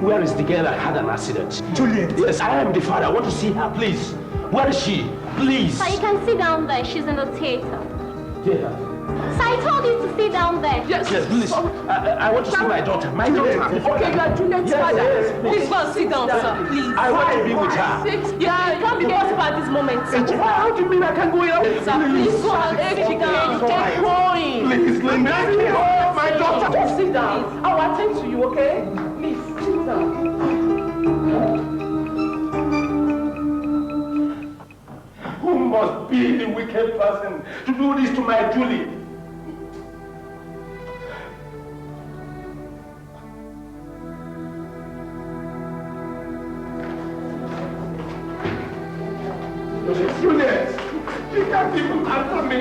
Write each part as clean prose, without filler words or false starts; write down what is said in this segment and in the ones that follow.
Where is the girl that had an accident? Juliet. Yes, I am the father. I want to see her, please. Where is she? Please. Sir, you can sit down there. She's in the theater. Yeah. Sir, I told you to sit down there. Yes, please. I want to see my daughter. My daughter. Okay, you are Juliet's father. Yes, please go and sit down, sir. Please. I want to be with her. Yeah, it can't be possible at this moment, sir. How do you mean I can't go out? Sir, please go and sit down. Keep going. Please, let me hold my daughter. Just sit down. I will attend to you, okay? Please, sit down. Who must be the wicked person to do this to my Julie? Juliet, you can't even answer me.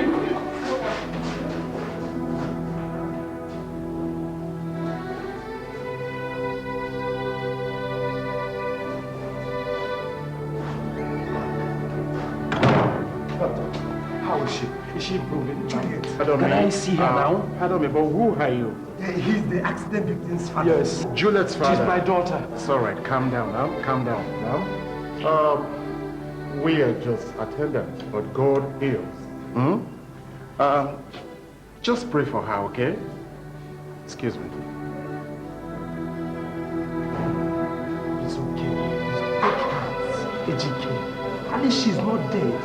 How is she? Is she improving? Juliet. Can I see her now? Pardon me, but who are you? He's the accident victim's father. Yes. Juliet's father. She's my daughter. It's all right. Calm down now. Calm down now. We are just attendants, but God heals. Just pray for her, okay? Excuse me. It's okay. It's okay. At least she's not dead.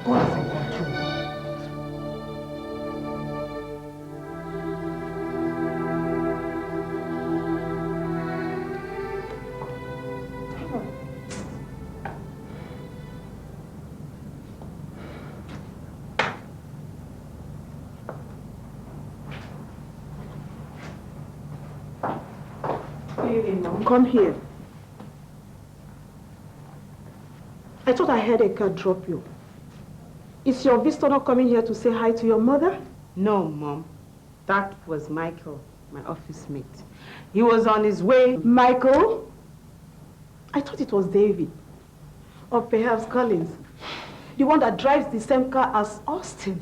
God is in control. Come here. I thought I heard a car drop you. Is your visitor not coming here to say hi to your mother? No, Mom. That was Michael, my office mate. He was on his way. Michael? I thought it was David. Or perhaps Collins. The one that drives the same car as Austin.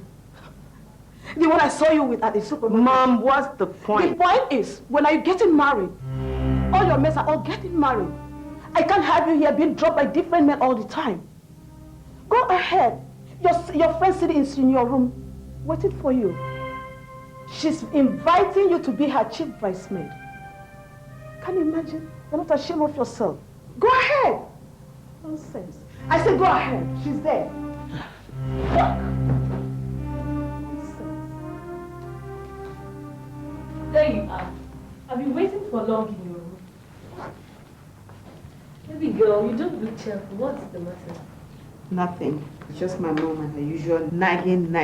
The one I saw you with at the supermarket. Mom, what's the point? The point is, when are you getting married? All your mates are all getting married. I can't have you here being dropped by different men all the time. Go ahead. Your friend sitting in your room, waiting for you. She's inviting you to be her chief bridesmaid. Can you imagine? You're not ashamed of yourself. Go ahead. Nonsense. I said go ahead. She's there. There you are. I've been waiting for long in your room. Baby girl, you don't look cheerful. What's the matter? Nothing. It's just my mom and her usual nagging.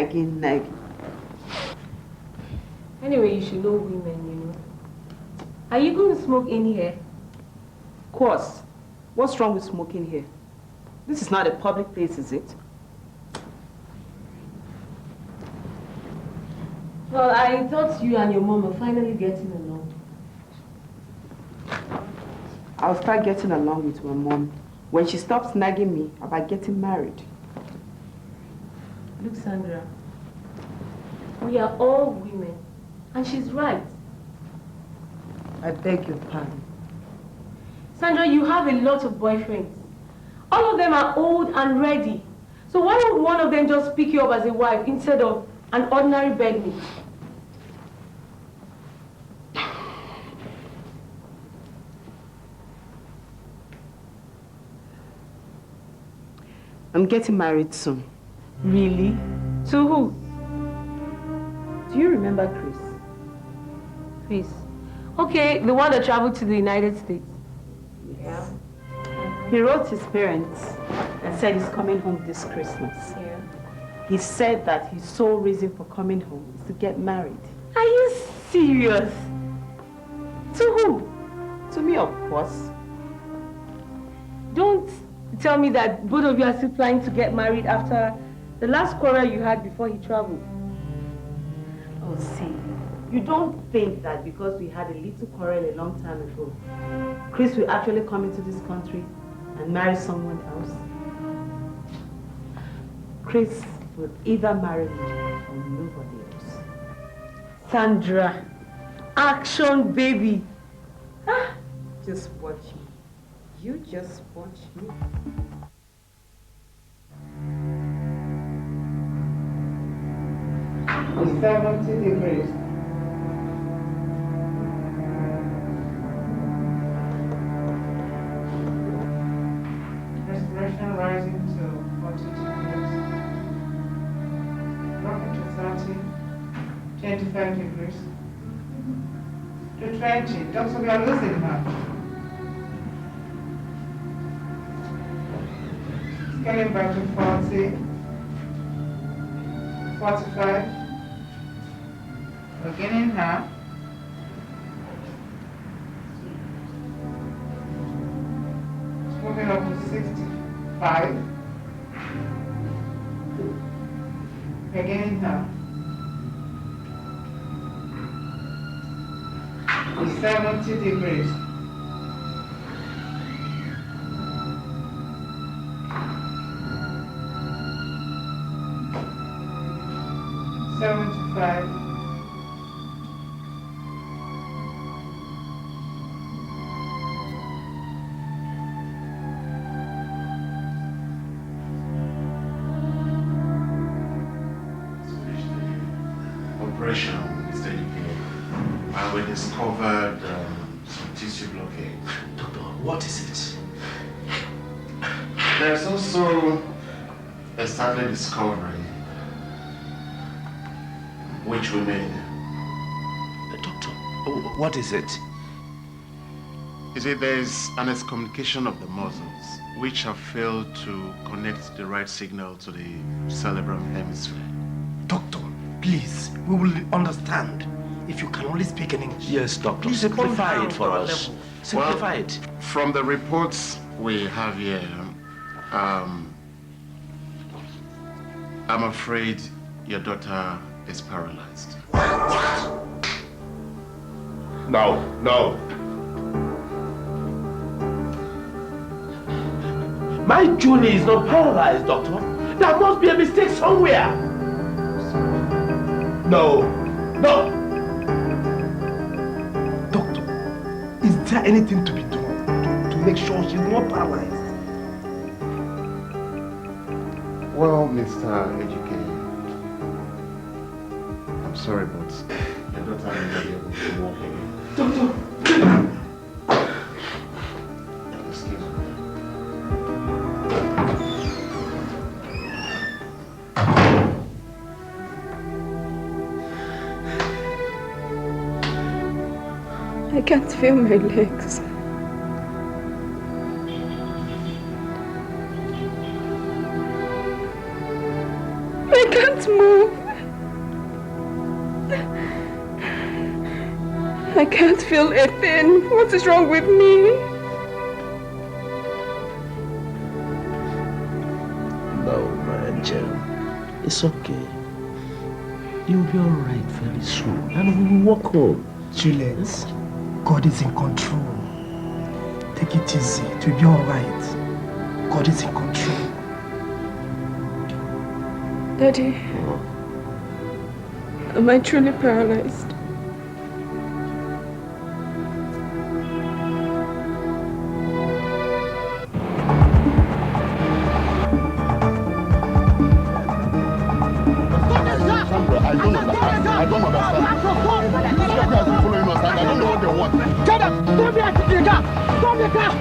Anyway, you should know women, you know. Are you going to smoke in here? Of course. What's wrong with smoking here? This is not a public place, is it? Well, I thought you and your mom were finally getting along. I'll start getting along with my mom when she stops nagging me about getting married. Look, Sandra, we are all women, and she's right. I beg your pardon. Sandra, you have a lot of boyfriends. All of them are old and ready. So why would one of them just pick you up as a wife instead of an ordinary bedmate? I'm getting married soon. Really? To who? Do you remember Chris? Chris. Okay, the one that traveled to the United States. Yeah. He wrote his parents and said he's coming home this Christmas. Yeah. He said that his sole reason for coming home is to get married. Are you serious? To who? To me, of course. Don't tell me that both of you are still planning to get married after the last quarrel you had before he traveled. Oh, see, you don't think that because we had a little quarrel a long time ago, Chris will actually come into this country and marry someone else? Chris will either marry me or nobody else. Sandra, action baby. Ah, Just watch me. You just watch me. It's 70 degrees. Respiration rising to 42 degrees. Dropping to 30, 25 degrees. To 20. Doctor, we are losing her. Getting back to 40, 45, we're getting her. Moving up to 65, we're getting her. 70 degrees. Operation, Mr. UK, and we discovered some tissue blockade. Doctor, what is it? There's also a startling discovery which we made. Doctor, what is it? You see, there's an excommunication of the muscles which have failed to connect the right signal to the cerebral hemisphere. Doctor, please, we will understand if you can only speak in English. Yes, doctor. Please simplify it for us. Simplify it. From the reports we have here, I'm afraid your daughter is paralyzed. What? No. My Julie is not paralyzed, doctor. There must be a mistake somewhere. No. Doctor, is there anything to be done to make sure she's not paralyzed? Well, Mr. AGK, I'm sorry, but your daughter may not be able to walk again. Doctor! Excuse me. I can't feel my legs. I can't move. I can't feel a thing. What is wrong with me? No, my angel. It's okay. You'll be alright very soon. And we'll walk home. Juliet, God is in control. Take it easy. It will be alright. God is in control. Daddy, am I truly paralyzed? Sandra, I don't understand. I don't understand. These people have been following us and I don't know what they want. Tell them, stop the car! Stop the car!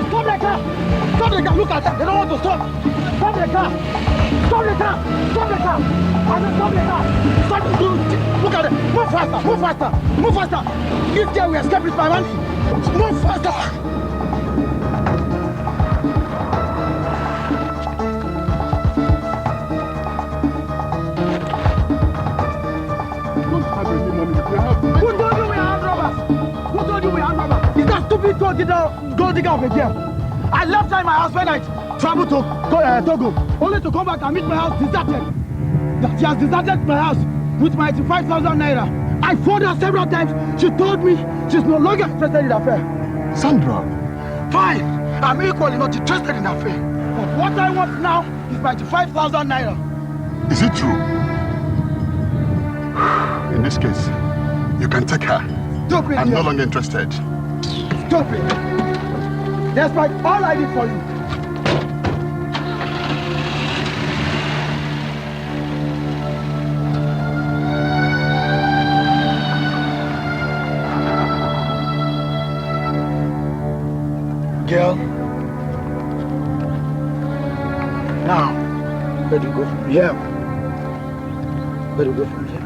Stop the car! Stop the car! Look at them, they don't want to stop! Stop the car! Stop the car! Stop the car! I said stop the car! Stop the car! Look at them! Move faster! Move faster! Move faster! This guy will escape with my money! Move faster! Who told you we are armed robbers? Who told you we are armed robbers? Is that stupid gold digger over here? I left her in my house when I traveled to Togo, only to come back and meet my house deserted. That she has deserted my house with my 85,000 naira. I phoned her several times. She told me she's no longer interested in the affair. Sandra. Fine, I'm equally not interested in the affair. But what I want now is my 85,000 naira. Is it true? In this case, you can take her. Stop it, I'm no longer interested. Stop it. despite all I did for you. Girl. Now, where do you go from here? Where do you go from here?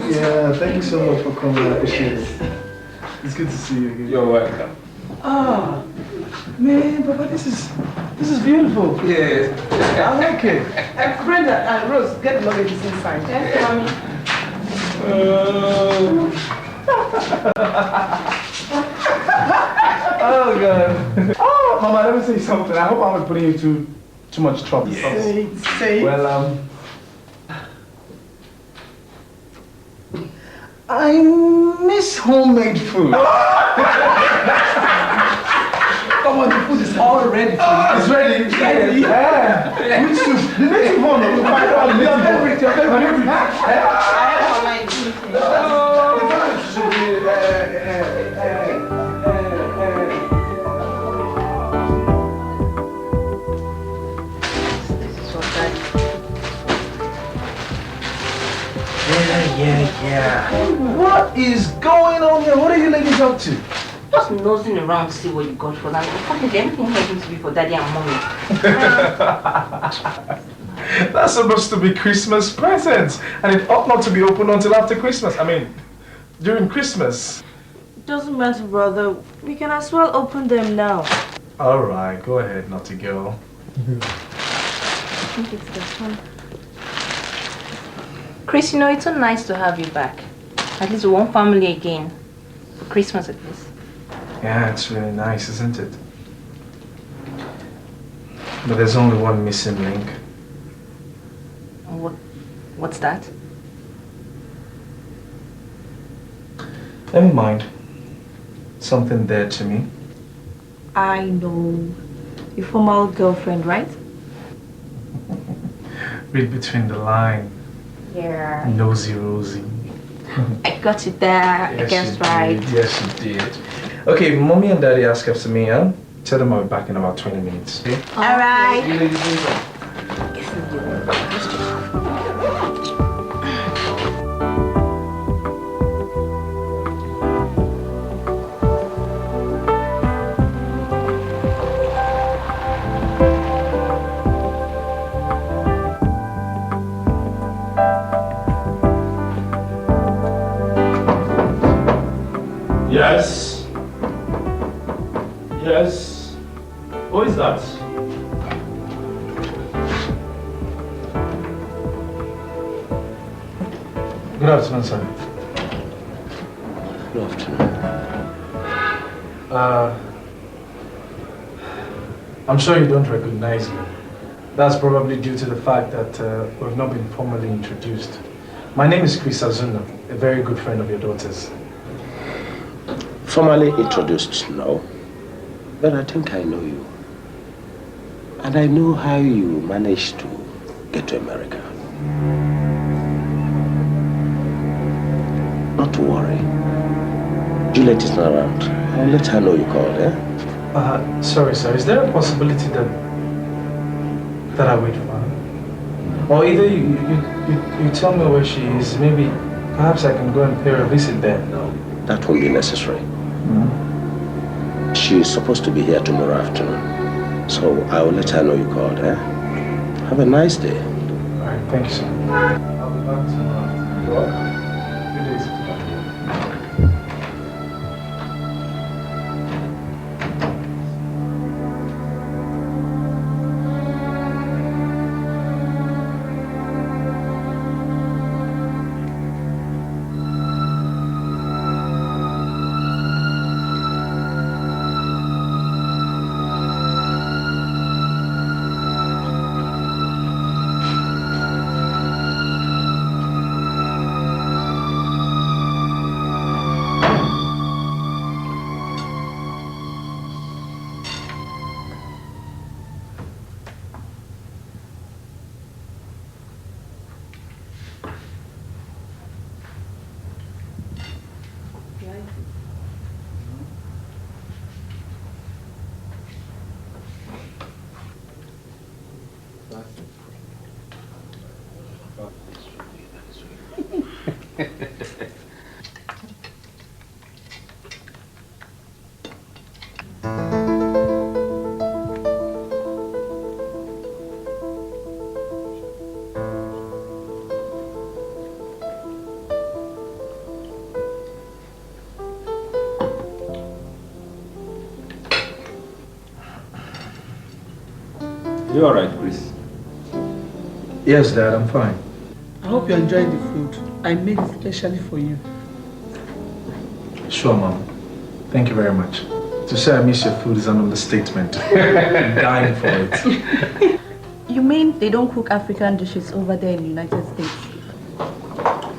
Yeah, thank you so much for coming. I appreciate it. It's good to see you again. You're welcome. Ah, man, Papa, this is beautiful. Yes. I like it. Brenda and Rose, get the luggage inside. Yes, mommy. Oh, God. Oh, Mama, let me say something. I hope I'm not putting you too much trouble. Yes. Say it. Well, I miss homemade food. Come on, the food is all ready for you. It's ready. It's ready. Yeah. Which soup? The native one. We'll find out the native favorite. Your favorite. Yeah. What is going on here? What are you ladies up to? Just nosing around to see what you got for that. Practically everything happens to be for daddy and mommy. That's supposed to be Christmas presents, and it ought not to be opened until after Christmas. I mean, during Christmas. Doesn't matter, brother. We can as well open them now. All right, go ahead, naughty girl. I think it's this one. Chris, you know, it's so nice to have you back. At least one family again. For Christmas at least. Yeah, it's really nice, isn't it? But there's only one missing link. What's that? Never mind. Something dead to me. I know. Your former girlfriend, right? Read between the lines. Yeah. Nosy Rosie. I got it there. Yes, I guess you right. did. Yes, you did. Okay, mommy and daddy ask after me, huh? Tell them I'll be back in about 20 minutes. Okay? All right. Yes. Who is that? Good afternoon, sir. Good afternoon. I'm sure you don't recognize me. That's probably due to the fact that we've not been formally introduced. My name is Chris Azuna, a very good friend of your daughter's. Formally introduced, no. But I think I know you. And I know how you managed to get to America. Not to worry. Juliet is not around. I'll let her know you called, eh? Sorry, sir. Is there a possibility that I wait for her? Or either you tell me where she is, maybe perhaps I can go and pay her a visit there. No, that won't be necessary. She's supposed to be here tomorrow afternoon. So I will let her know you called, eh? Have a nice day. Alright, thank you, sir. I'll be back tomorrow afternoon. You're welcome. Good day, sir. You alright, Chris? Yes, Dad, I'm fine. I hope you're enjoying the food. I made it specially for you. Sure, Mom. Thank you very much. To say I miss your food is an understatement. I'm dying for it. You mean they don't cook African dishes over there in the United States?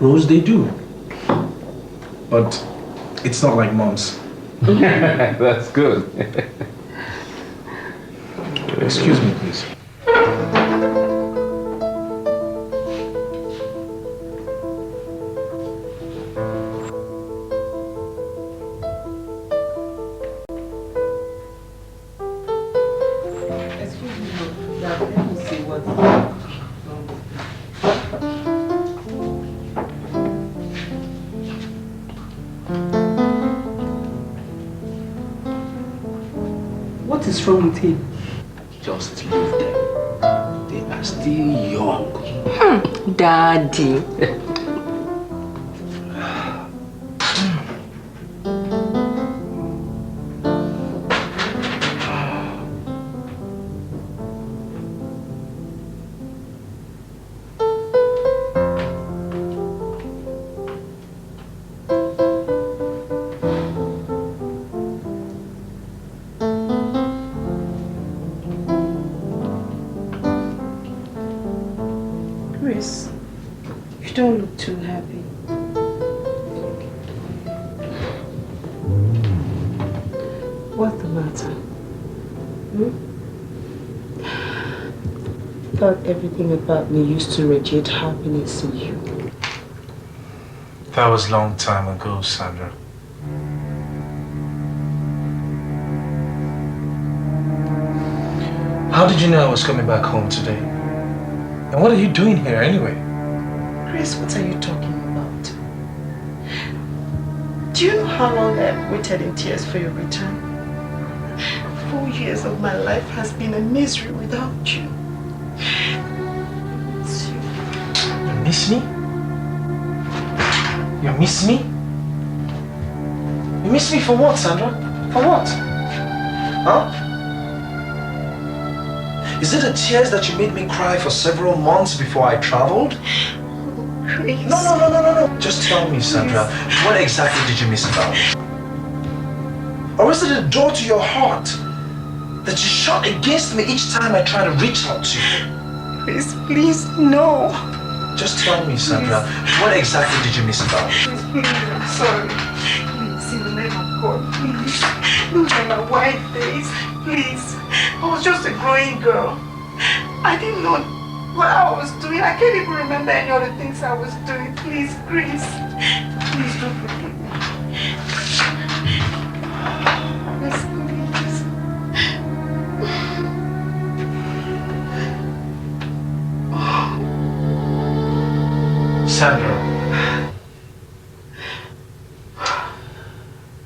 Rose, they do. But it's not like Mom's. That's good. Excuse me, please. What is wrong with him? Just leave them. They are still young. Daddy. Chris, you don't look too happy. What's the matter? Thought everything about me used to radiate happiness in you. That was a long time ago, Sandra. How did you know I was coming back home today? And what are you doing here anyway? Chris, what are you talking about? Do you know how long I've waited in tears for your return? 4 years of my life has been a misery without you. You miss me? You miss me? You miss me for what, Sandra? For what? Huh? Is it the tears that you made me cry for several months before I traveled? Chris. No. Just tell me, Sandra, what exactly did you miss about it? Or is it the door to your heart that you shut against me each time I try to reach out to you? Chris, please, no. Just tell me, Sandra, what exactly did you miss about it? Please, I'm sorry. Please, in the name of God, please. Look at my white face, please. I was just a growing girl. I didn't know what I was doing. I can't even remember any of the things I was doing. Please, Chris. Please don't forgive me. Yes, please. Sandra,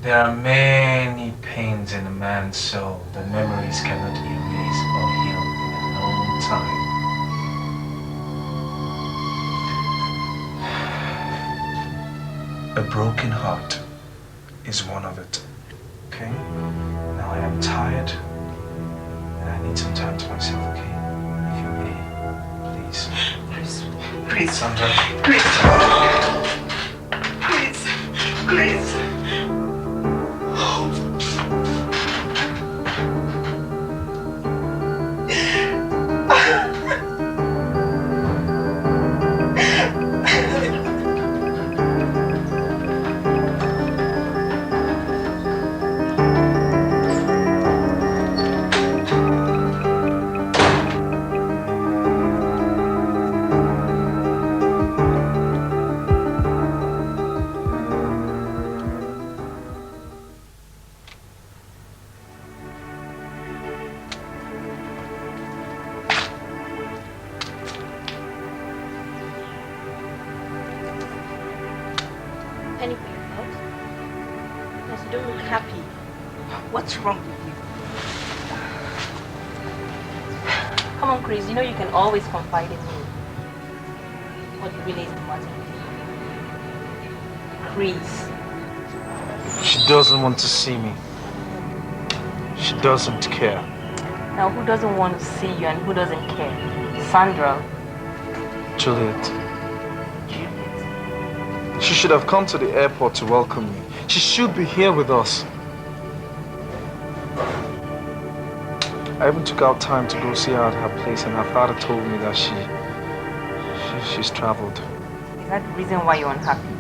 there are many pains in a man's soul that memories cannot erase or heal in a long time. A broken heart is one of it. Okay? Now I am tired and I need some time to myself, okay? If you may, please. Please. Sandra. Please. What's wrong with you? Come on, Chris, you know you can always confide in me. What really is the matter with you? Chris. She doesn't want to see me. She doesn't care. Now, who doesn't want to see you and who doesn't care? Sandra. Juliet. She should have come to the airport to welcome me. She should be here with us. I even took out time to go see her at her place, and her father told me that she's traveled. Is that the reason why you're unhappy?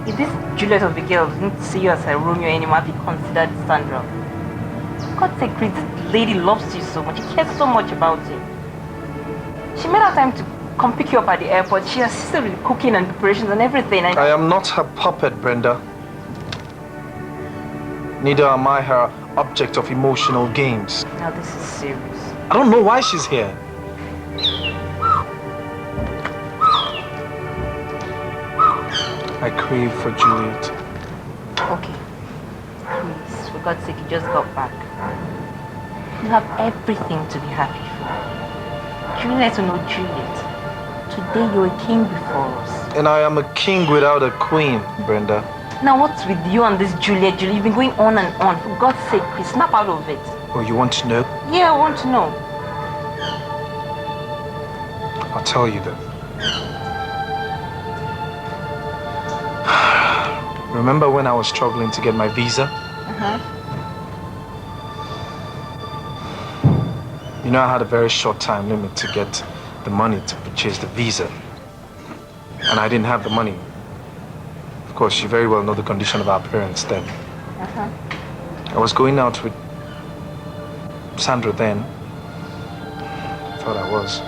If this Juliet of a girl didn't see you as a Romeo anymore, have you considered Sandra? For God's sake, Chris, this lady loves you so much. She cares so much about you. She made her time to come pick you up at the airport. She assisted with cooking and preparations and everything. I am not her puppet, Brenda. Neither am I her object of emotional games. Now this is serious. I don't know why she's here. I crave for Juliet. Okay. Please, for God's sake, you just got back. You have everything to be happy for. Juliet will know Juliet. Today you're a king before us. And I am a king without a queen, Brenda. Now what's with you and this Juliet? You've been going on and on. For God's sake, Chris, snap out of it. Oh, you want to know? Yeah, I want to know. I'll tell you then. Remember when I was struggling to get my visa? You know, I had a very short time limit to get the money to purchase the visa. And I didn't have the money. Of course, you very well know the condition of our parents then. I was going out with Sandra then. I thought I was.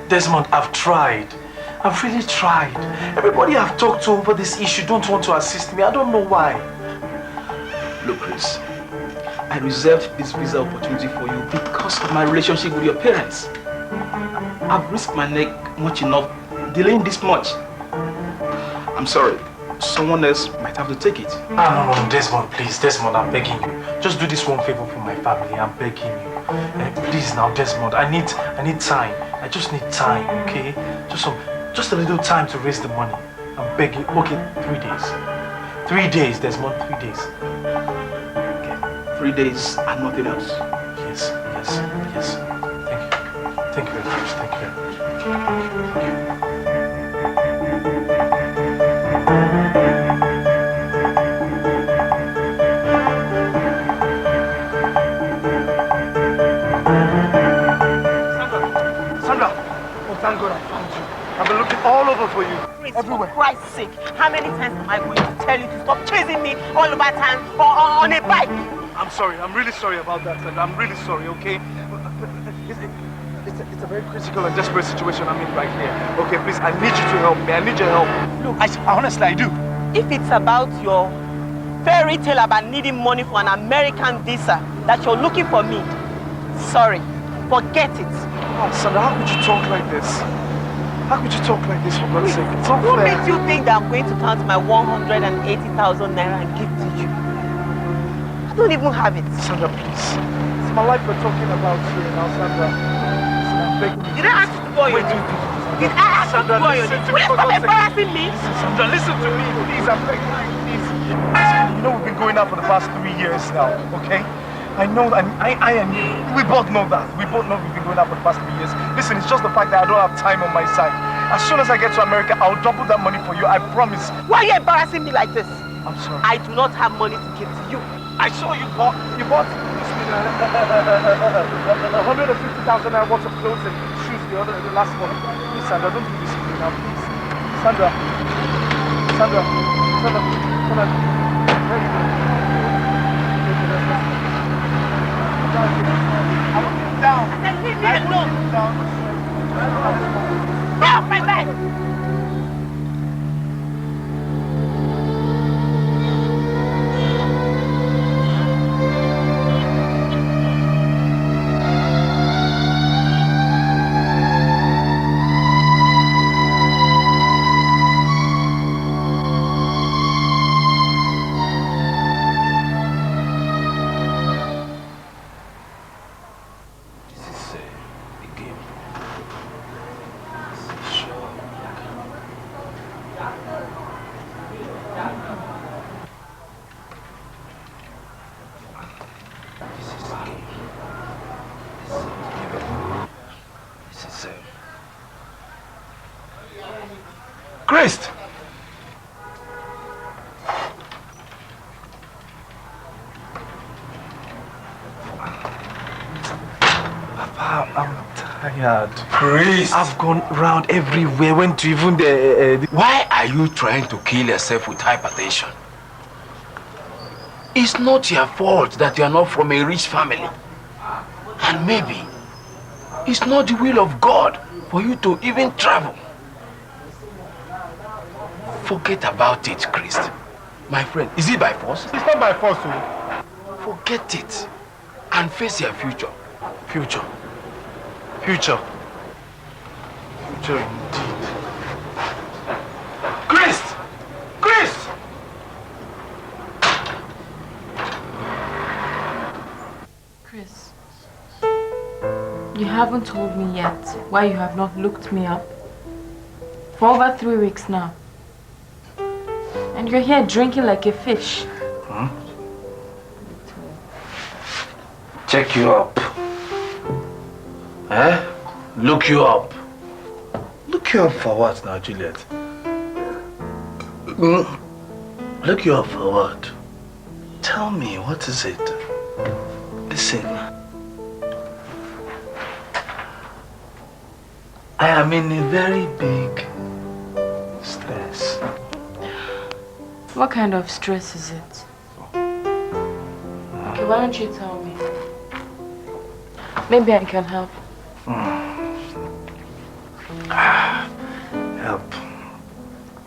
Desmond, I've tried. I've really tried. Everybody I've talked to over this issue don't want to assist me. I don't know why. Look, Chris, I reserved this visa opportunity for you because of my relationship with your parents. I've risked my neck much enough delaying this much. I'm sorry. Someone else might have to take it. Ah, no, Desmond, please. Desmond, I'm begging you. Just do this one favor for my family. I'm begging you. Please now, Desmond. I need time. I just need time, okay? Just a little time to raise the money. I'm begging. Okay, 3 days. 3 days, Desmond. 3 days. Okay. 3 days and nothing else. Yes. Thank you. Thank you very much. Thank you very much. Sandra! Oh, thank God I found you. I've been looking all over for you. Chris, everywhere. For Christ's sake, how many times am I going to tell you to stop chasing me all over town or on a bike? I'm sorry. I'm really sorry about that, Sandra. I'm really sorry, okay? It's a very critical and desperate situation I'm in right here. Okay, please, I need you to help me. I need your help. Look, honestly, I do. If it's about your fairy tale about needing money for an American visa that you're looking for me, sorry, forget it. Oh, Sandra, how could you talk like this? How could you talk like this, for God's sake? It's not Who fair. makes you think that I'm going to count my 180,000 naira and give to you? I don't even have it. Sandra, please. It's my life we're talking about here now, Sandra. Did I ask you to go on your duty? Did I ask you to go on your duty? Will you stop embarrassing me? Sandra, listen to me, please. I'm begging you, please. You know we've been going out for the past 3 years now, okay? I know, and I and you, we both know that. We both know we've been going out for the past 3 years. Listen, it's just the fact that I don't have time on my side. As soon as I get to America, I'll double that money for you, I promise. Why are you embarrassing me like this? I'm sorry. I do not have money to give to you. I saw you bought 150,000 naira worth of clothes and shoes the last month. Please, Sandra, don't do this to me now, please. Sandra. I want you down. Then leave me alone. Get off my back. Christ! Papa, I'm tired. Christ! I've gone round everywhere, went to even the... Why are you trying to kill yourself with hypertension? It's not your fault that you are not from a rich family. And maybe it's not the will of God for you to even travel. Forget about it, Christ. My friend, is it by force? It's not by force, sir. Forget it and face your future. Future indeed. Christ! Chris, you haven't told me yet why you have not looked me up for over 3 weeks now. And you're here drinking like a fish. Check you up. Look you up. Look you up for what now, Juliet? Look you up for what? Tell me, what is it? Listen. I am in a very big stress. What kind of stress is it? Okay, why don't you tell me? Maybe I can help. Help?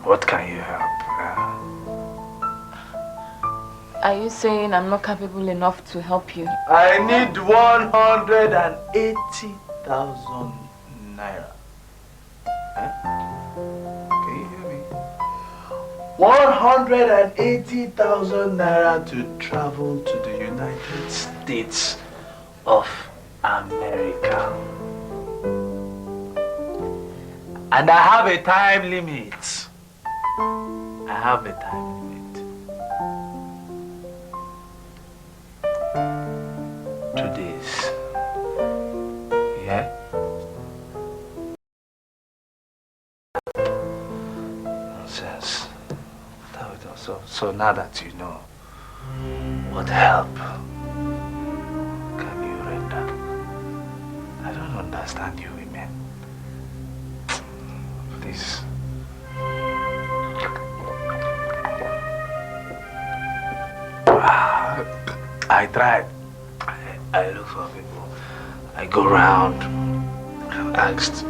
What can you help? Are you saying I'm not capable enough to help you? I need 180,000 naira. Huh? Can you hear me? 180,000 naira to travel to the United States of America. And I have a time limit. I have a time limit. 2 days. Yeah? Nonsense. So now that you know, what help can you render? I don't understand you women. Please. I tried. I look for people. I go around and asked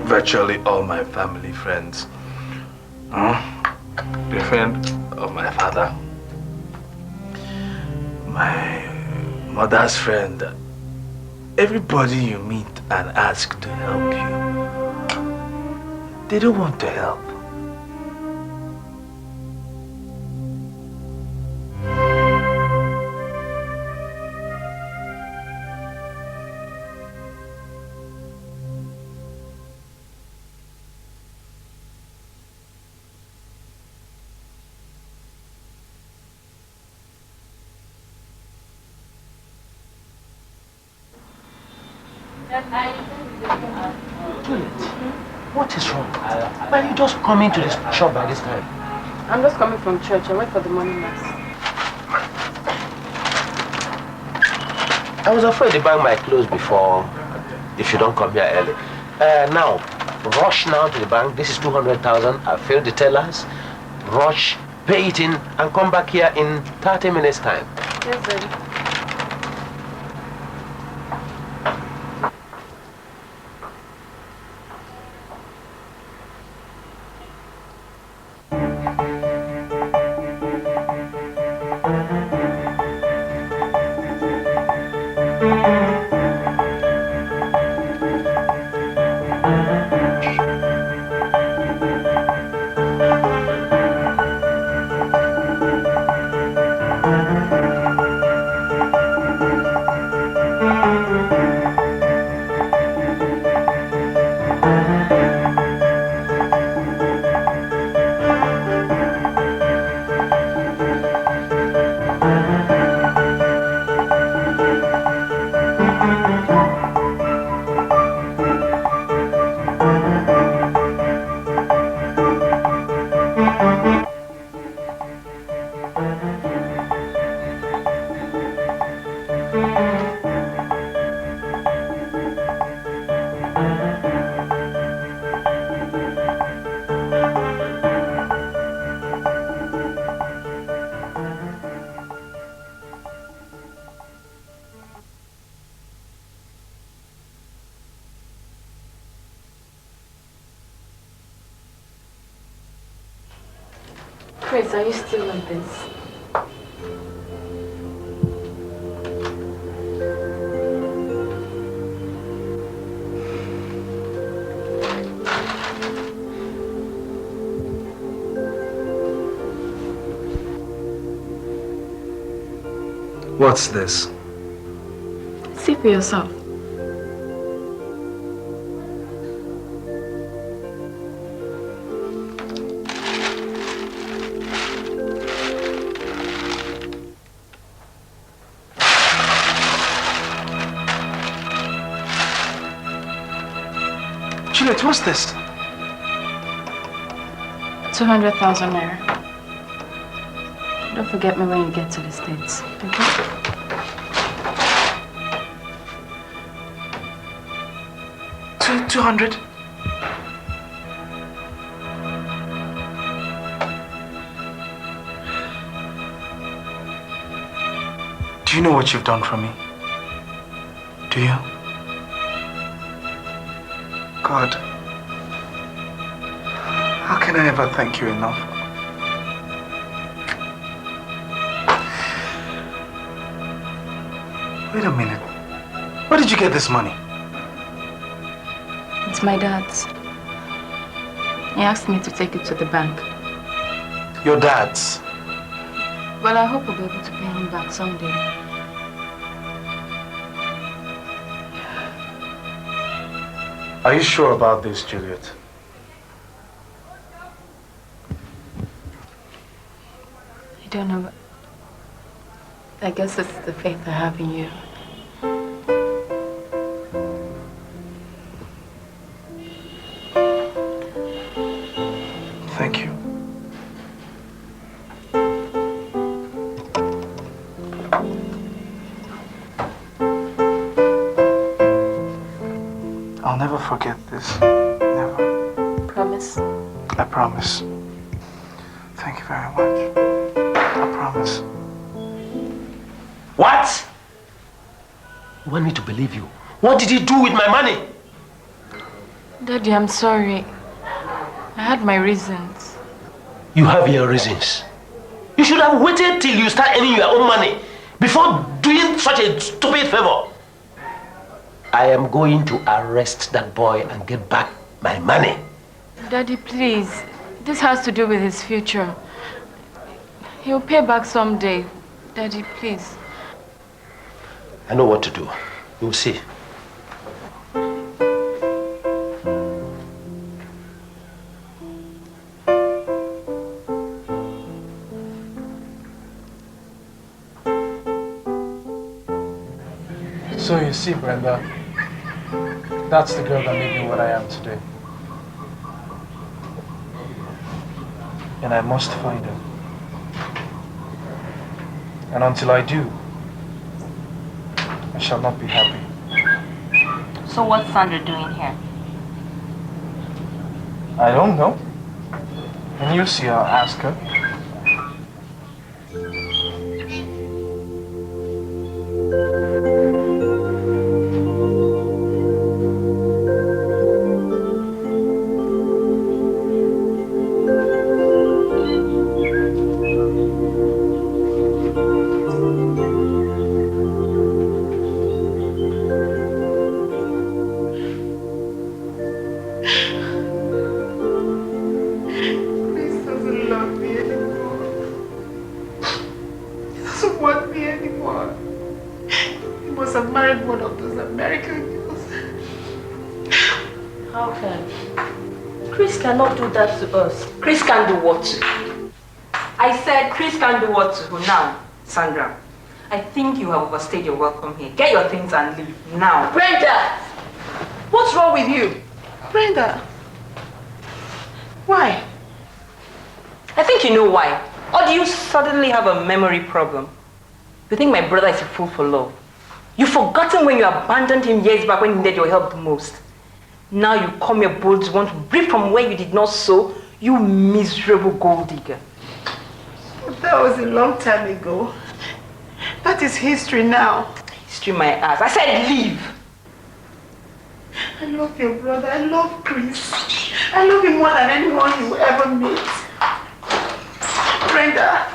virtually all my family friends. The friend of my father, my mother's friend, everybody you meet and ask to help you, they don't want to help. What is wrong? Why are you just coming to this shop by this time? I'm just coming from church. I went for the morning mass. I was afraid the bank might close before if you don't come here early. Now, rush now to the bank. This is 200,000. I filled the tellers. Rush, pay it in, and come back here in 30 minutes time. Yes, sir. Chris, are you still on this? What's this? See for yourself. Juliet, what's this? 200,000 naira. Don't forget me when you get to the States, okay? $200? Do you know what you've done for me? Do you? God, how can I ever thank you enough? Wait a minute. Where did you get this money? It's my dad's. He asked me to take it to the bank. Your dad's? Well, I hope I'll be able to pay him back someday. Are you sure about this, Juliet? I don't know, but I guess it's the faith I have in you. Thank you. I'll never forget this. Never. Promise? I promise. Thank you very much. I promise. What? You want me to believe you? What did you do with my money? Daddy, I'm sorry. I had my reasons. You have your reasons. You should have waited till you start earning your own money before doing such a stupid favor. I am going to arrest that boy and get back my money. Daddy, please. This has to do with his future. He'll pay back someday. Daddy, please. I know what to do. You'll see. So you see, Brenda, that's the girl that made me what I am today. And I must find her. And until I do, I shall not be happy. So what's Sandra doing here? I don't know. When you see her, ask her. That to us. Chris can do what to? I said Chris can do what to who now? Sandra, I think you have overstayed your welcome here. Get your things and leave now. Brenda! What's wrong with you? Brenda! Why? I think you know why. Or do you suddenly have a memory problem? You think my brother is a fool for love? You've forgotten when you abandoned him years back when he needed your help the most. Now you come here bold to want to reap from where you did not sow, you miserable gold digger. That was a long time ago. That is history now. History my ass. I said leave. I love your brother. I love Chris. I love him more than anyone you will ever meet. Brenda.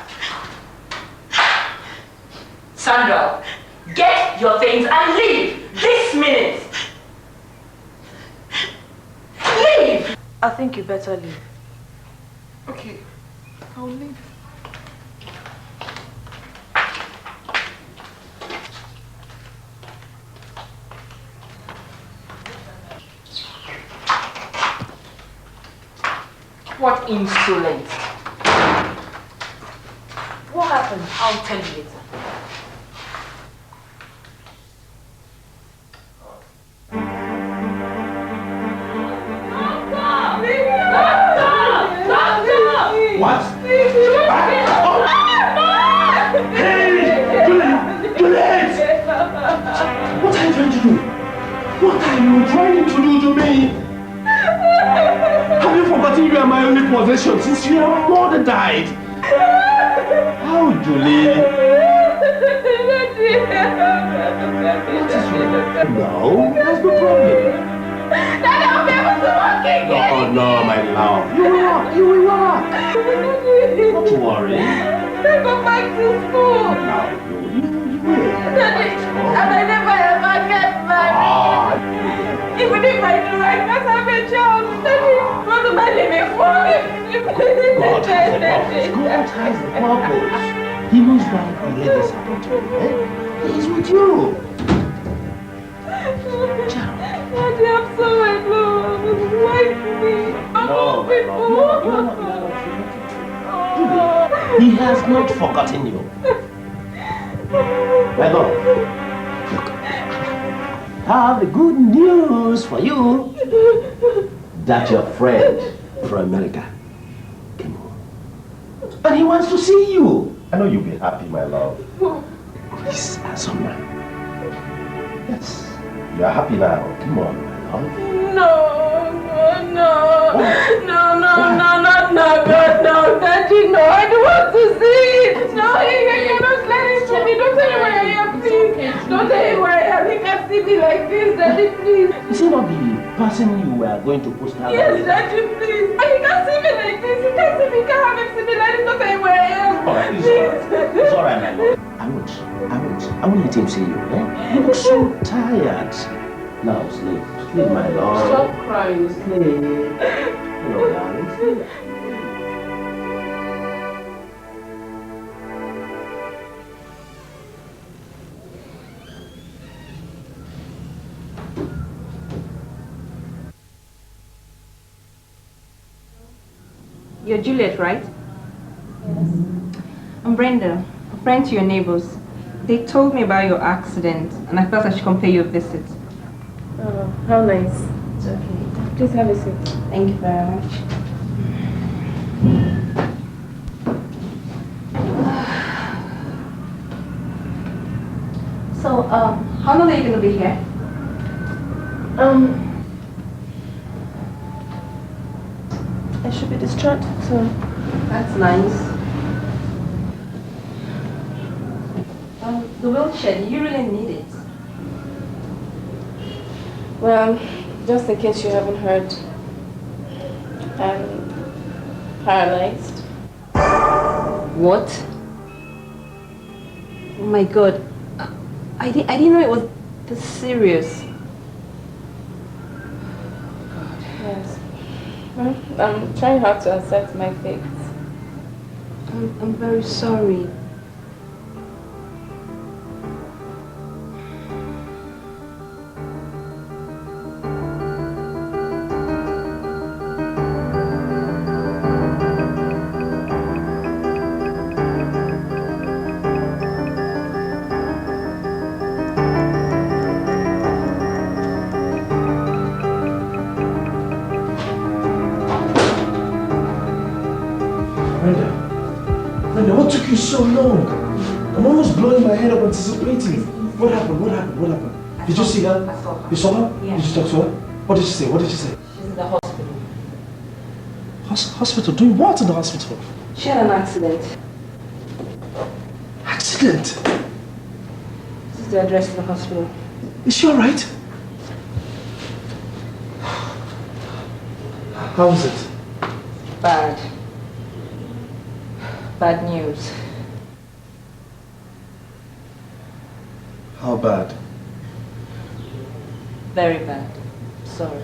Sandra, get your things and leave this minute. Leave! I think you better leave. Okay, I'll leave. What insolence! What happened? I'll tell you later. What? Hey! Juliet! What are you trying to do? What are you trying to do to me? Have you forgotten you are my only possession since your mother died? How, Julie? What is wrong? No, that's no problem. Daddy, I'll be able to walk again. Oh no, my love. You will walk. You will walk. Not to worry. Go back to school. Now, you will. And I never ever get married. Even if I do, I can't have a child. Daddy, what am I living for? God has a purpose. He knows why he let this happen to you. Eh? He's with you. Daddy, I'm so alone. Why me? No, you're not He has not forgotten you. My love, look, I have the good news for you that your friend from America came home. And he wants to see you. I know you'll be happy, my love. Chris and Sandra. Yes, you are happy now. Come on, my love. No, Daddy, no, I don't want to see it. No, you're not letting me. Don't tell him where I am, please. Don't tell him where I am. He can't see me like this, Daddy, please. Is he not the person you were going to post out? Yes, Daddy, please. He can't see me like this. He can't see me. He can't have him see me like this. Don't tell him where I am. Alright, it's alright, my love. I won't let him see you, eh? You look so tired. Now, sleep, my love. Stop crying. Sleep. Hello, darling. Sleep. You're Juliet, right? Yes. I'm Brenda, a friend to your neighbors. They told me about your accident, and I felt I should come pay you a visit. Oh, how nice. It's okay. Please have a seat. Thank you very much. So, how long are you going to be here? I should be discharged soon. That's nice. The wheelchair, do you really need it? Well, just in case you haven't heard, I'm paralyzed. What? Oh my God. I didn't know it was this serious. Yes. Well, I'm trying hard to accept my fate. I'm very sorry. Brenda, what took you so long? I'm almost blowing my head up anticipating. What happened? What happened? Did you see her? You saw her? Yeah. Did you talk to her? What did she say? She's in the hospital. Hospital? Doing what in the hospital? She had an accident. Accident? This is the address of the hospital. Is she alright? How is it? Bad. Bad news. How bad? Very bad. Sorry.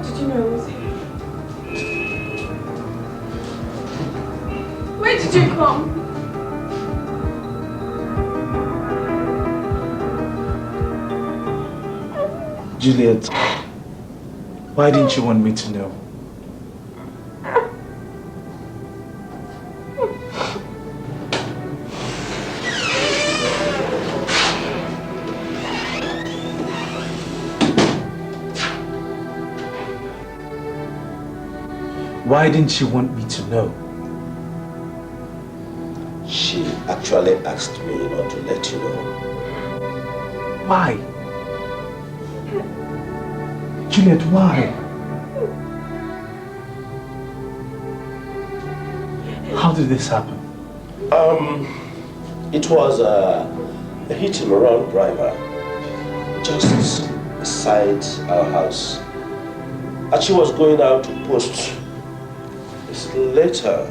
How did you know I was here? Where did you come? Juliet, why didn't you want me to know? Why didn't you want me to know? She actually asked me not to let you know. Why? Juliet, why? How did this happen? It was a hit and run driver just beside our house. And she was going out to post this letter.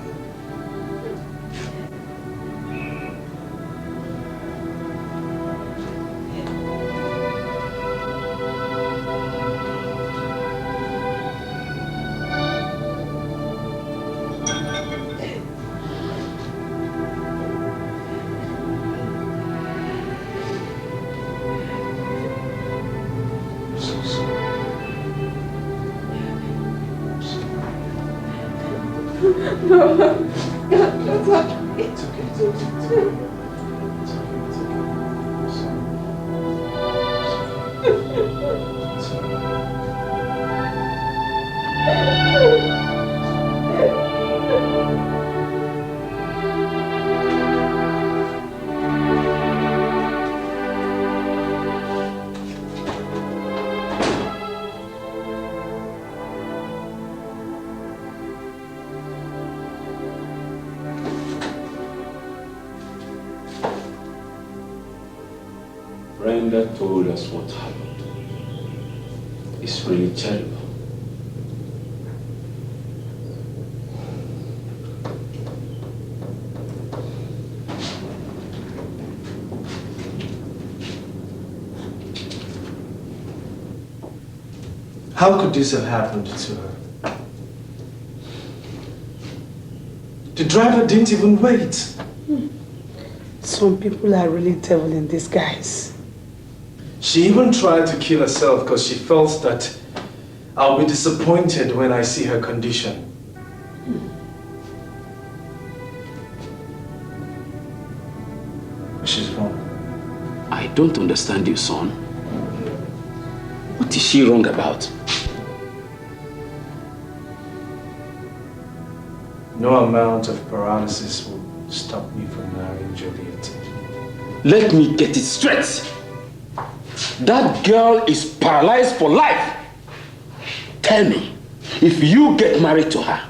Brenda told us what happened. It's really terrible. How could this have happened to her? The driver didn't even wait. Some people are really devil in disguise. She even tried to kill herself because she felt that I'll be disappointed when I see her condition. She's wrong. I don't understand you, son. What is she wrong about? No amount of paralysis will stop me from marrying Juliet. Let me get it straight. That girl is paralyzed for life. Tell me, if you get married to her,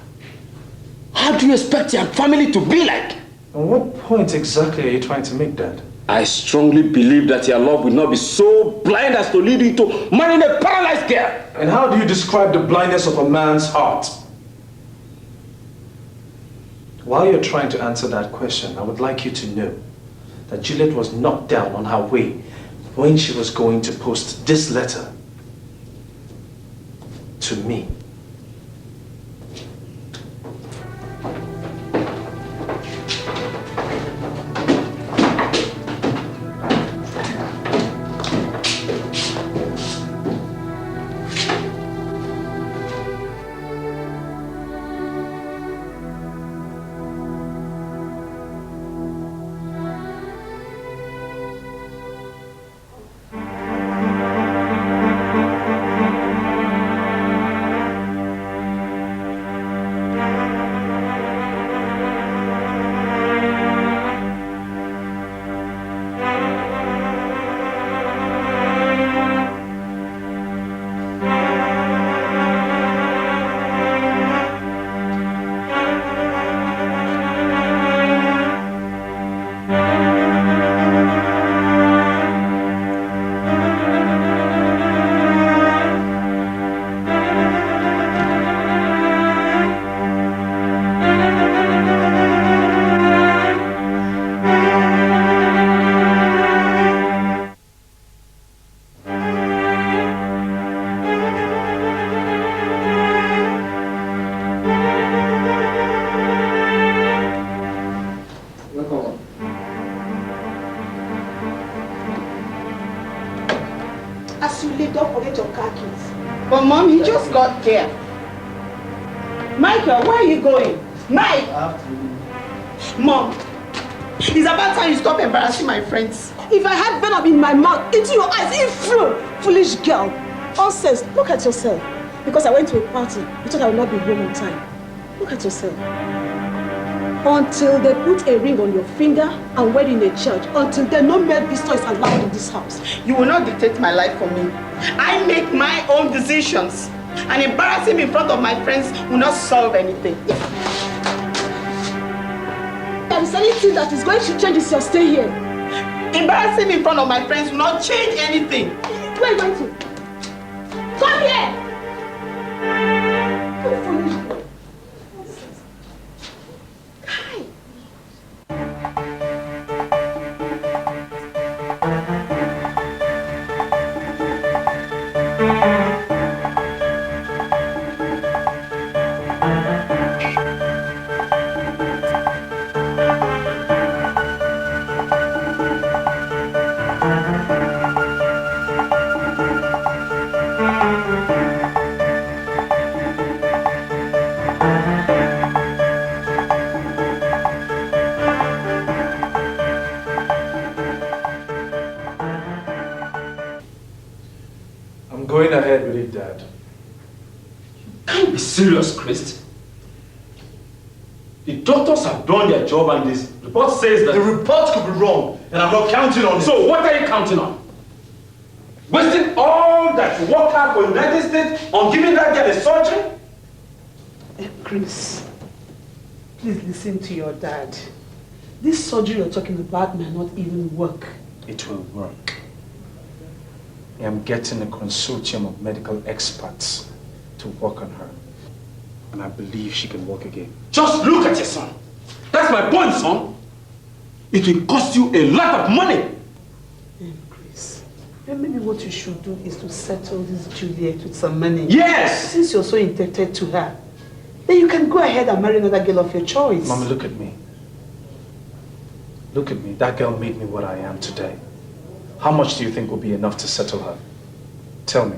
how do you expect your family to be like? And what point exactly are you trying to make, Dad? I strongly believe that your love will not be so blind as to lead you to marrying a paralyzed girl. And how do you describe the blindness of a man's heart? While you're trying to answer that question, I would like you to know that Juliet was knocked down on her way when she was going to post this letter to me. He just got here. Michael, where are you going? Mike! Mom, it's about time you stop embarrassing my friends. If I had venom in my mouth, into your eyes, you foolish girl. Nonsense, look at yourself. Because I went to a party, you thought I would not be home on time. Look at yourself. Until they put a ring on your finger and wed in a church, until then no male visitor is allowed in this house. You will not dictate my life for me. I make my own decisions. And embarrassing me in front of my friends will not solve anything. There is anything that is going to change is your stay here. Embarrassing me in front of my friends will not change anything. Where are you going to? Come here! You foolish girl. Going ahead with it, Dad. Can't be serious, Christ. The doctors have done their job and this report says that... The report could be wrong, and I'm not counting on it. So what are you counting on? Wasting all that work hard for the United States on giving that girl a surgery? Chris, please listen to your dad. This surgery you're talking about may not even work. It will work. I am getting a consortium of medical experts to work on her. And I believe she can walk again. Just look at your son. That's my point, son. It will cost you a lot of money. Chris, then maybe what you should do is to settle this Juliet with some money. Yes! Since you're so indebted to her, then you can go ahead and marry another girl of your choice. Mama, look at me. Look at me. That girl made me what I am today. How much do you think will be enough to settle her? Tell me.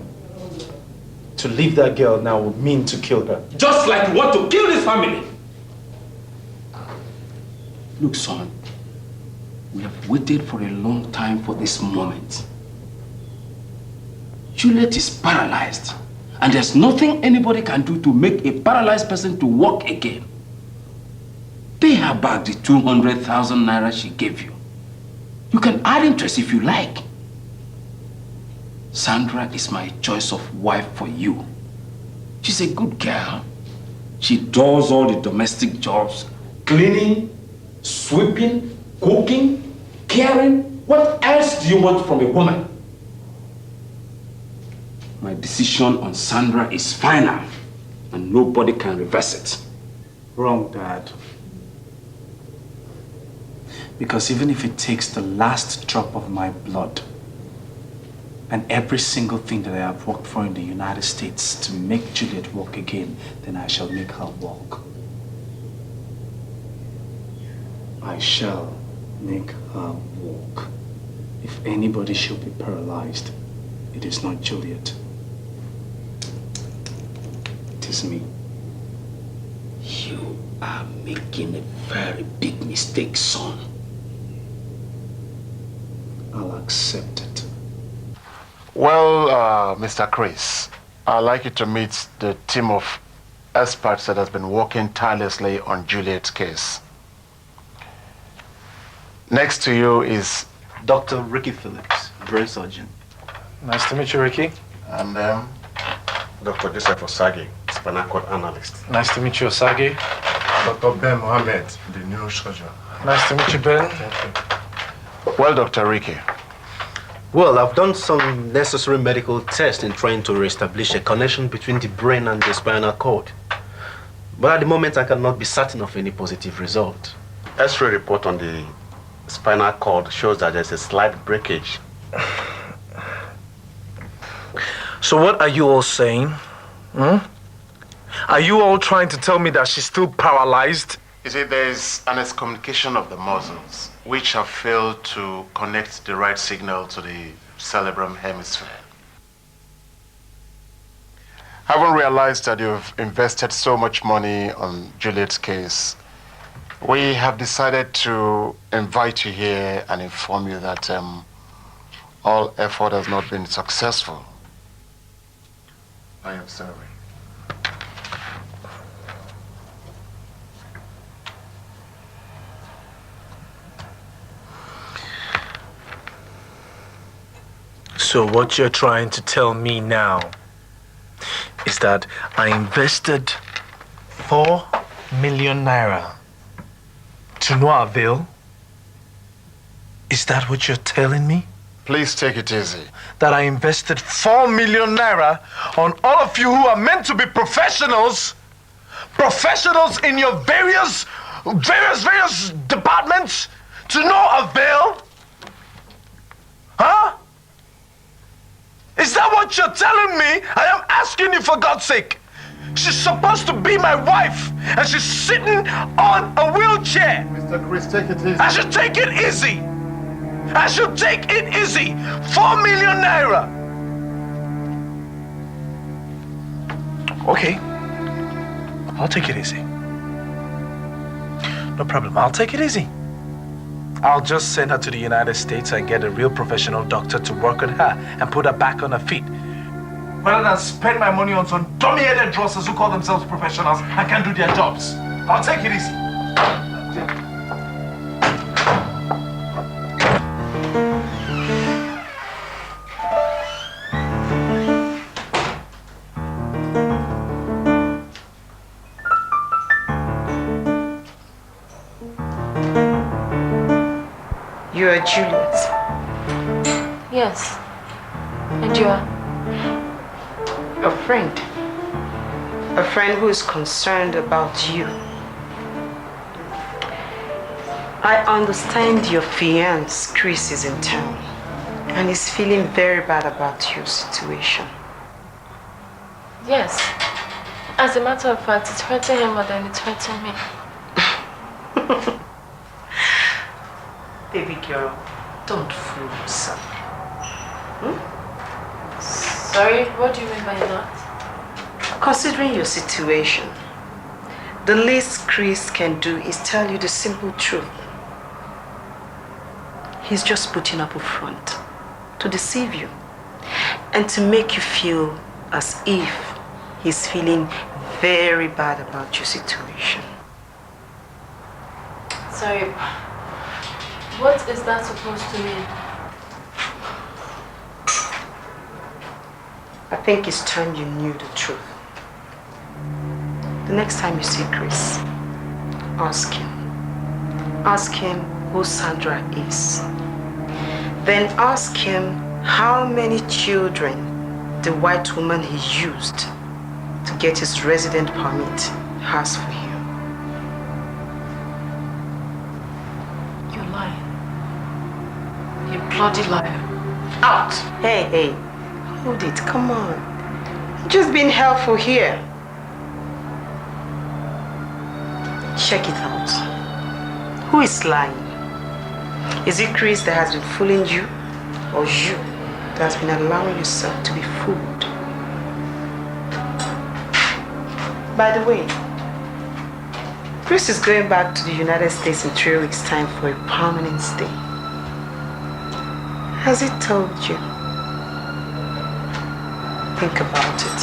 To leave that girl now would mean to kill her. Just like you want to kill this family. Look, son. We have waited for a long time for this moment. Juliet is paralyzed. And there's nothing anybody can do to make a paralyzed person to walk again. Pay her back the 200,000 naira she gave you. You can add interest if you like. Sandra is my choice of wife for you. She's a good girl. She does all the domestic jobs. Cleaning, sweeping, cooking, caring. What else do you want from a woman? My decision on Sandra is final. And nobody can reverse it. Wrong, Dad. Because even if it takes the last drop of my blood and every single thing that I have worked for in the United States to make Juliet walk again, then I shall make her walk. I shall make her walk. If anybody should be paralyzed, it is not Juliet. It is me. You are making a very big mistake, son. I'll accept it. Well, Mr. Chris, I'd like you to meet the team of experts that has been working tirelessly on Juliet's case. Next to you is Dr. Ricky Phillips, brain surgeon. Nice to meet you, Ricky. And Dr. Joseph Osagi, spinal cord analyst. Nice to meet you, Osagi. Dr. Ben Mohammed, the neurosurgeon. Nice to meet you, Ben. Thank you. Well, Dr. Ricky. Well, I've done some necessary medical tests in trying to reestablish a connection between the brain and the spinal cord. But at the moment, I cannot be certain of any positive result. X-ray report on the spinal cord shows that there's a slight breakage. So what are you all saying? Are you all trying to tell me that she's still paralyzed? You see, there's an excommunication of the muscles, which have failed to connect the right signal to the cerebrum hemisphere. Having realized that you've invested so much money on Juliet's case, we have decided to invite you here and inform you that all effort has not been successful. I am sorry. So what you're trying to tell me now is that I invested 4 million naira to no avail? Is that what you're telling me? Please take it easy. That I invested 4 million naira on all of you who are meant to be professionals? Professionals in your various departments to no avail? Huh? Is that what you're telling me? I am asking you for God's sake. She's supposed to be my wife, and she's sitting on a wheelchair. Mr. Chris, take it easy. I should take it easy. I should take it easy. 4 million naira. Okay. I'll take it easy. No problem. I'll take it easy. I'll just send her to the United States and get a real professional doctor to work on her and put her back on her feet. Rather than spend my money on some dummy-headed drossers who call themselves professionals and can't do their jobs. I'll take it easy. You are Juliet. Yes. And you are? A friend. A friend who is concerned about you. I understand your fiancé, Chris, is in town and is feeling very bad about your situation. Yes. As a matter of fact, it's hurting him more than it's hurting me. Baby girl, don't fool yourself. Sorry, what do you mean by that? Considering your situation, the least Chris can do is tell you the simple truth. He's just putting up a front to deceive you and to make you feel as if he's feeling very bad about your situation. Sorry, what is that supposed to mean? I think it's time you knew the truth. The next time you see Chris, ask him. Ask him who Sandra is. Then ask him how many children the white woman he used to get his resident permit has for him. You're lying. You bloody liar. Out! Hey. Hold it, come on. I'm just being helpful here. Check it out. Who is lying? Is it Chris that has been fooling you? Or you that has been allowing yourself to be fooled? By the way, Chris is going back to the United States in 3 weeks' time for a permanent stay. Has he told you? Think about it.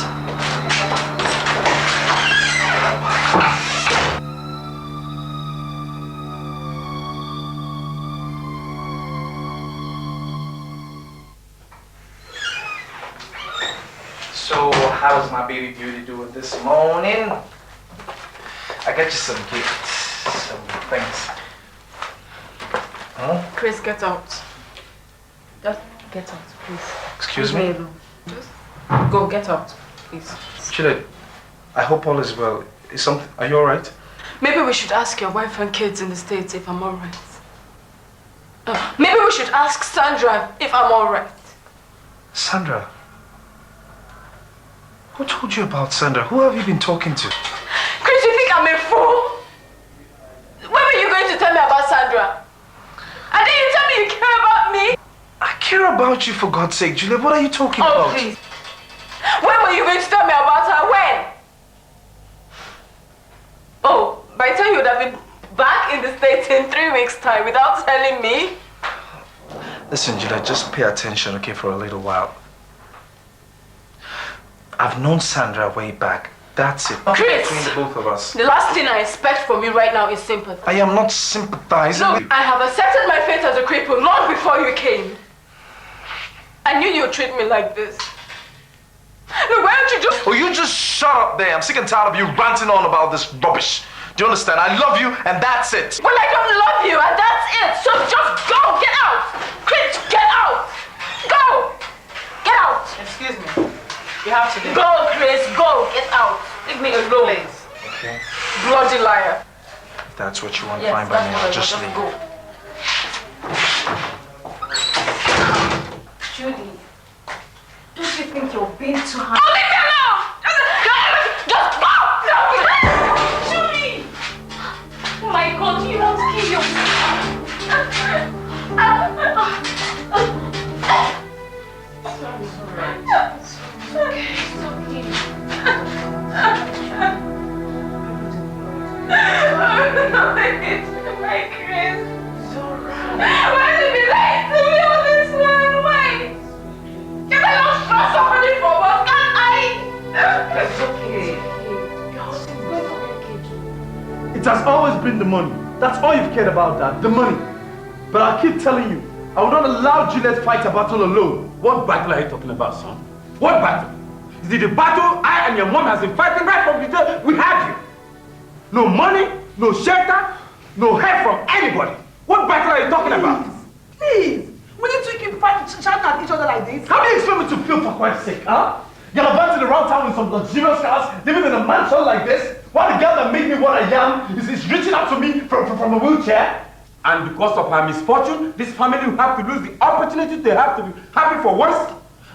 So, how's my baby beauty doing this morning? I got you some gifts, some things. Huh? Chris, get out. Just get out, please. Excuse me? Just go, get out, please. Juliet, I hope all is well. Are you alright? Maybe we should ask your wife and kids in the States if I'm alright. Maybe we should ask Sandra if I'm alright. Sandra? Who told you about Sandra? Who have you been talking to? Chris, you think I'm a fool? When were you going to tell me about Sandra? And then you tell me you care about me? I care about you, for God's sake. Juliet, what are you talking about? Oh, please. When were you going to tell me about her? States in 3 weeks' time without telling me? Listen, Julia, just pay attention, okay, for a little while. I've known Sandra way back. That's it. Chris! Between the both of us. The last thing I expect from you right now is sympathy. I am not sympathizing. Look, I have accepted my fate as a cripple long before you came. I knew you'd treat me like this. Look, why don't you just... Oh, you just shut up there. I'm sick and tired of you ranting on about this rubbish. Do you understand? I love you, and that's it. Well, I don't love you, and that's it. So just go. Get out. Chris, get out. Go. Get out. Excuse me. You have to leave. Go, Chris. Go. Get out. Leave me alone. Please. Okay. Bloody liar. If that's what you want, Yes, fine by me. I'll just just leave. go. Judy, don't you think you're being too hard? Oh, leave me alone! Just go! No! Judy! Oh my God, you want to kill yourself? Okay, it's okay. My Chris. Why did you be like to me all this while? Why? Can I not trust somebody for what? Can't I? It's okay. It has always been the money. That's all you've cared about, Dad. The money. But I'll keep telling you, I will not allow Juliet to fight a battle alone. What battle are you talking about, son? What battle? Is it the battle I and your mom has been fighting right from the day we had you? No money, no shelter, no help from anybody. What battle are you talking about? Please! We need to keep shouting at each other like this. How do you expect me to feel, for Christ's sake, huh? Gallivanting around town with some luxurious cars, living in a mansion like this, while the girl that made me what I am is reaching out to me from a wheelchair? And because of her misfortune, this family will have to lose the opportunity they have to be happy for once.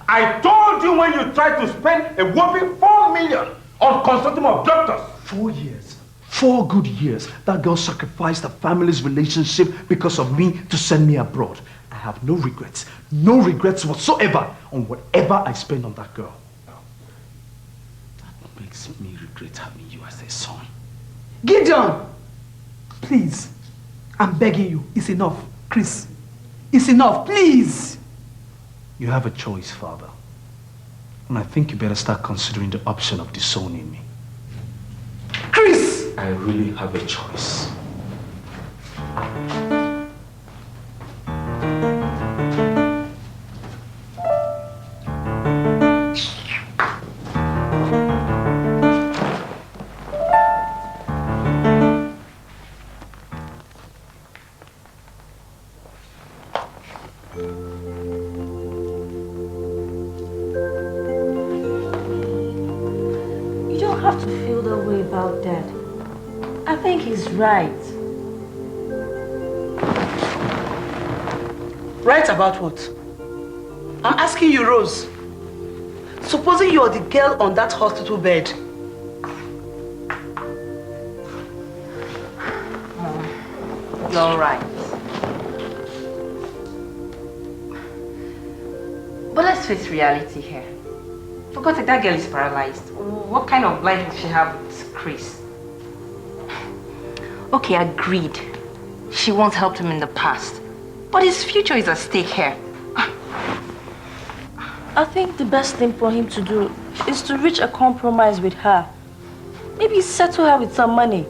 I told you when you tried to spend a whopping 4 million on consulting of doctors. 4 years. 4 good years. That girl sacrificed her family's relationship because of me to send me abroad. I have no regrets whatsoever on whatever I spend on that girl. That makes me regret having you as a son. Gideon! Please, I'm begging you. It's enough. Chris, it's enough, please. You have a choice, Father. And I think you better start considering the option of disowning me. Chris! I really have a choice. You don't have to feel that way about Dad. I think he's right. Right about what? I'm asking you, Rose. Supposing you're the girl on that hospital bed. You're right. But let's face reality here. For God's sake, that girl is paralyzed. What kind of life does she have with Chris? Okay, agreed. She once helped him in the past. But his future is at stake here. I think the best thing for him to do is to reach a compromise with her. Maybe settle her with some money.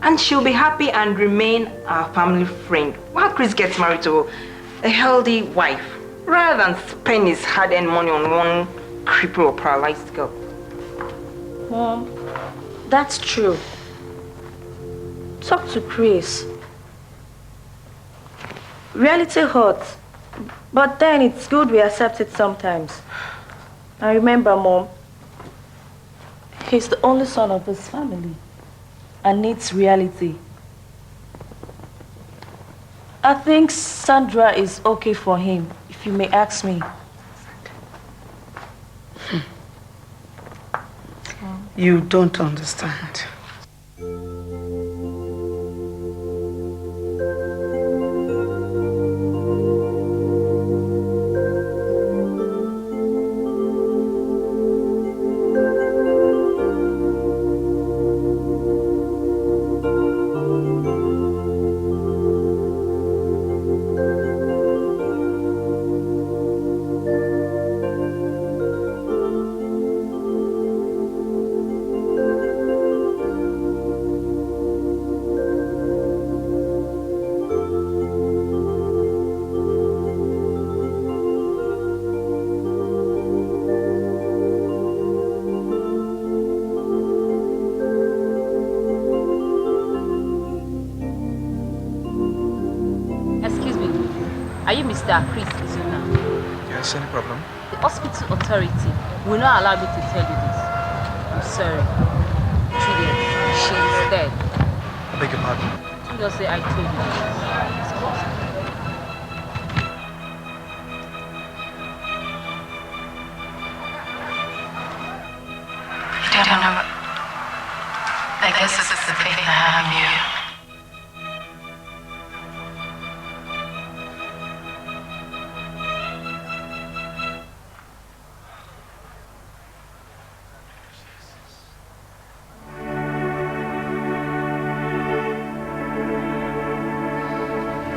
And she'll be happy and remain our family friend while Chris gets married to a healthy wife, rather than spend his hard-earned money on one cripple or paralyzed girl. Mom, that's true. Talk to Chris. Reality hurts, but then it's good we accept it sometimes. And remember, Mom, he's the only son of his family and needs reality. I think Sandra is okay for him, if you may ask me. You don't understand. Mr. Chris is in now. Yes, any problem? The hospital authority will not allow me to tell you this. I'm sorry. Juliet, she is dead. I beg your pardon? You just say I told you. It's possible. I don't know. I guess this is the faith I have in you.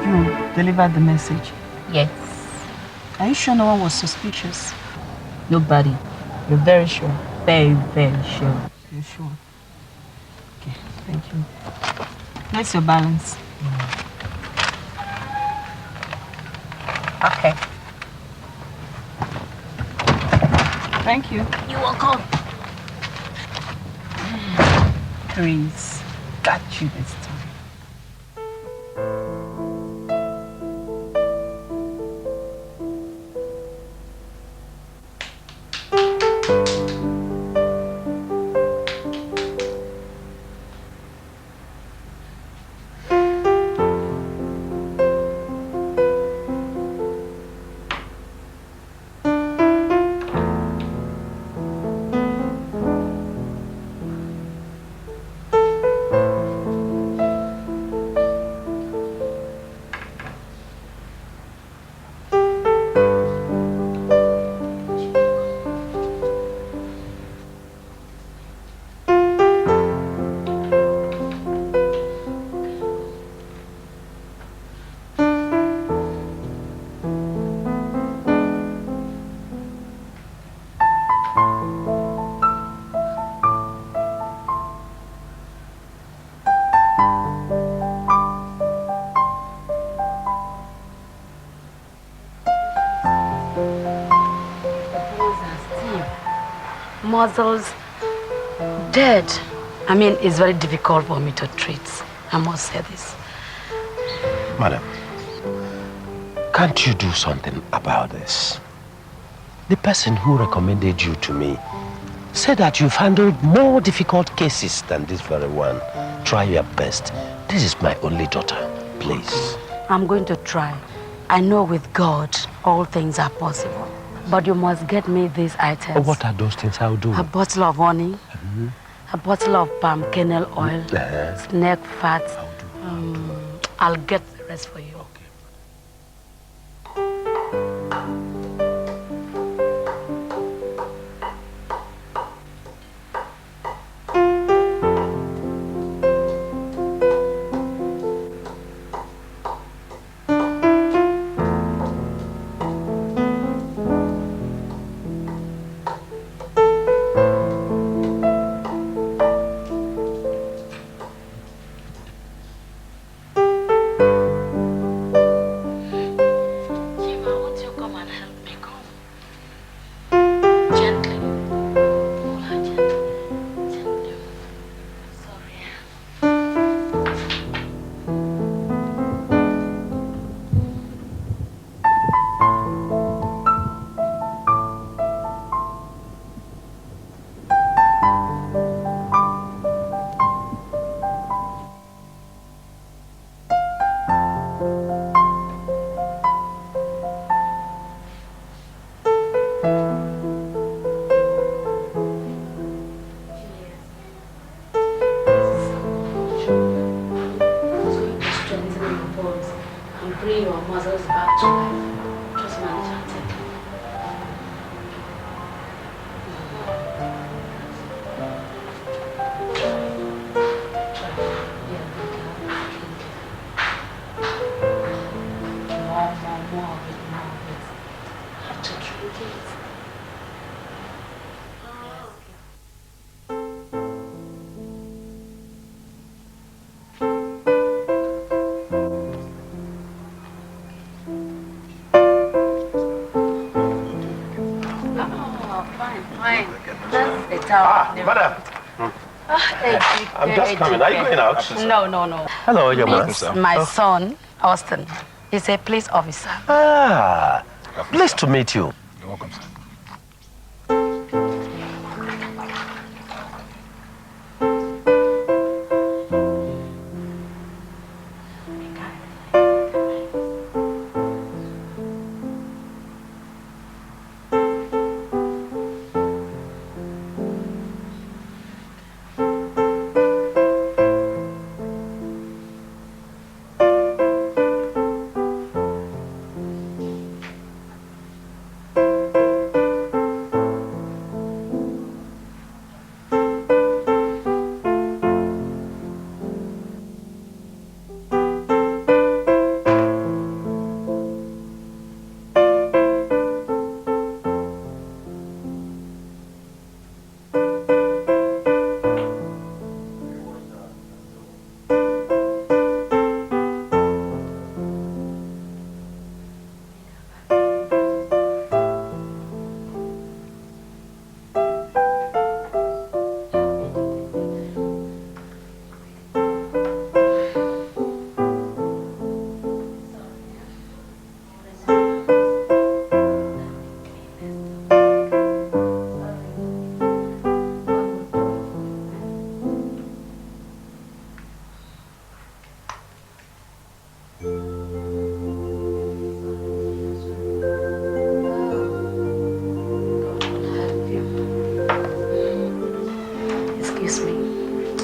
You delivered the message? Yes. Are you sure no one was suspicious? Nobody. You're very sure? Very, very sure. You're sure? Okay, thank you. That's your balance. Okay. Thank you. You're welcome. Chris, got you this time. Muscles dead. I mean, it's very difficult for me to treat. I must say this. Madam, can't you do something about this? The person who recommended you to me said that you've handled more difficult cases than this very one. Try your best. This is my only daughter. Please. I'm going to try. I know with God, all things are possible. But you must get me these items. What are those things I'll do? A bottle of honey, a bottle of palm kernel oil, snake fat. I'll get the rest for you. Madam. I'm just coming. Are you going out? No. Hello, your man. It's my son, Austin. He's a police officer. Ah, pleased to meet you. You're welcome, sir.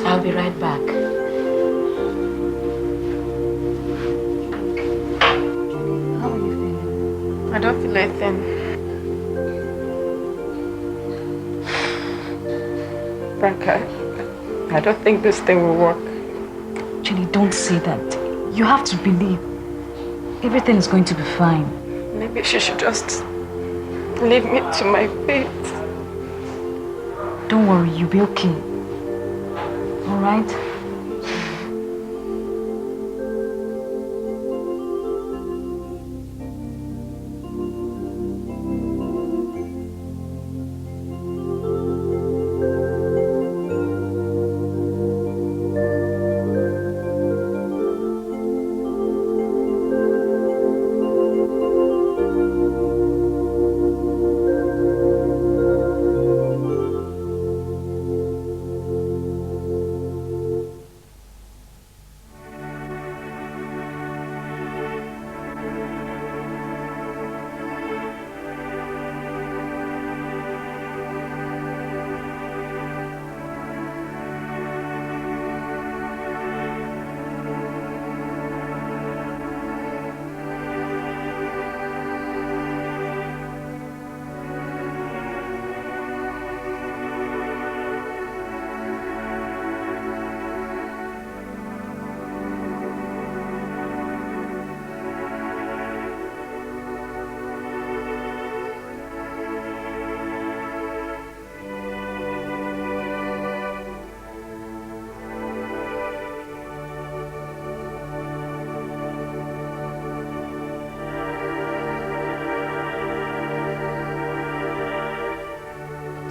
I'll be right back. How are you feeling? I don't feel anything. Branka, I don't think this thing will work. Julie, don't say that. You have to believe. Everything is going to be fine. Maybe she should just leave me to my fate. Don't worry, you'll be okay. All right?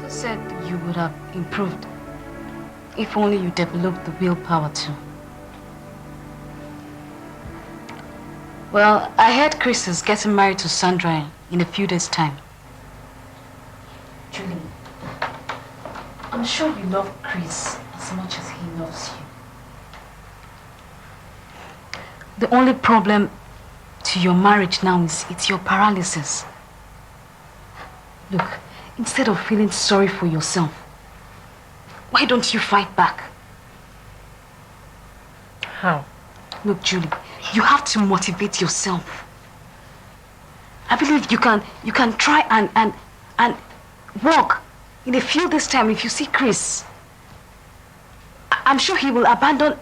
Said you would have improved if only you developed the willpower to. Well, I heard Chris is getting married to Sandra in a few days' time. Julie, I'm sure you love Chris as much as he loves you. The only problem to your marriage now is it's your paralysis. Look, instead of feeling sorry for yourself, why don't you fight back? How? Look, Julie, you have to motivate yourself. I believe you can try and walk in a few days' time. If you see Chris, I'm sure he will abandon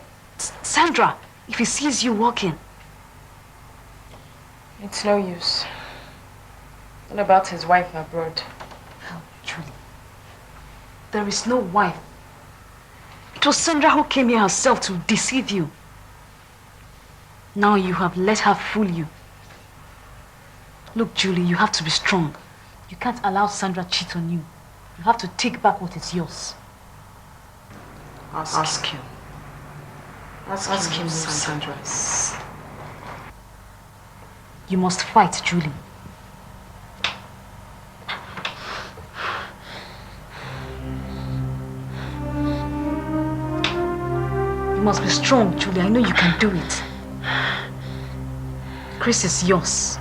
Sandra if he sees you walking. It's no use. What about his wife abroad? Julie, there is no wife. It was Sandra who came here herself to deceive you. Now you have let her fool you. Look, Julie, you have to be strong. You can't allow Sandra to cheat on you. You have to take back what is yours. Ask him. Ask him who Sandra is. You must fight, Julie. You must be strong, Julie. I know you can do it. Chris is yours.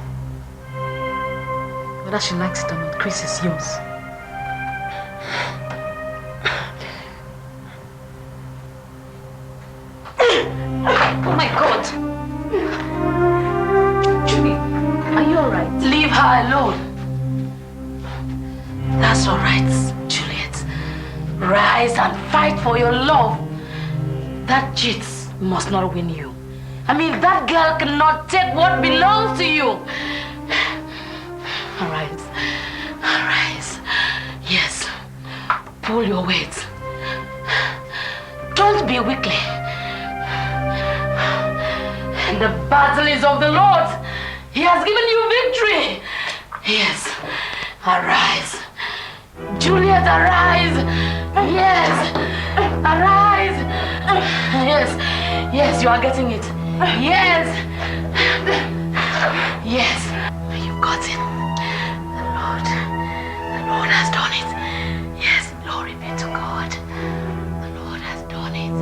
Whether she likes it or not, Chris is yours. Oh my God! Julie, are you alright? Leave her alone. That's alright, Juliet. Rise and fight for your love. That cheat must not win you. I mean, that girl cannot take what belongs to you. Arise. Arise. Yes. Pull your weight. Don't be weakly. And the battle is of the Lord. He has given you victory. Yes. Arise. Juliet, arise. Yes. Arise. Yes. Yes, you are getting it. Yes. Yes. You've got it. The Lord has done it. Yes, glory be to God. The Lord has done it.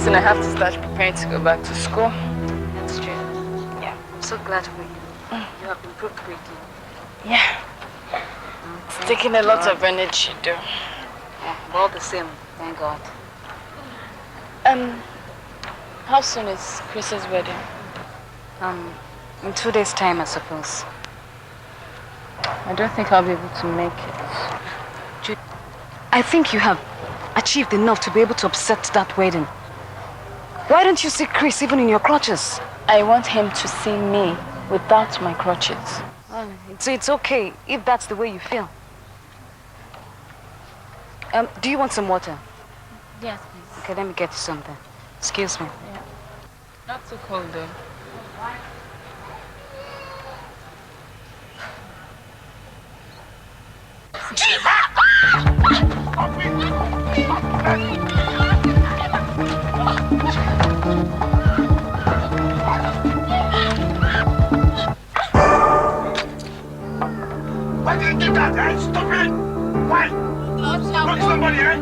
And I have to start preparing to go back to school. That's true. Yeah, I'm so glad for you. You have improved greatly. Yeah. It's taking a lot of energy, though. Yeah, but all the same, thank God. How soon is Chris's wedding? In 2 days' time, I suppose. I don't think I'll be able to make it. I think you have achieved enough to be able to upset that wedding. Why don't you see Chris even in your crutches? I want him to see me without my crutches. It's okay if that's the way you feel. Do you want some water? Yes, please. Okay, let me get you something. Excuse me. Yeah. Not so cold, though. Why did you do that, eh? Stop it! Why? Not somebody, eh?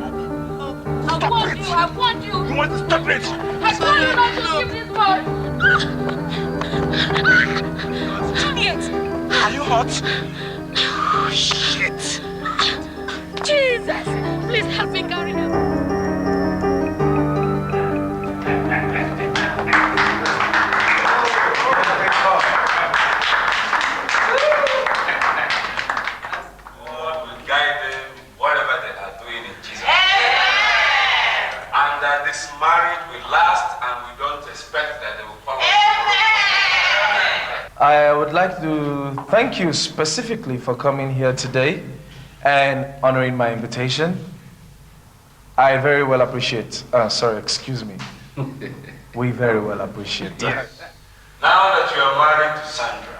Stop it! I want you! You want to stop it? I told you not to give this word! Juliet! Are you hot? Oh, shit! Jesus! Please help me carry him! This marriage will last, and we don't expect that they will follow. I would like to thank you specifically for coming here today and honoring my invitation. I very well appreciate, excuse me. We very well appreciate that. Now that you are married to Sandra,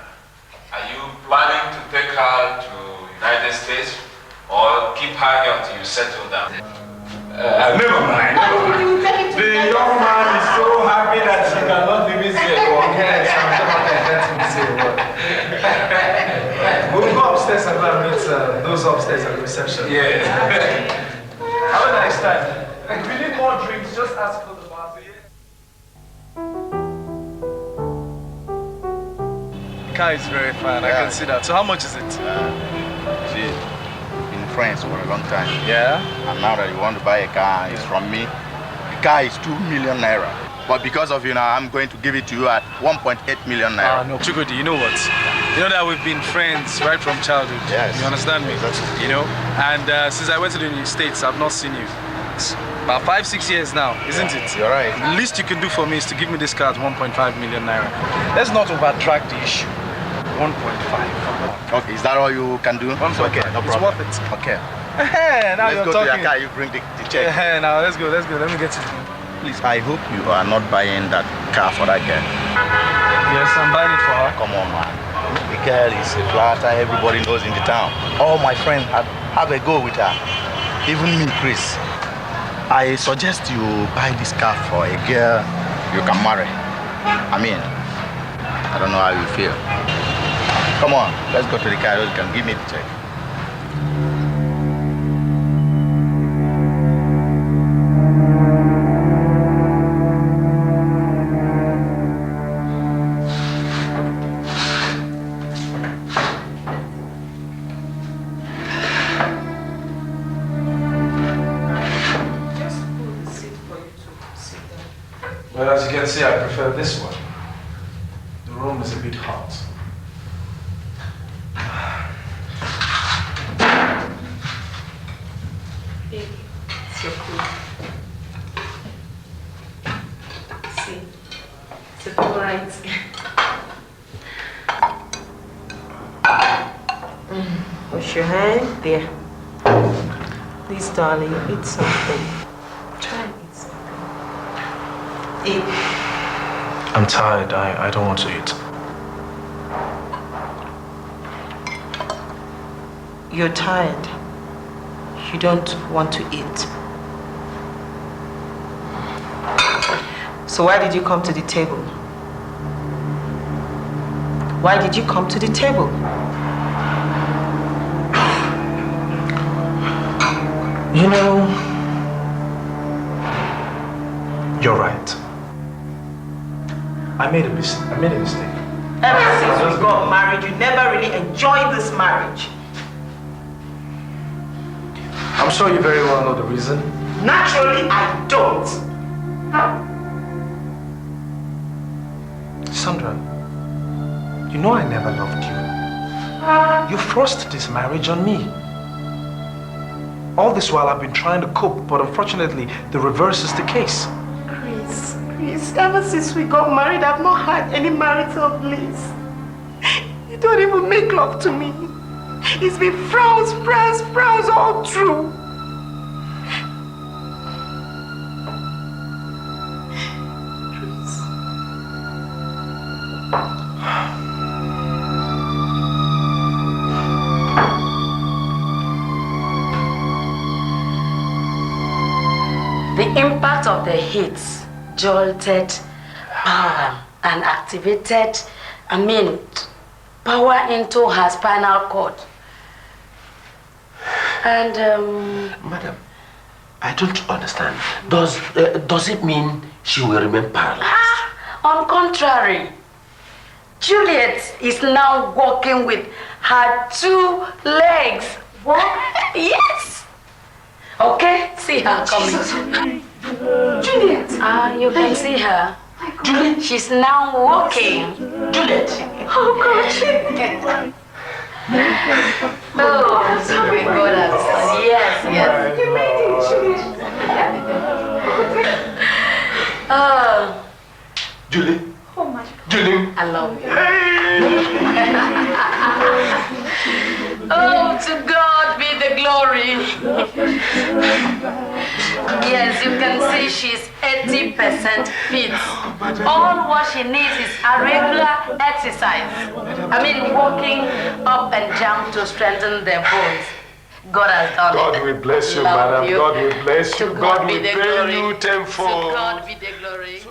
are you planning to take her to United States or keep her here until you settle down? Never mind. The young man is so happy that he cannot even say a word. Yes, I'm sure I can let him say a word. We'll go upstairs and go and meet those upstairs at the reception. Yeah. Have a nice time. If you need more drinks, just ask for the bar. The car is very fine, I can see that. So how much is it? See, been friends for a long time. Yeah? And now that you want to buy a car, it's from me. The car is 2 million naira. But because of you now, I'm going to give it to you at 1.8 million naira. No, Chukudi, you know what? You know that we've been friends right from childhood. Yes. You understand me? Exactly. You know? And since I went to the States, I've not seen you. It's about 5-6 years now, isn't it? You're right. The least you can do for me is to give me this car at 1.5 million naira. Let's not overdrag the issue. 1.5. Okay, is that all you can do? 1.5. Okay, no problem. It's worth it. Okay. Now let's you're go talking. to your car, you bring the check. Now let's go. Let me get you. Please, I hope you are not buying that car for that girl. Yes, I'm buying it for her. Come on, man. The girl is a flatter everybody knows in the town. All my friends have a go with her. Even me, Chris. I suggest you buy this car for a girl you can marry. I mean, I don't know how you feel. Come on, let's go to the car. You can give me the check. Well, as you can see, I prefer this one. The room is a bit hot. It's your cool. See, it's all right. Wash your hand there. Please, darling, eat something. Try and eat something. Eat. I'm tired. I don't want to eat. You're tired. You don't want to eat. So why did you come to the table? Why did you come to the table? You know, you're right. I made a mistake. Ever since we got married, you never really enjoyed this marriage. I'm sure you very well know the reason. Naturally, I don't. Sandra, you know I never loved you. You forced this marriage on me. All this while I've been trying to cope, but unfortunately, the reverse is the case. Chris, ever since we got married, I've not had any marital bliss. You don't even make love to me. It's been frowns all through. The impact of the hits jolted power and activated, power into her spinal cord. And Madam, I don't understand. Does it mean she will remain paralyzed? On contrary, Juliet is now walking with her 2 legs. What? Yes. Okay, see her coming. Juliet. You can see her. Juliet. She's now walking. Juliet. Oh God. Oh, sorry, God. Yes. You made it, Juliet. Julie. Oh my God. Julie. I love you. Oh, to God be the glory. Yes, you can see she's 80% fit. All what she needs is a regular exercise. Walking up and down to strengthen their bones. God has done it. God will bless you, Love madam. you. God will bless you. To God be will the pay glory. you tenfold. To God be the glory.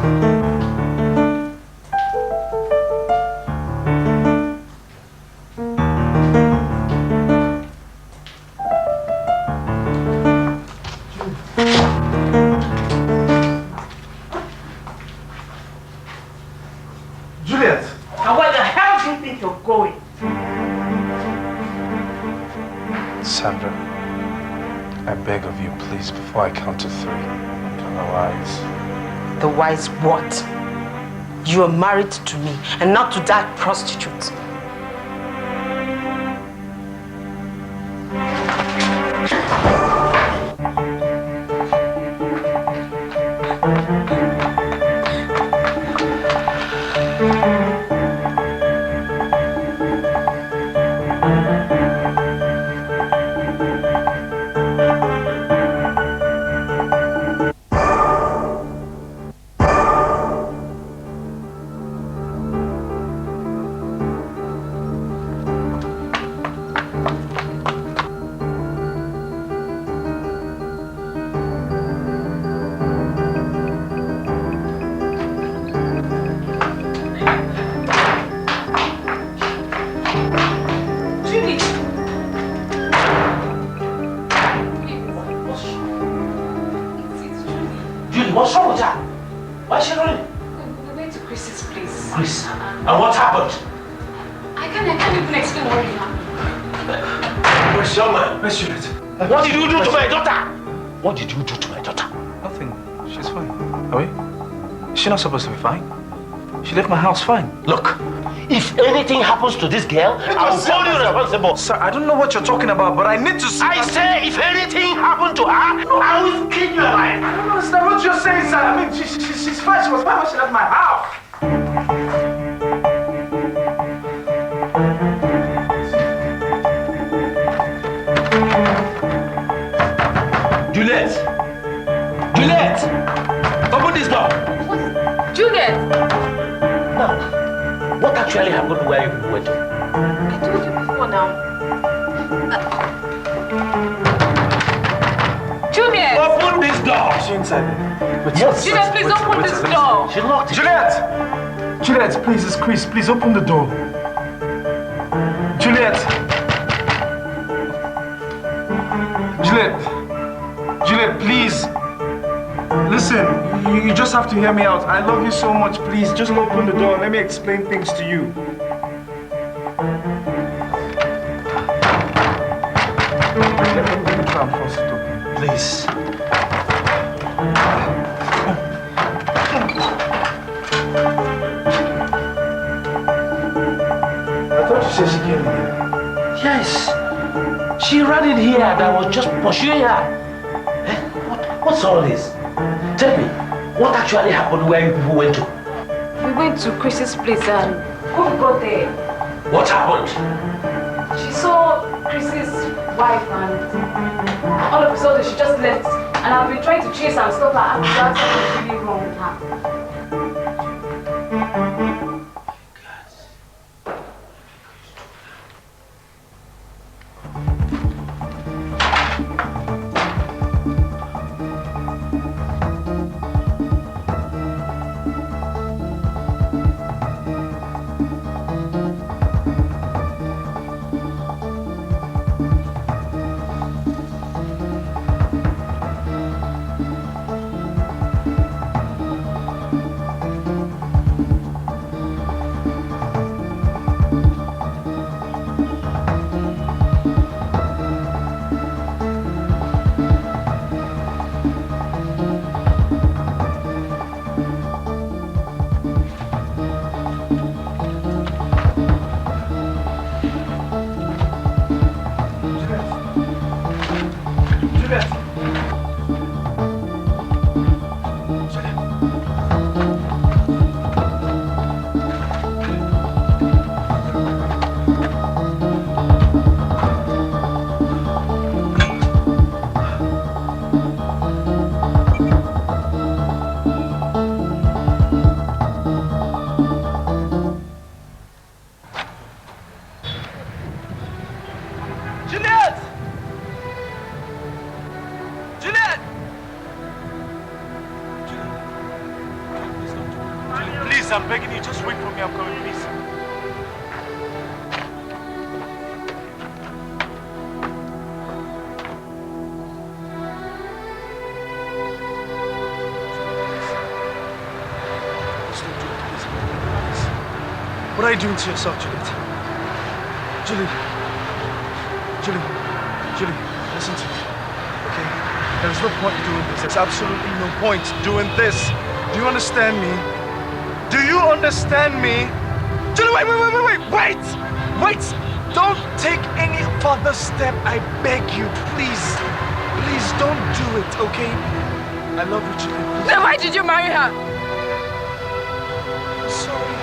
Juliet! And where the hell do you think you're going? Sandra, I beg of you, please, before I count to 3, I'm wise. The wise what? You are married to me and not to that prostitute. What's wrong with her? Why is she running? We went to Chris's place. Chris? And what happened? I can't even explain what really happened. Where's your man? Where's Juliet? What did you do to my daughter? What did you do to my daughter? Nothing. She's fine. Are we? Is she not supposed to be fine? She left my house fine. Look, if anything happens to this girl, I will hold you responsible. Sir, I don't know what you're talking about, but I need to see. I say, if anything happened to her, I will skin you alive. I don't understand what you're saying, sir. I mean, she's fine. She was fine when she left my house. Juliet! Juliet! Open this door! Juliet! Now, what actually happened where you went to? I told you before now. Juliet! Open this door! Is she inside there? Yes. Juliet, please open this door! She locked it. Juliet! Juliet, please, it's Chris. Please open the door. Juliet! Juliet, please. Listen, you just have to hear me out. I love you so much. Please, just open the door. Let me explain things to you. Let me try and force it open. Please. I thought you said she came in here. Yes. She ran in here and I was just pursuing her. What's all this? Tell me, what actually happened where you people went to? We went to Chris's place and when we got there, What happened? she saw Chris's wife and all of a sudden she just left. And I've been trying to chase her and stop her. That's something really wrong with her. Please, I'm begging you, just wait for me. I'm coming, please. What are you doing to yourself, Juliet? Julie, listen to me, okay? There's no point in doing this. There's absolutely no point doing this. Do you understand me? Do you understand me? Julie, wait! Don't take any further step, I beg you, please. Please, don't do it, okay? I love you, Julie. Then why did you marry her? I'm sorry.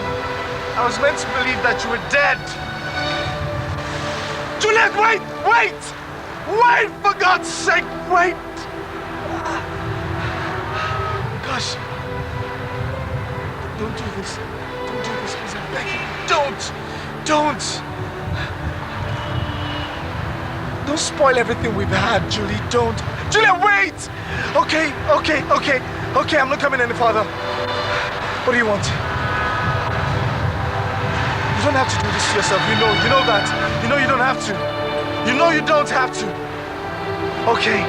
I was meant to believe that you were dead. Juliet, wait! Wait, for God's sake, wait! Gosh. Don't do this. Don't do this, please, I beg you. Don't spoil everything we've had, Julie, don't. Juliet, wait! Okay, I'm not coming any further. What do you want? You don't have to do this to yourself, you know that. You know you don't have to. You know you don't have to. Okay.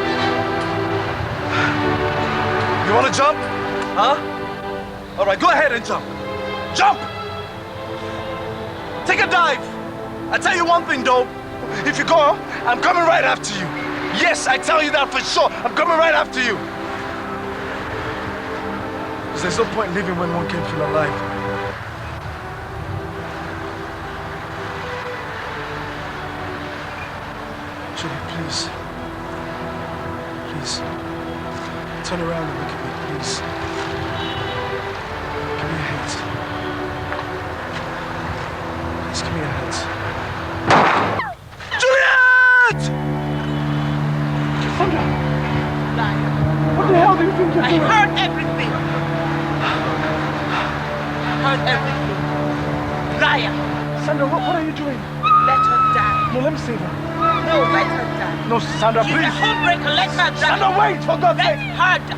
You wanna jump? Huh? Alright, go ahead and jump. Jump! Take a dive! I tell you one thing though, if you go, I'm coming right after you. Yes, I tell you that for sure. I'm coming right after you. Because there's no point living when one can't feel alive. Julie, please. Please. Turn around and look at me, please. Give me your hands. Please give me your hands. Juliet! Sandra! What the hell do you think you're doing? I heard everything. Liar! Sandra, what are you doing? Let her die. No, let me save her. No, let her die. No, Sandra, She's please. a homebreaker, let her die. Sandra, wait, for God's sake. Let her die.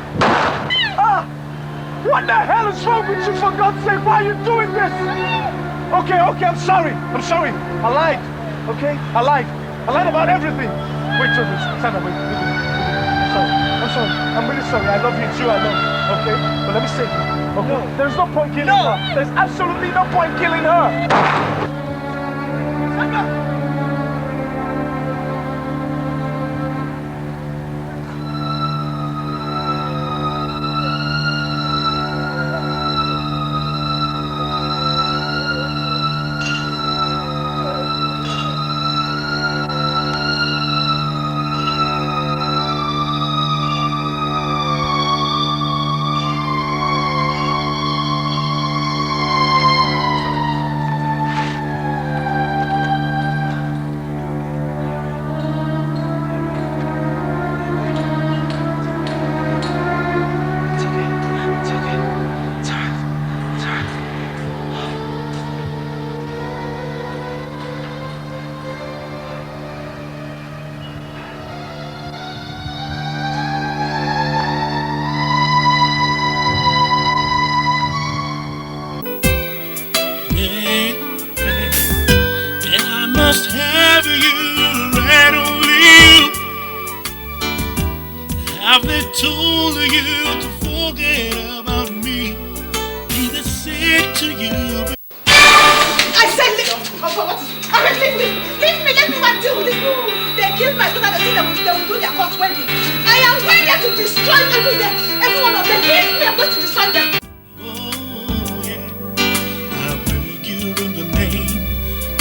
What the hell is wrong with you, for God's sake? Why are you doing this? Okay, I'm sorry. I lied, okay? I lied about everything. Wait, Sandra, wait. I'm sorry. I'm really sorry. I love you too, I know, okay? But let me save you, okay? No. There's no point killing her. There's absolutely no point killing her. Sandra! must have you, right only you. Have they told you to forget about me? Either said to you. I said leave me. Leave me, let me go and deal with it. They killed my daughter, they will do their court wedding. I am ready to destroy every one of them. Leave me, I'm going to destroy them.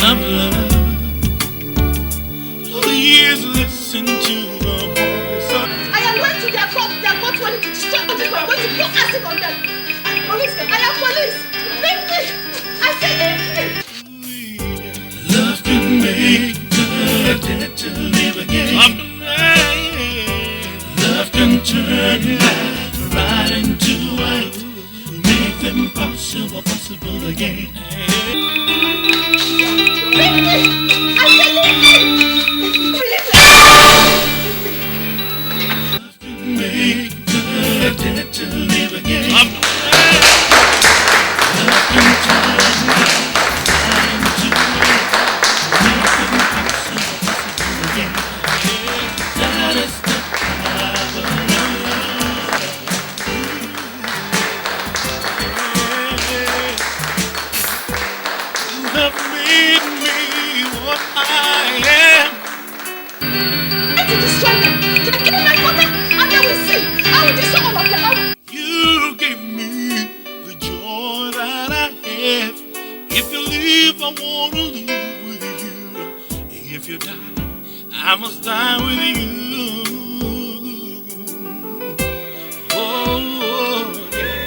Of love, please listen to the voice of I am going to their court wedding to destroy them. I'm going to pour acid on them. I'm police. I am police. Leave me. I said leave me. love can make the dead to live again. Love can turn right into white, make them possible again. Leave me! I said leave me! Make the dead to live again. Love I wanna live with you. If you die, I must die with you. Oh, yeah.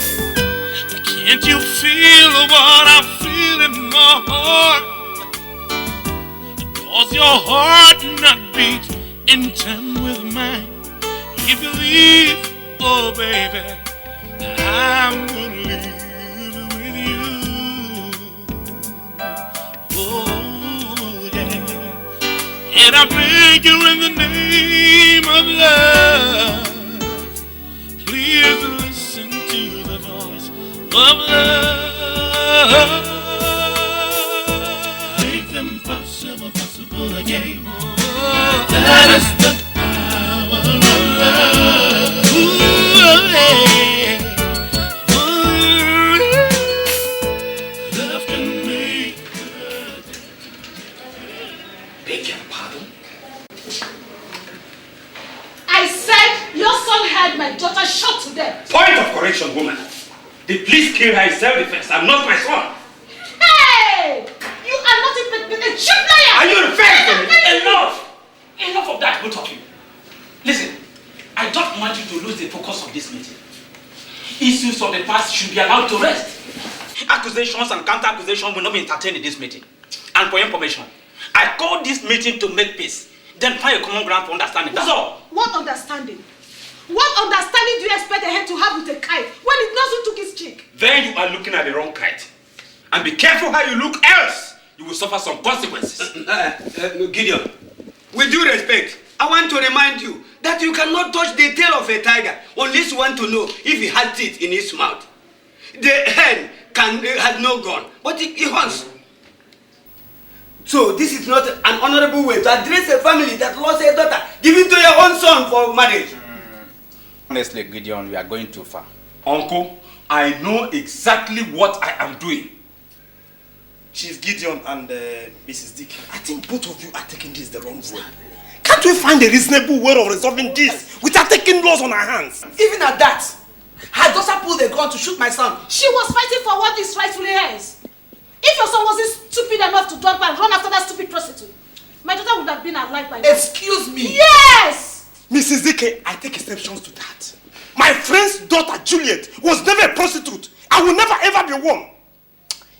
Can't you feel what I feel in my heart? Cause your heart not beat in time with mine. If you leave, oh baby, I'm gonna live with you. Oh yeah. And I beg you in the name of love, please listen to the voice of love. Make them possible again. That is the power of love. Ooh, yeah. Ooh, love can make. Beg your pardon? I said your son had my daughter shot to death. Point of correction, woman. The police killed her in self-defense. I'm not my son. Hey! You are not a cheap liar! Are you referring to me? Enough! Enough of that, both of you. Listen, I don't want you to lose the focus of this meeting. Issues of the past should be allowed to rest. Accusations and counter-accusations will not be entertained in this meeting. And for information, I called this meeting to make peace, then find a common ground for understanding. That's all. What understanding? What understanding do you expect a hen to have with a kite when it doesn't took its cheek? Then you are looking at the wrong kite. And be careful how you look, else you will suffer some consequences. Gideon, with due respect, I want to remind you that you cannot touch the tail of a tiger unless you want to know if he has teeth in his mouth. The hen has no gun, but he hunts. So this is not an honorable way to address a family that lost a daughter given to your own son for marriage. Honestly, Gideon, we are going too far. Uncle, I know exactly what I am doing. Chief Gideon and Mrs. Dick, I think both of you are taking this the wrong way. Can't we find a reasonable way of resolving this without taking laws on our hands? Even at that, her daughter pulled a gun to shoot my son. She was fighting for what is rightfully hers. If your son wasn't stupid enough to dump and run after that stupid prostitute, my daughter would have been alive by now. Excuse me? Yes! Mrs. Dick, I take exceptions to that. My friend's daughter, Juliet, was never a prostitute. I will never ever be one.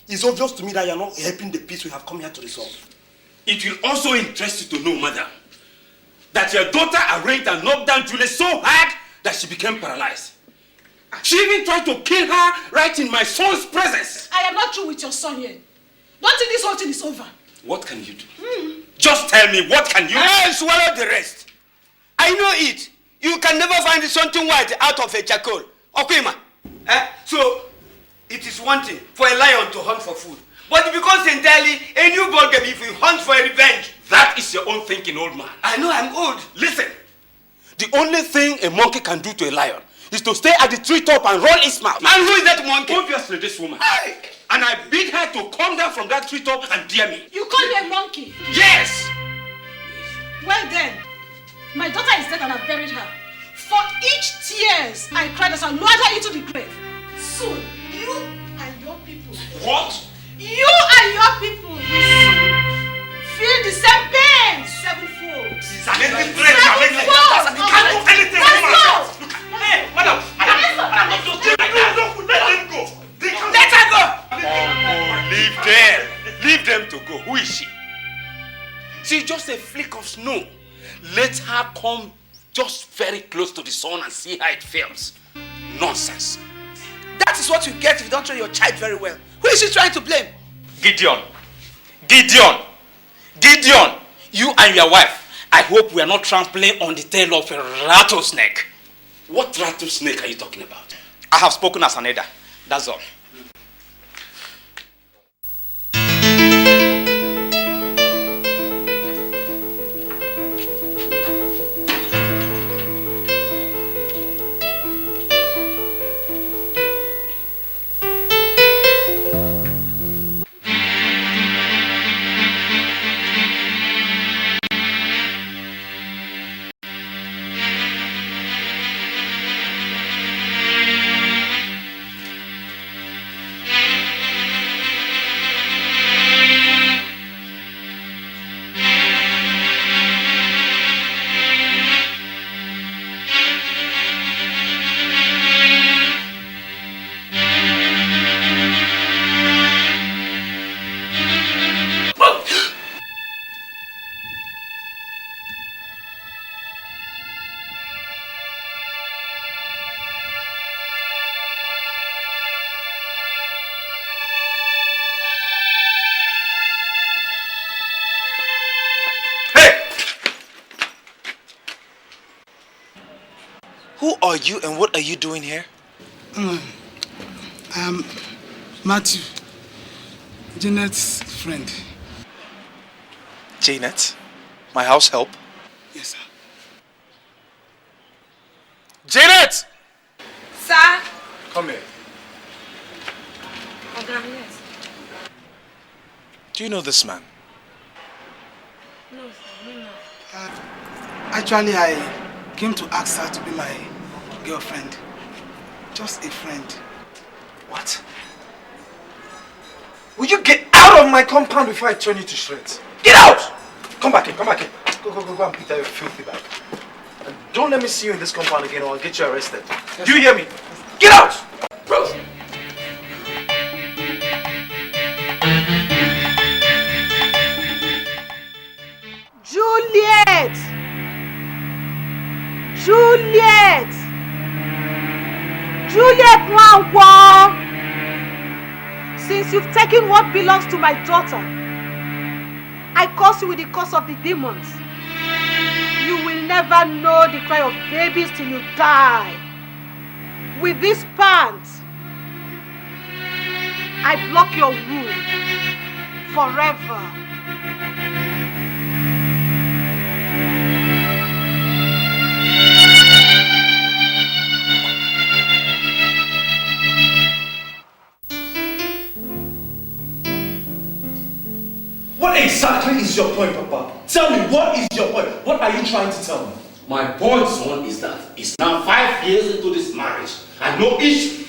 It's obvious to me that you are not helping the peace we have come here to resolve. It will also interest you to know, madam, that your daughter arranged and knocked down Juliet so hard that she became paralyzed. She even tried to kill her right in my son's presence. I am not through with your son yet. Don't think this whole thing is over. What can you do? Just tell me, what can you do? I'll swallow the rest. I know it. You can never find something white out of a charcoal. Okay, ma. So, it is one thing for a lion to hunt for food. But it becomes entirely a new ballgame if you hunt for revenge. That is your own thinking, old man. I know I'm old. Listen, the only thing a monkey can do to a lion is to stay at the treetop and roll its mouth. And who is that monkey? Obviously this woman. And I bid her to come down from that treetop and dare me. You call me a monkey? Yes! Well then, my daughter is dead and I've buried her. For each tears I cried as I lowered her into the grave. Soon, you and your people. What? You and your people will soon feel the same pain sevenfold. You can't do anything. Let's go! Hey, madam. Let them go. Let her go. Leave them. Leave them to go. Who is she? She's just a flick of snow. Let her come just very close to the sun and see how it feels. Nonsense. That is what you get if you don't train your child very well. Who is she trying to blame? Gideon. You and your wife, I hope we are not trampling on the tail of a rattlesnake. What rattlesnake are you talking about? I have spoken as an elder. That's all. are you and what are you doing here? I'm Matthew, Janet's friend. Janet? My house help? Yes, sir. Janet! Sir? Come here. Yes. Do you know this man? No, sir, no. Actually, I came to ask her to be my girlfriend. Just a friend. What? Will you get out of my compound before I turn you to shreds? Get out! Come back in, come back in. Go and pick that filthy bag. And don't let me see you in this compound again or I'll get you arrested. Do you hear me? Get out! Bro! Juliet! Juliet! Juliet Nwankwo! Since you've taken what belongs to my daughter, I curse you with the curse of the demons. You will never know the cry of babies till you die. With this pants, I block your womb forever. What exactly is your point, Papa? Tell me, what is your point? What are you trying to tell me? My point, son, is that it's now 5 years into this marriage and no issue.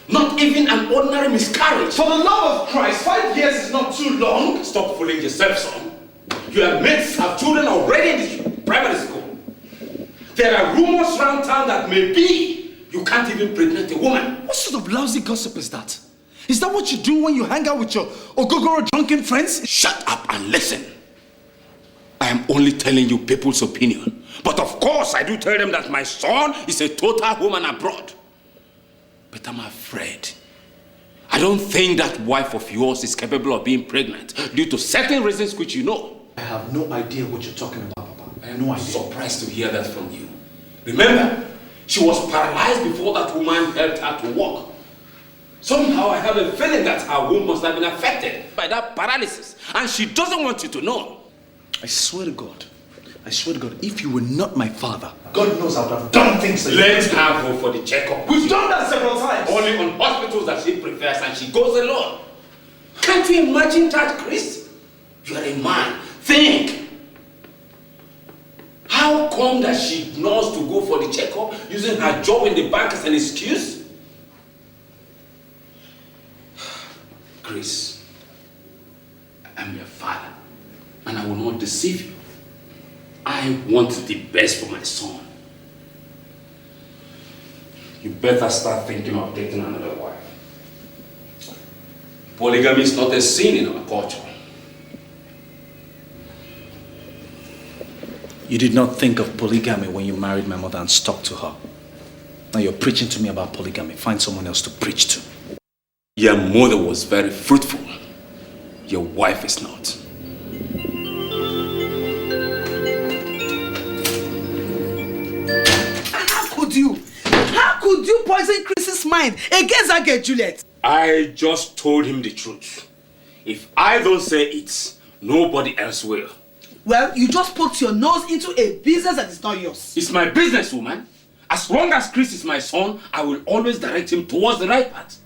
Not even an ordinary miscarriage. For the love of Christ, 5 years is not too long. Stop fooling yourself, son. Your mates have children already in the primary school. There are rumors around town that maybe you can't even pregnant a woman. What sort of lousy gossip is that? Is that what you do when you hang out with your ogogoro drunken friends? Shut up and listen. I am only telling you people's opinion. But of course, I do tell them that my son is a total woman abroad. But I'm afraid. I don't think that wife of yours is capable of being pregnant due to certain reasons which you know. I have no idea what you're talking about, Papa. I have no idea. Surprised to hear that from you. Remember, she was paralyzed before that woman helped her to walk. Somehow I have a feeling that her womb must have been affected by that paralysis. And she doesn't want you to know. I swear to God, if you were not my father, God knows I would have done things that Let her go for the checkup. We've done that several times. Only on hospitals that she prefers and she goes alone. Can't you imagine that, Chris? You are a man. Think. How come that she ignores to go for the checkup using her job in the bank as an excuse? Chris, I'm your father and I will not deceive you. I want the best for my son. You better start thinking of dating another wife. Polygamy is not a sin in our culture. You did not think of polygamy when you married my mother and stuck to her. Now you're preaching to me about polygamy. Find someone else to preach to. Your mother was very fruitful. Your wife is not. How could you poison Chris's mind against that girl, Juliet? I just told him the truth. If I don't say it, nobody else will. Well, you just poked your nose into a business that is not yours. It's my business, woman. As long as Chris is my son, I will always direct him towards the right path.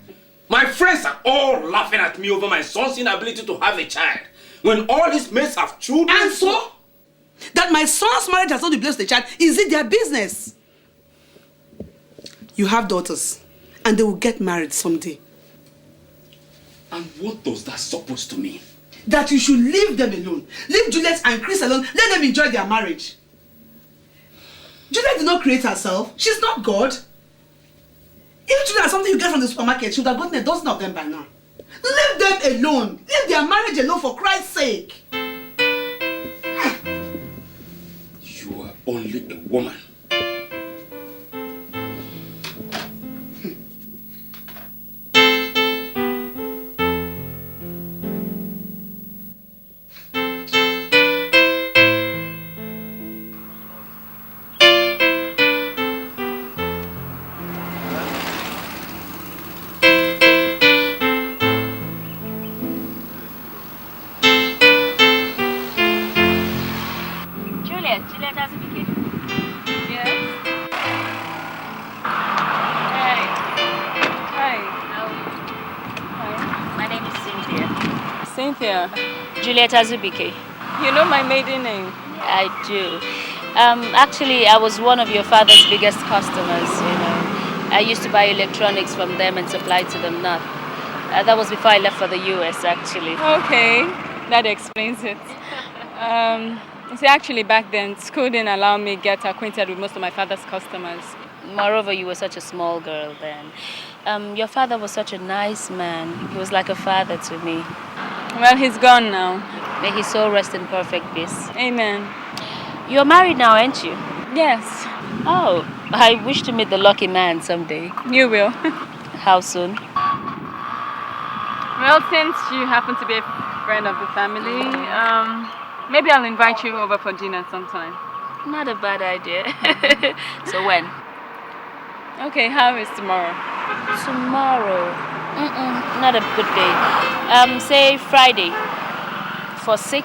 My friends are all laughing at me over my son's inability to have a child, when all his mates have children. And so? That my son's marriage has not been blessed with a child, is it their business? You have daughters, and they will get married someday. And what does that suppose to mean? That you should leave them alone. Leave Juliet and Chris alone. Let them enjoy their marriage. Juliet did not create herself. She's not God. If Juliet has something you get from the supermarket, she would have gotten a dozen of them by now. Leave them alone. Leave their marriage alone for Christ's sake. You are only a woman. Cynthia. Juliet Azubike. You know my maiden name? I do. Actually, I was one of your father's biggest customers, you know. I used to buy electronics from them and supply to them now. That was before I left for the US, actually. Okay, that explains it. You see, actually back then, school didn't allow me to get acquainted with most of my father's customers. Moreover, you were such a small girl then. Your father was such a nice man. He was like a father to me. Well, he's gone now. May his soul rest in perfect peace. Amen. You're married now, aren't you? Yes. Oh, I wish to meet the lucky man someday. You will. How soon? Well, since you happen to be a friend of the family, maybe I'll invite you over for dinner sometime. Not a bad idea. So when? Okay, how is tomorrow? Tomorrow? Not a good day. Say Friday. For 6.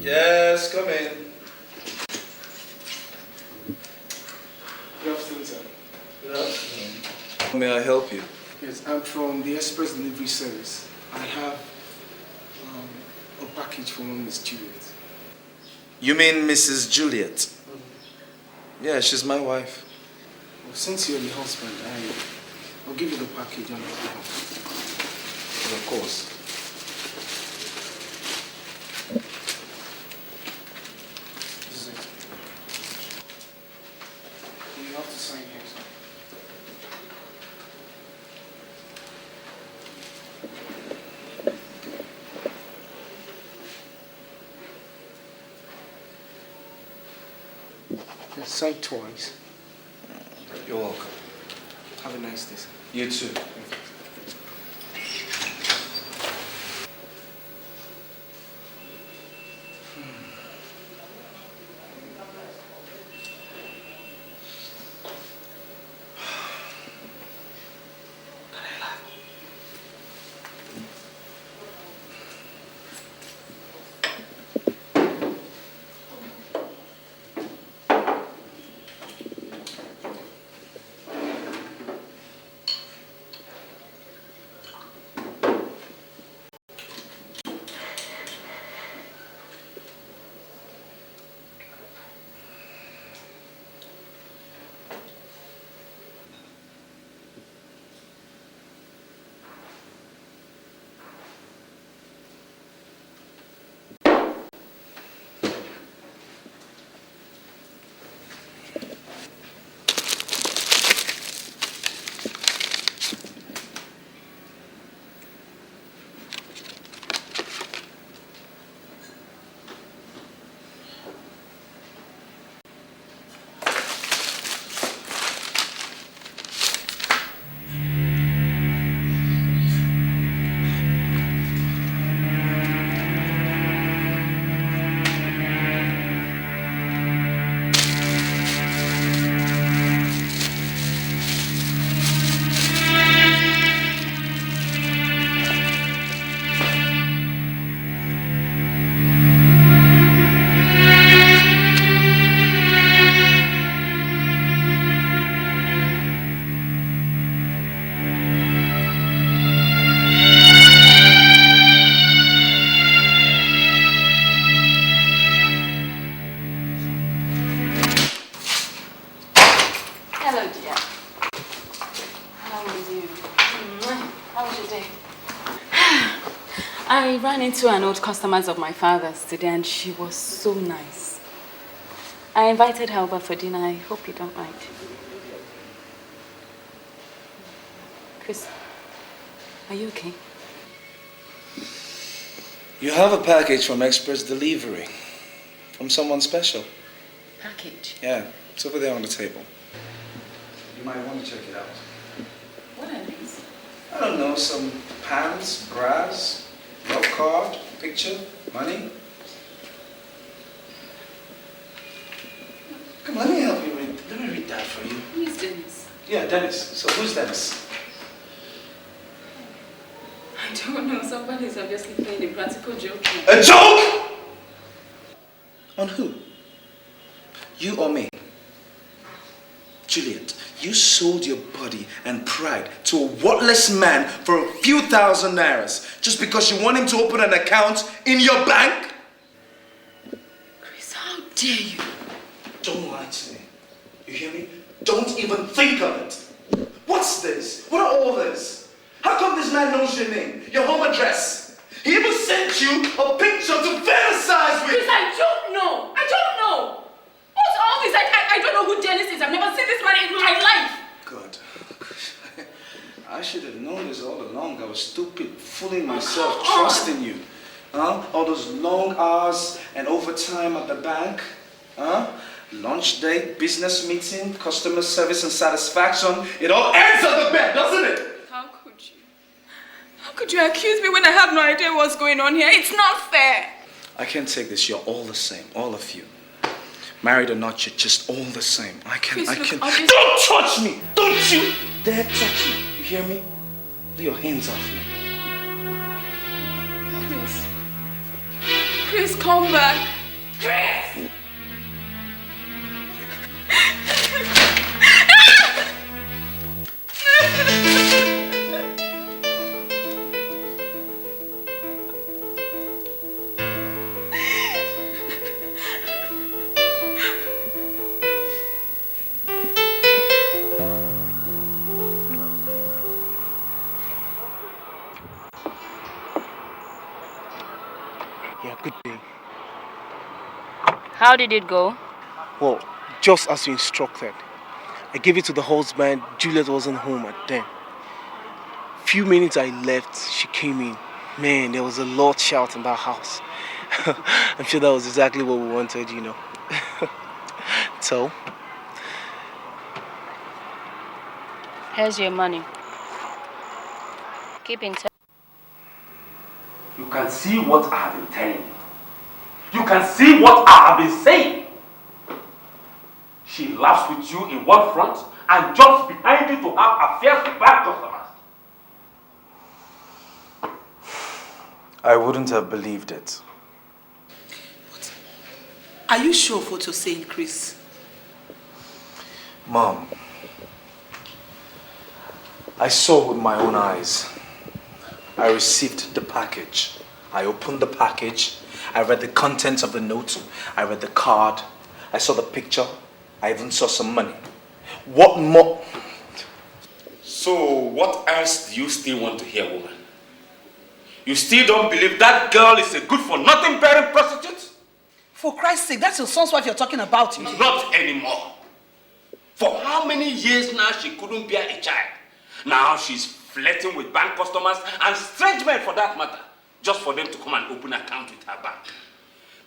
Yes, come in. Good afternoon, sir. Good afternoon. How may I help you? Yes, I'm from the Express Delivery Service. I have a package for Miss Juliet. You mean Mrs. Juliet? Yeah, she's my wife. Well, since you're the husband, I'll give you the package on your behalf. Well, of course. This is it. You have to sign here, sir. Just sign twice. You're welcome. Have a nice day, sir. You too. I ran into an old customer of my father's today and she was so nice. I invited her over for dinner. I hope you don't mind. Chris, are you okay? You have a package from Express Delivery. From someone special. Package? Yeah, it's over there on the table. You might want to check it out. What are these? I don't know, some pants, bras, love card, picture, money. Come, let me help you read. Let me read that for you. Who is doing this? Yeah, Dennis. So who's Dennis? I don't know. Somebody's obviously playing a practical joke. A joke? On who? You or me? Juliet, you sold your body and pride to a worthless man for a few thousand nairas just because you want him to open an account in your bank? Chris, how dare you? Don't lie to me. You hear me? Don't even think of it. What's this? What are all this? How come this man knows your name, your home address? He even sent you a picture to fantasize with. Chris, I don't know. I don't know. What's all this? I don't know who Dennis is. I've never seen this man in my life. God. I should have known this all along. I was stupid, fooling myself, trusting you. Huh? All those long hours and overtime at the bank. Huh? Lunch date, business meeting, customer service and satisfaction. It all ends at the bed, doesn't it? How could you? How could you accuse me when I have no idea what's going on here? It's not fair. I can't take this. You're all the same, all of you. Married or not, you're just all the same. Chris, look, Don't touch me! Don't you dare touch me! You hear me? Lay your hands off me. Chris. Chris, come back. Chris! Yeah, good day. How did it go? Well, just as you instructed. I gave it to the husband. Juliet wasn't home at then. Few minutes I left, she came in. Man, there was a lot shout in that house. I'm sure that was exactly what we wanted, you know. So? Here's your money. Keep in touch. You can see what I have been telling you. You can see what I have been saying. She laughs with you in one front and jumps behind you to have affairs with bad customers. I wouldn't have believed it. Are you sure of what you're saying, Chris? Mom, I saw with my own eyes. I received the package. I opened the package. I read the contents of the note. I read the card. I saw the picture. I even saw some money. What more? So what else do you still want to hear, woman? You still don't believe that girl is a good-for-nothing parent prostitute? For Christ's sake, that's your son's wife you're talking about. Not anymore. For how many years now she couldn't bear a child? Now she's flirting with bank customers and strange men for that matter, just for them to come and open an account with her bank.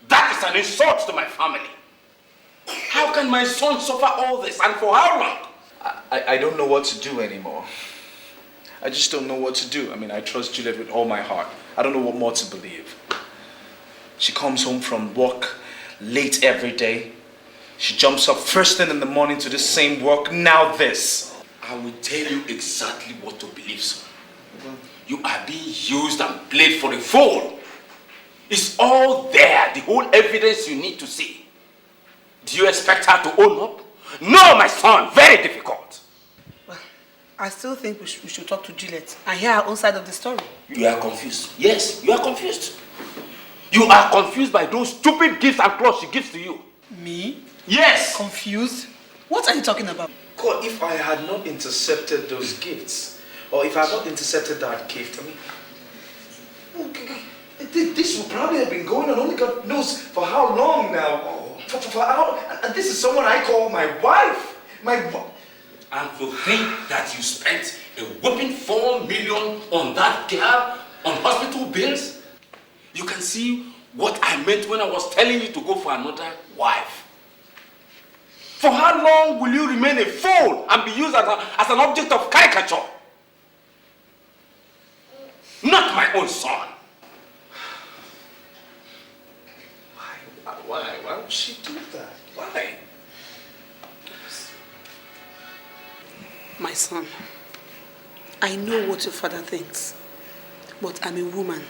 That is an insult to my family. How can my son suffer all this and for how long? I don't know what to do anymore. I just don't know what to do. I mean, I trust Juliet with all my heart. I don't know what more to believe. She comes home from work late every day. She jumps up first thing in the morning to the same work. Now this. I will tell you exactly what to believe, son. You are being used and played for a fool. It's all there, the whole evidence you need to see. Do you expect her to own up? No, my son, very difficult. Well, I still think we should talk to Juliet and hear her own side of the story. You are confused. Yes, you are confused. You are confused by those stupid gifts and clothes she gives to you. Me? Yes. Confused? What are you talking about? God, if I had not intercepted those gifts, or if I had not intercepted that gift, I mean, this would probably have been going on only God knows for how long now. And this is someone I call my wife. And to think that you spent a whopping 4 million on that girl, on hospital bills, you can see what I meant when I was telling you to go for another wife. For how long will you remain a fool and be used as an object of caricature? Not my own son. Why would she do that? Why? My son, I know what your father thinks, but I'm a woman.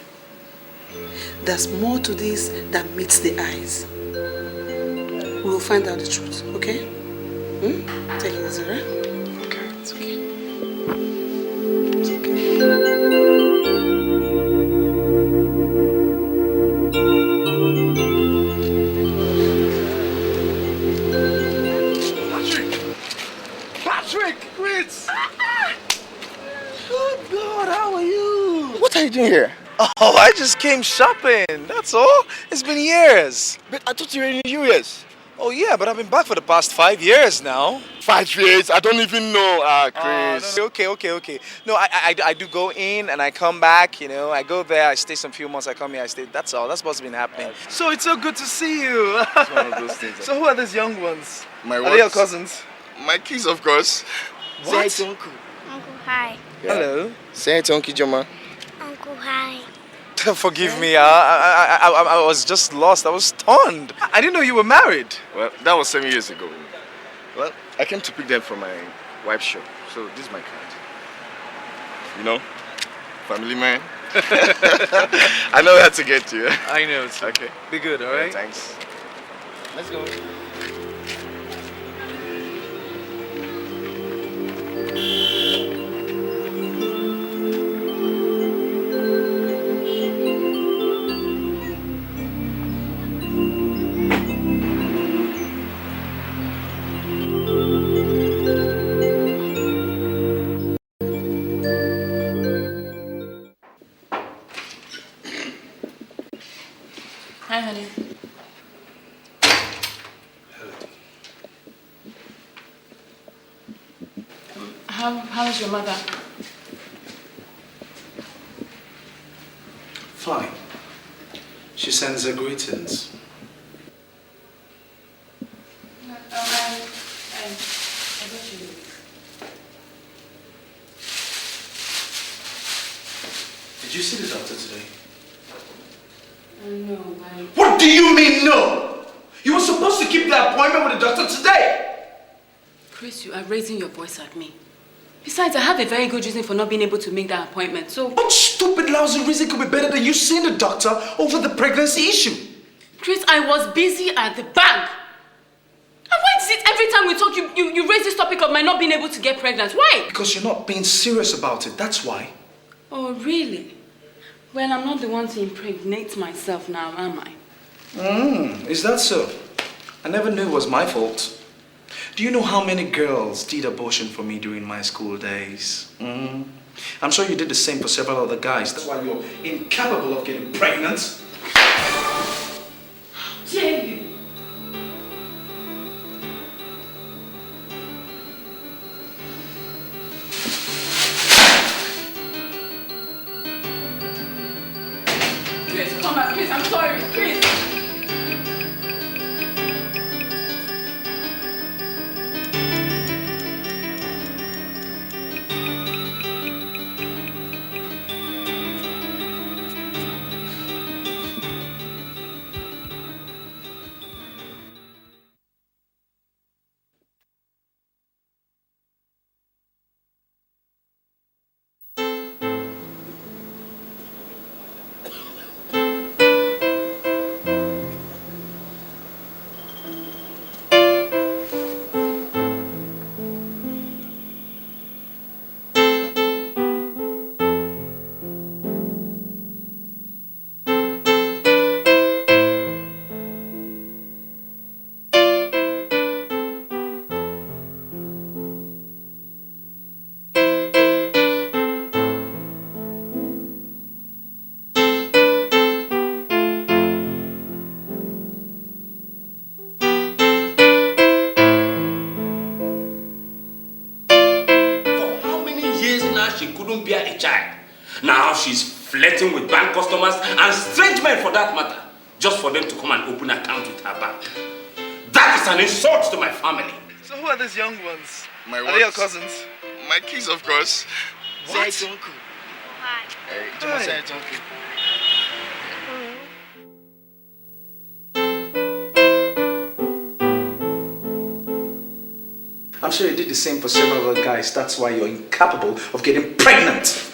There's more to this than meets the eyes. We will find out the truth, okay? Take it easy, right? Okay, it's okay. It's Patrick! Great! Good God, how are you? What are you doing here? Oh, I just came shopping, that's all. It's been years. But I thought you were in the US. Oh yeah, but I've been back for the past 5 years now. 5 years? I don't even know, Chris. No, okay. No, I do go in and I come back, you know. I go there, I stay some few months, I come here, I stay. That's all. That's what's been happening. So it's so good to see you. It's one of those things. So who are these young ones? My Are they your cousins? My kids, of course. What? Say hi to Uncle. Uncle, hi. Yeah. Hello. Say hi to Uncle Joma. Uncle, hi. Forgive me, I was just lost. I was stunned. I didn't know you were married. Well, that was 7 years ago. Well, I came to pick them from my wife's shop. So this is my card. You know, family man. I know how to get you. I know. Too. Okay. Be good, all right? Yeah, thanks. Let's go. Hi, honey. How is your mother? Fine. She sends her greetings. I got you. Did you see the doctor today? No, What do you mean no? You were supposed to keep the appointment with the doctor today. Chris, you are raising your voice at me. Besides, I have a very good reason for not being able to make that appointment, so... What stupid, lousy reason could be better than you seeing the doctor over the pregnancy issue? Chris, I was busy at the bank. And why is it every time we talk, you raise this topic of my not being able to get pregnant? Why? Because you're not being serious about it, that's why. Oh, really? Well, I'm not the one to impregnate myself now, am I? Is that so? I never knew it was my fault. Do you know how many girls did abortion for me during my school days? I'm sure you did the same for several other guys. That's why you're incapable of getting pregnant. How dare you? Chris, come back. Chris, I'm sorry. Chris. Bear a child. Now she's flirting with bank customers and strange men for that matter, just for them to come and open an account with her bank. That is an insult to my family. So who are these young ones? My Are they your cousins? My kids, of course. Say hi to Uncle. Hi. Hey, Joma, say hi to Uncle. I'm sure you did the same for several other guys. That's why you're incapable of getting pregnant.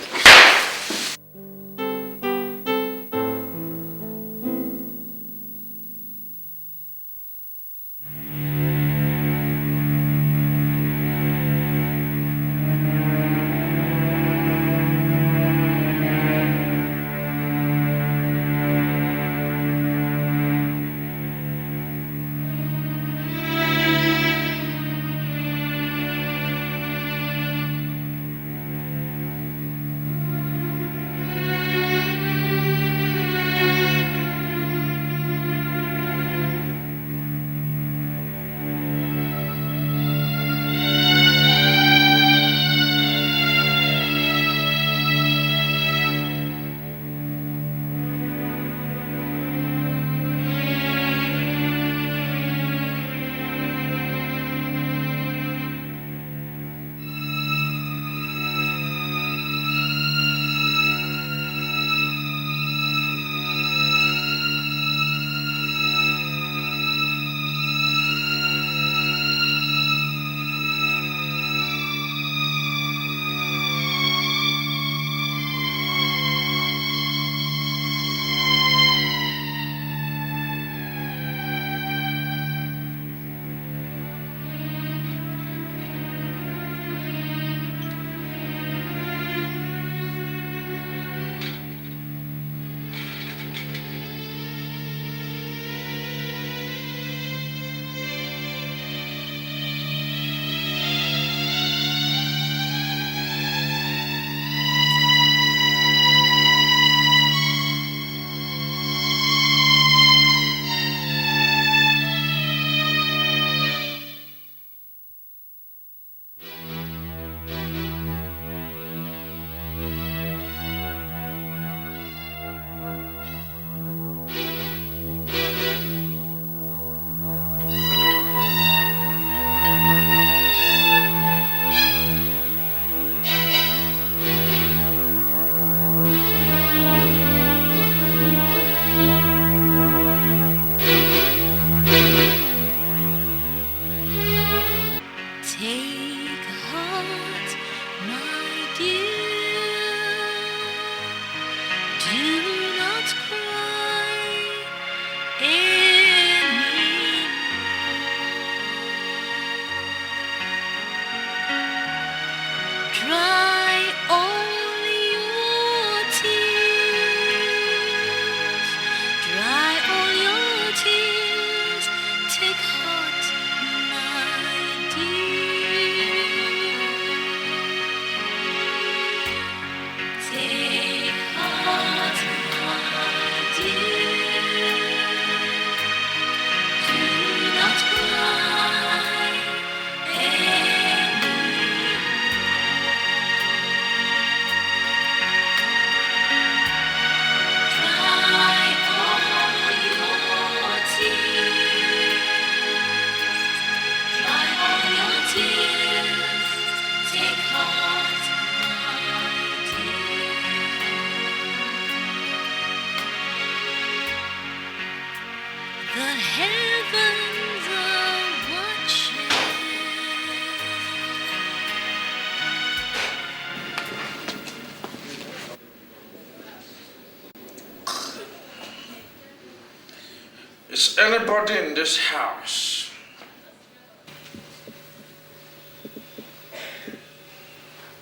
Is anybody in this house?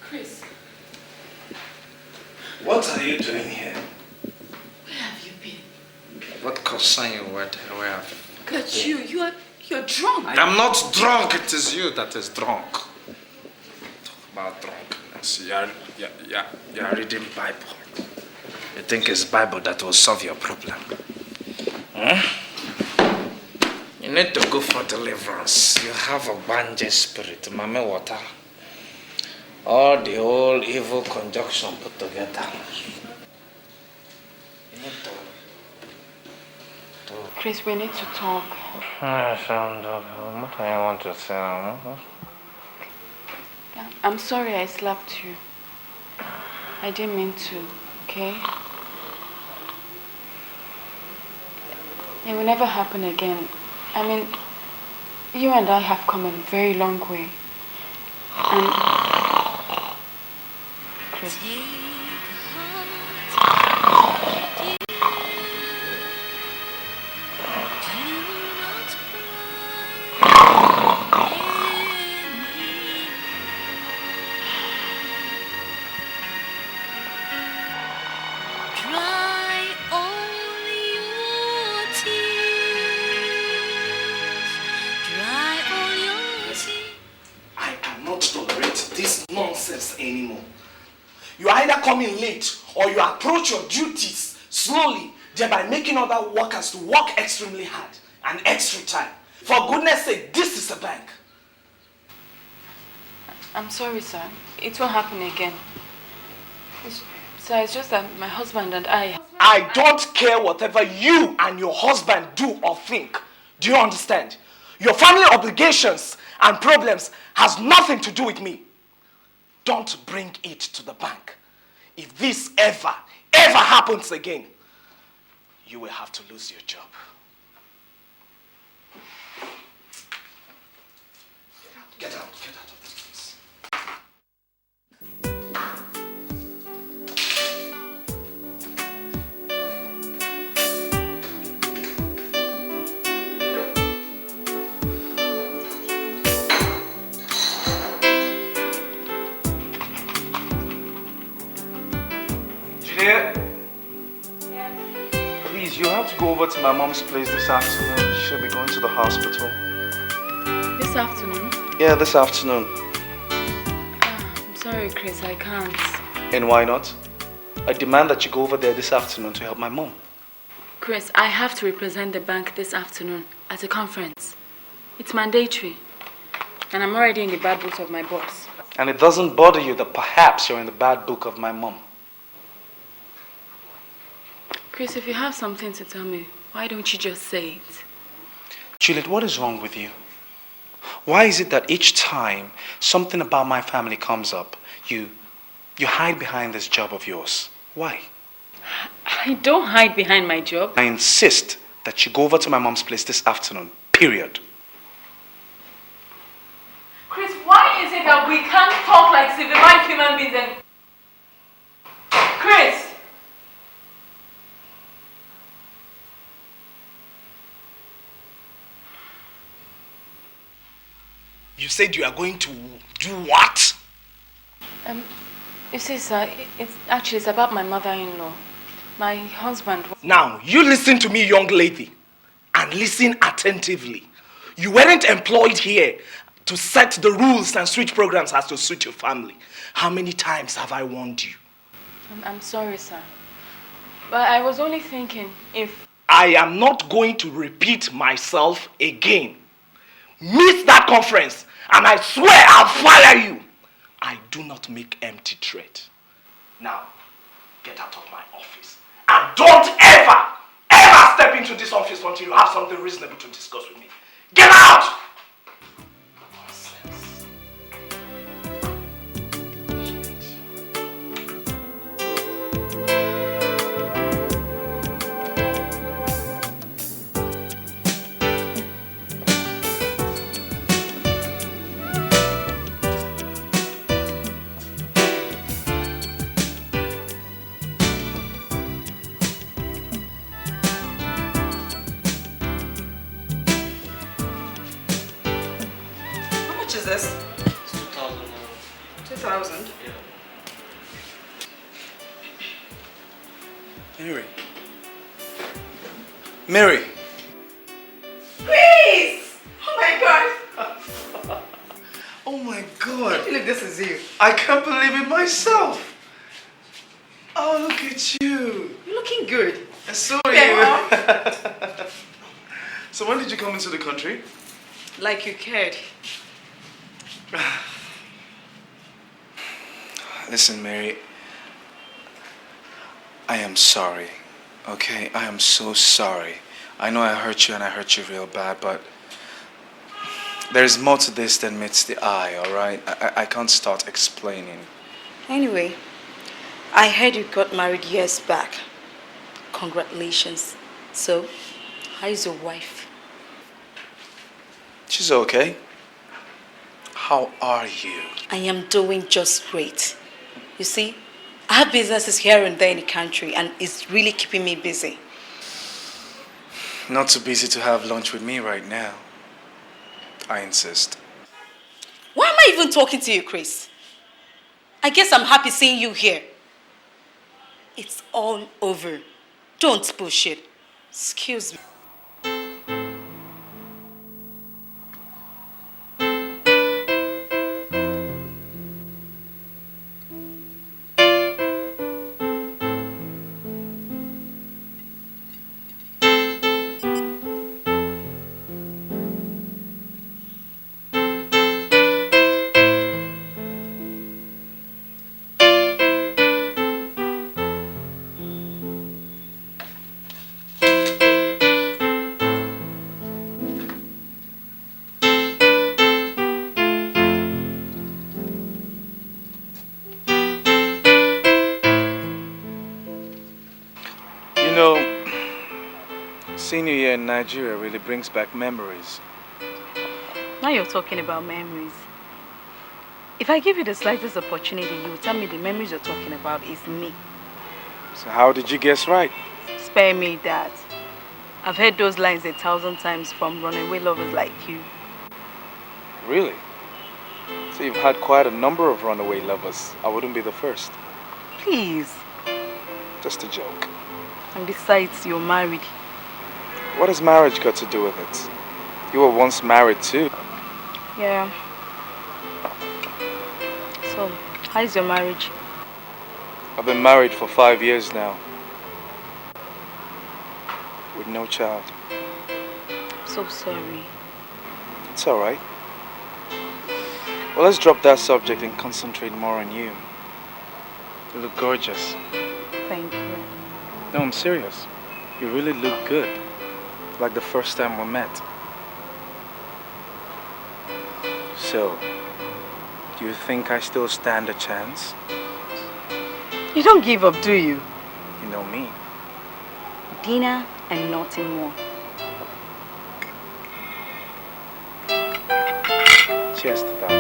Chris. What are you doing here? Where have you been? What concern you where have you? Look at you. You're drunk. I'm not drunk. It is you that is drunk. Talk about drunkenness. You're reading Bible. You think it's Bible that will solve your problem? Huh? You need to go for deliverance. You have a banja spirit, mame water. All the whole evil conjunction put together. You need to Chris, we need to talk. Yes, what do you want to say? I'm sorry I slapped you. I didn't mean to, okay? It will never happen again. I mean, you and I have come a very long way. Chris. I cannot tolerate this nonsense anymore. You either come in late or you approach your duties slowly, thereby making other workers to work extremely hard and extra time. For goodness sake, this is a bank. I'm sorry, sir. It won't happen again. Sir, it's just that my husband and I don't care whatever you and your husband do or think. Do you understand? Your family obligations and problems has nothing to do with me. Don't bring it to the bank. If this ever happens again, you will have to lose your job. Get out of this place. Please, you have to go over to my mom's place this afternoon. She'll be going to the hospital. This afternoon? Yeah, this afternoon. I'm sorry, Chris, I can't. And why not? I demand that you go over there this afternoon to help my mom. Chris, I have to represent the bank this afternoon at a conference. It's mandatory. And I'm already in the bad books of my boss. And it doesn't bother you that perhaps you're in the bad book of my mom. Chris, if you have something to tell me, why don't you just say it? Juliet, what is wrong with you? Why is it that each time something about my family comes up, you hide behind this job of yours? Why? I don't hide behind my job. I insist that you go over to my mom's place this afternoon, period. Chris, why is it that we can't talk like civilized human beings and... Chris! You said you are going to do what? You see, sir, it's about my mother-in-law. My husband... Now, you listen to me, young lady, and listen attentively. You weren't employed here to set the rules and switch programs as to suit your family. How many times have I warned you? I'm sorry, sir. But I was only thinking if... I am not going to repeat myself again. Miss that conference, and I swear I'll fire you. I do not make empty threats. Now, get out of my office. And don't ever step into this office until you have something reasonable to discuss with me. Get out! This? 2,000. Mary. Chris! Oh my God! Oh my God. I can't believe this is you. I can't believe it myself. Oh, look at you. You're looking good. And so are you. So when did you come into the country? Like you cared. Listen, Mary, I am sorry, okay? I am so sorry. I know I hurt you and I hurt you real bad, but there is more to this than meets the eye, all right? I can't start explaining. Anyway, I heard you got married years back. Congratulations. So, how is your wife? She's okay. how are you? I am doing just great. You see, I have businesses here and there in the country and it's really keeping me busy. Not too busy to have lunch with me right now. I insist. Why am I even talking to you, Chris? I guess I'm happy seeing you here. It's all over. Don't push it. Excuse me. Seeing you here in Nigeria really brings back memories. Now you're talking about memories. If I give you the slightest opportunity, you will tell me the memories you're talking about is me. So how did you guess right? Spare me that. I've heard those lines 1,000 times from runaway lovers like you. Really? So you've had quite a number of runaway lovers. I wouldn't be the first. Please. Just a joke. And besides, you're married. What has marriage got to do with it? You were once married too. Yeah. So, how is your marriage? I've been married for 5 years now. With no child. So sorry. It's alright. Well, let's drop that subject and concentrate more on you. You look gorgeous. Thank you. No, I'm serious. You really look good. Like the first time we met. So, do you think I still stand a chance? You don't give up, do you? You know me. Dinner and nothing more. Cheers to that.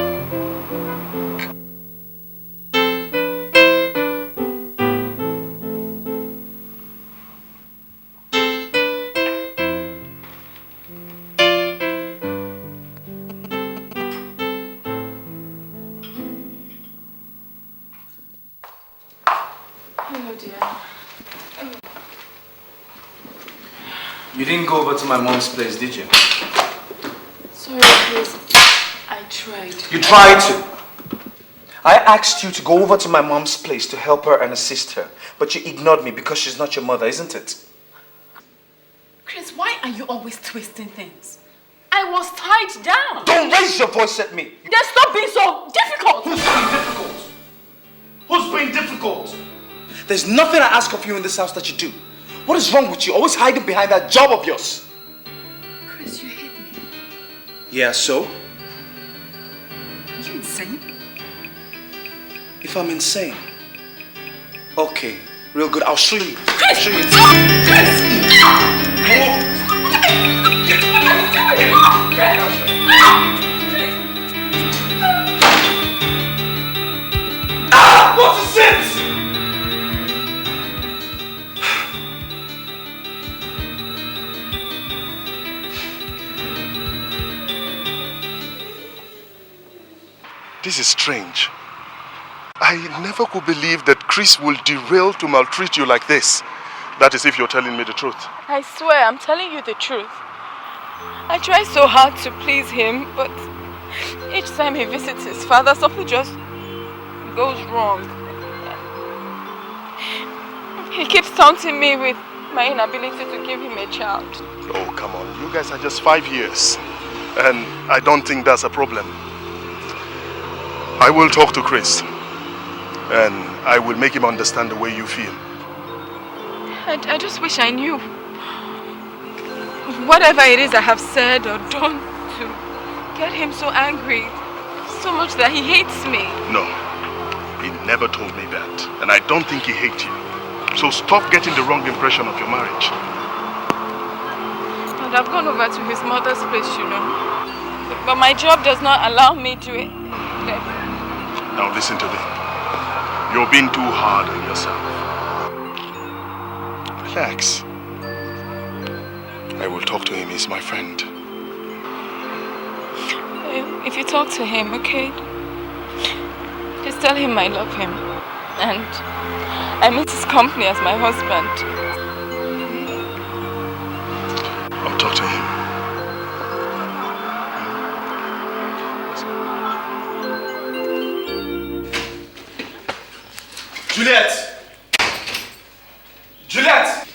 You didn't go over to my mom's place, did you? Sorry, Chris. I tried. You tried to. I asked you to go over to my mom's place to help her and assist her, but you ignored me because she's not your mother, isn't it? Chris, why are you always twisting things? I was tied down. Don't raise your voice at me. Then stop being so difficult. Who's being difficult? Who's being difficult? There's nothing I ask of you in this house that you do. What is wrong with you? Always hiding behind that job of yours. Chris, you hate me. Yeah, so? Are you insane? If I'm insane? Okay, real good. I'll show you. Chris! I'll show you. What's the sense? This is strange. I never could believe that Chris will derail to maltreat you like this. That is if you're telling me the truth. I swear, I'm telling you the truth. I try so hard to please him, but each time he visits his father, something just goes wrong. He keeps taunting me with my inability to give him a child. Oh, come on. You guys are just 5 years. And I don't think that's a problem. I will talk to Chris. And I will make him understand the way you feel. I just wish I knew. Whatever it is I have said or done to get him so angry, so much that he hates me. No, he never told me that. And I don't think he hates you. So stop getting the wrong impression of your marriage. And I've gone over to his mother's place, you know. But my job does not allow me to it. Now listen to me. You're being too hard on yourself. Relax. I will talk to him. He's my friend. If you talk to him, okay? Just tell him I love him. And I miss his company as my husband. I'll talk to him. Juliet! Juliet!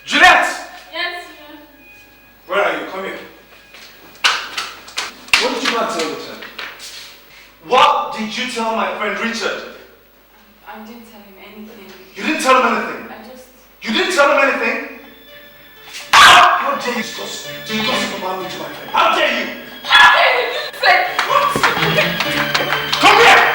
Juliet! Yes, Where are you? Come here. What did you not tell Richard? What did you tell my friend Richard? I didn't tell him anything. You didn't tell him anything? You didn't tell him anything? How dare you discuss about me to my friend? How dare you? How dare you? You said what? Come here!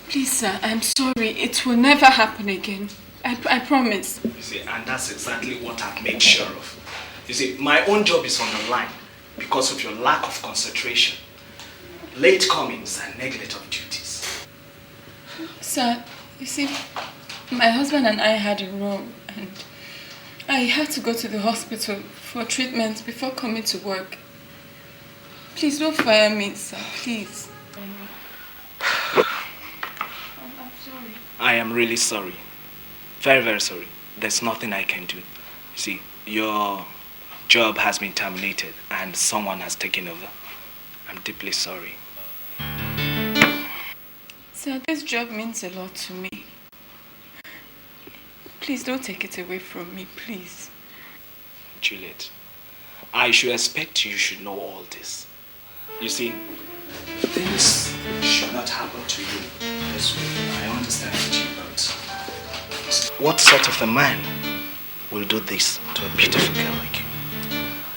Please, sir, I'm sorry. It will never happen again. I promise. You see, and that's exactly what I've made sure of. You see, my own job is on the line because of your lack of concentration, late comings, and neglect of duties. Sir, you see, my husband and I had a row, and I had to go to the hospital for treatment before coming to work. Please don't fire me, sir, please. I'm sorry. I am really sorry. Very, very sorry. There's nothing I can do. You see, your job has been terminated and someone has taken over. I'm deeply sorry. Sir, this job means a lot to me. Please don't take it away from me, please. Juliet, I should expect you should know all this. You see, things should not happen to you this way. I understand you, but what sort of a man will do this to a beautiful girl like you?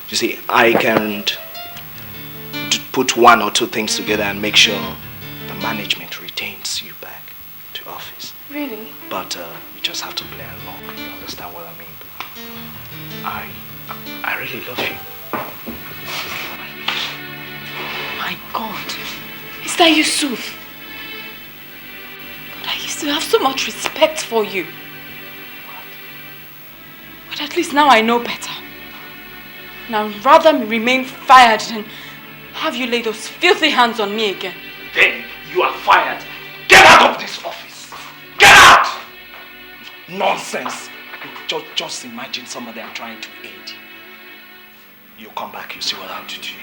You see, I can put one or two things together and make sure the management retains you back to office. Really? But you just have to play along. You understand what I mean? I really love you. My God, is that Yusuf? But I used to have so much respect for you. But at least now I know better. Now rather me remain fired than have you lay those filthy hands on me again. Then you are fired. Get out of this office. Get out! Nonsense. Just imagine somebody I'm trying to aid. You come back, you see what I'll do to you.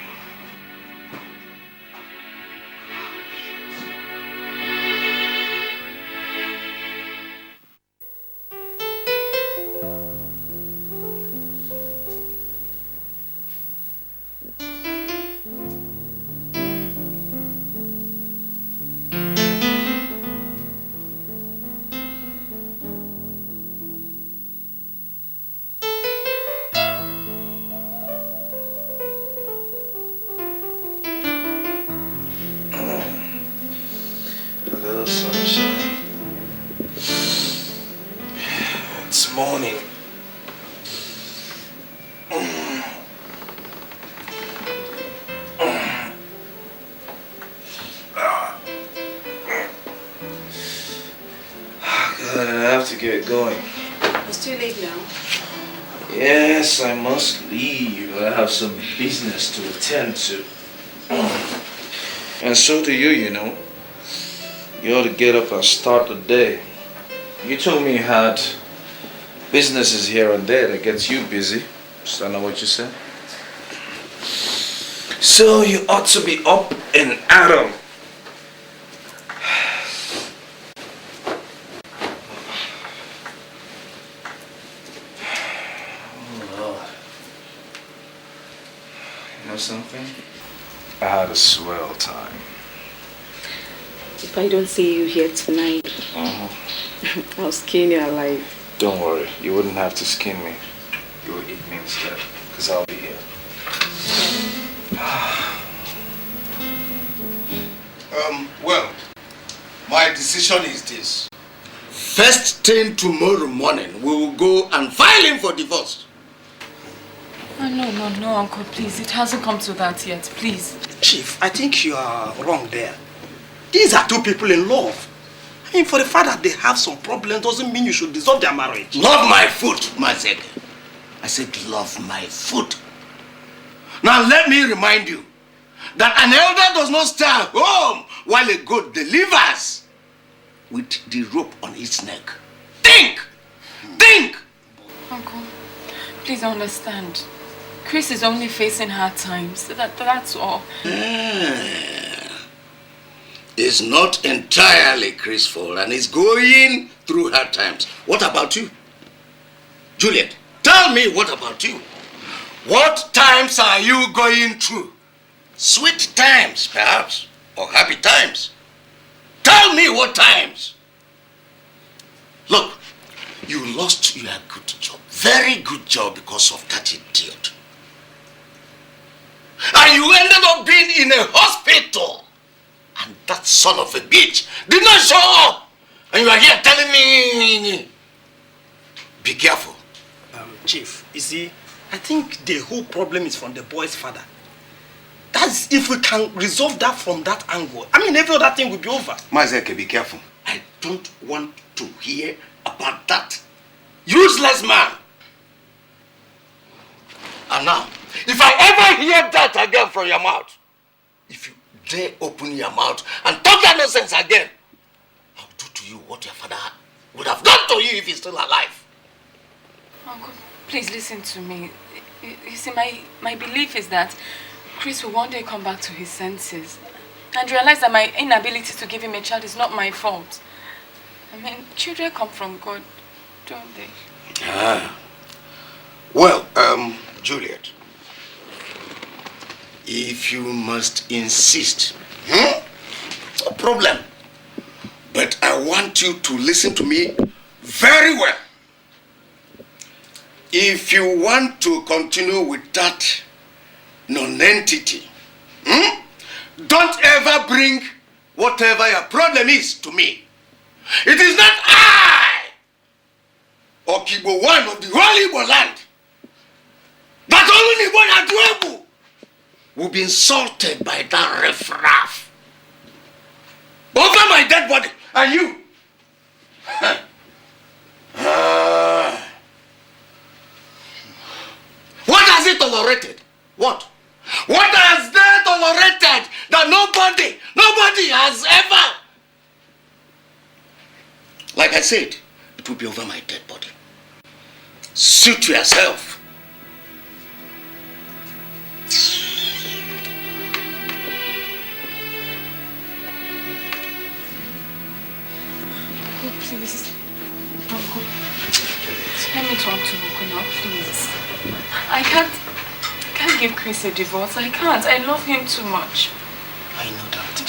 get going. It's too late now. Yes, I must leave. I have some business to attend to. And so do you, you know. You ought to get up and start the day. You told me you had businesses here and there that gets you busy. Is that not what you said? So you ought to be up and at 'em. Oh Lord. You know something? I had a swell time. If I don't see you here tonight, I'll skin you alive. Don't worry, you wouldn't have to skin me. You will eat me instead, because I'll be here. Well, my decision is this. First thing tomorrow morning, we will go and file him for divorce. Oh, no, Uncle, please. It hasn't come to that yet, please. Chief, I think you are wrong there. These are two people in love. I mean, for the fact that they have some problem doesn't mean you should dissolve their marriage. Love my foot, Mazeke. I said love my foot. Now let me remind you that an elder does not stay at home while a goat delivers with the rope on its neck. Think! Think! Uncle, please understand. Chris is only facing hard times. That's all. It's not entirely Chris' fault and he's going through hard times. What about you? Juliet, tell me, what about you? What times are you going through? Sweet times, perhaps, or happy times. Tell me what times. Look, you lost your good job, very good job, because of that idiot. And you ended up being in a hospital. And that son of a bitch did not show up. And you are here telling me, be careful. Chief, you see, I think the whole problem is from the boy's father. That's if we can resolve that from that angle. I mean, every other thing will be over. Mazeke, be careful. I don't want to hear about that useless man. And now, if I ever hear that again from your mouth, if you dare open your mouth and talk that nonsense again, I'll do to you what your father would have done to you if he's still alive. Uncle, please listen to me. You see, my belief is that Chris will one day come back to his senses and realize that my inability to give him a child is not my fault. I mean, children come from God, don't they? Well, Juliet, if you must insist, no problem. But I want you to listen to me very well. If you want to continue with that non-entity, don't ever bring whatever your problem is to me. It is not I, Okibo one of the whole Igbo land, that only one will be insulted by that riffraff over my dead body. And you, what has it tolerated? What has they tolerated that nobody has ever? Like I said, it will be over my dead body. Suit yourself. Please, Uncle, let me talk to Uncle now, please. I can't give Chris a divorce. I can't. I love him too much. I know that.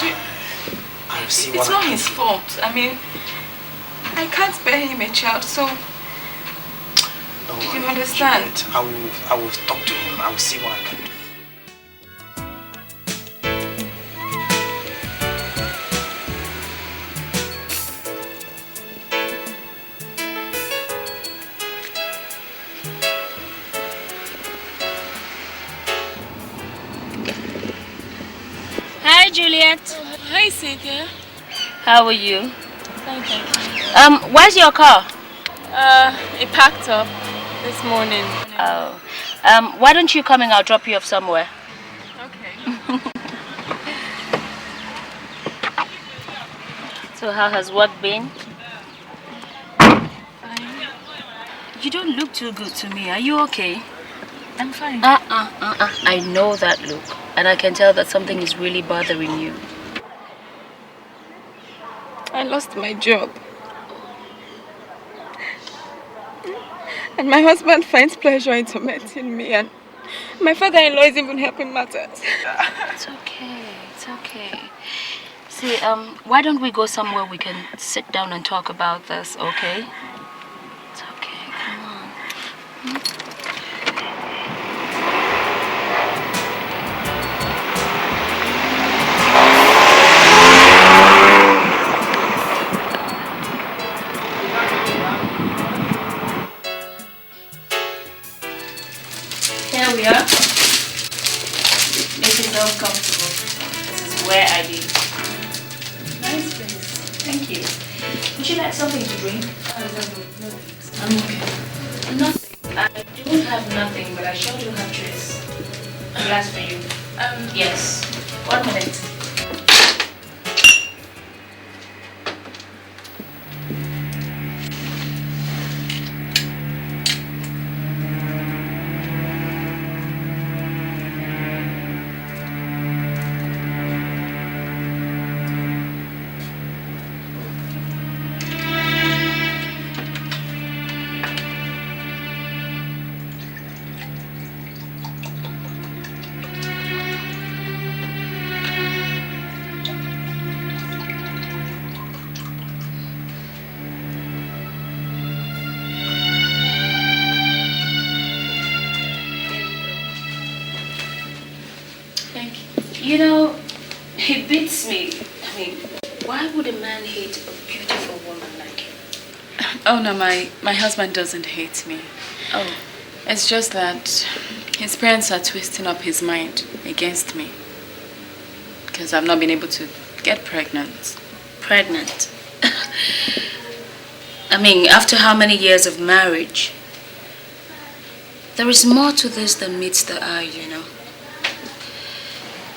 I see what it's not his fault. I mean, I can't bear him a child, so do you understand? I will talk to him. I will see what I can do. Hi, Juliet. Hi, Cynthia. How are you? Fine, thank you. Where's your car? It packed up this morning. Oh. Why don't you come and I'll drop you off somewhere? Okay. So how has work been? Fine. You don't look too good to me. Are you okay? I'm fine. I know that look. And I can tell that something is really bothering you. I lost my job. And my husband finds pleasure in tormenting me, and my father-in-law is even helping matters. It's okay. It's okay. See, why don't we go somewhere we can sit down and talk about this, okay? It's okay. Come on. Here we are. Make yourself comfortable. This is where I live. Nice place. Thank you. Would you like something to drink? No, thanks. I'm okay. Nothing. I don't have nothing, but I sure do have juice. A glass for you. Yes. 1 minute. You know, he beats me. I mean, why would a man hate a beautiful woman like him? Oh no, my husband doesn't hate me. Oh. It's just that his parents are twisting up his mind against me. Because I've not been able to get pregnant. Pregnant? I mean, after how many years of marriage? There is more to this than meets the eye, you know.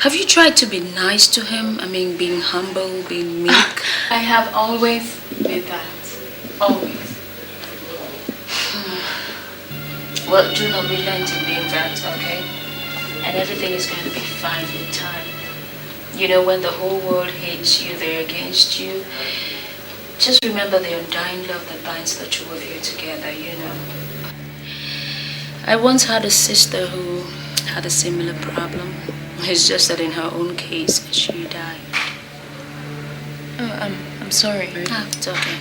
Have you tried to be nice to him? I mean, being humble, being meek? I have always been that. Always. Well, do not relent in being that, okay? And everything is going to be fine with time. You know, when the whole world hates you, they're against you, just remember the undying love that binds the two of you together, you know. I once had a sister who had a similar problem. It's just that in her own case, she died. Oh, I'm sorry. It's okay.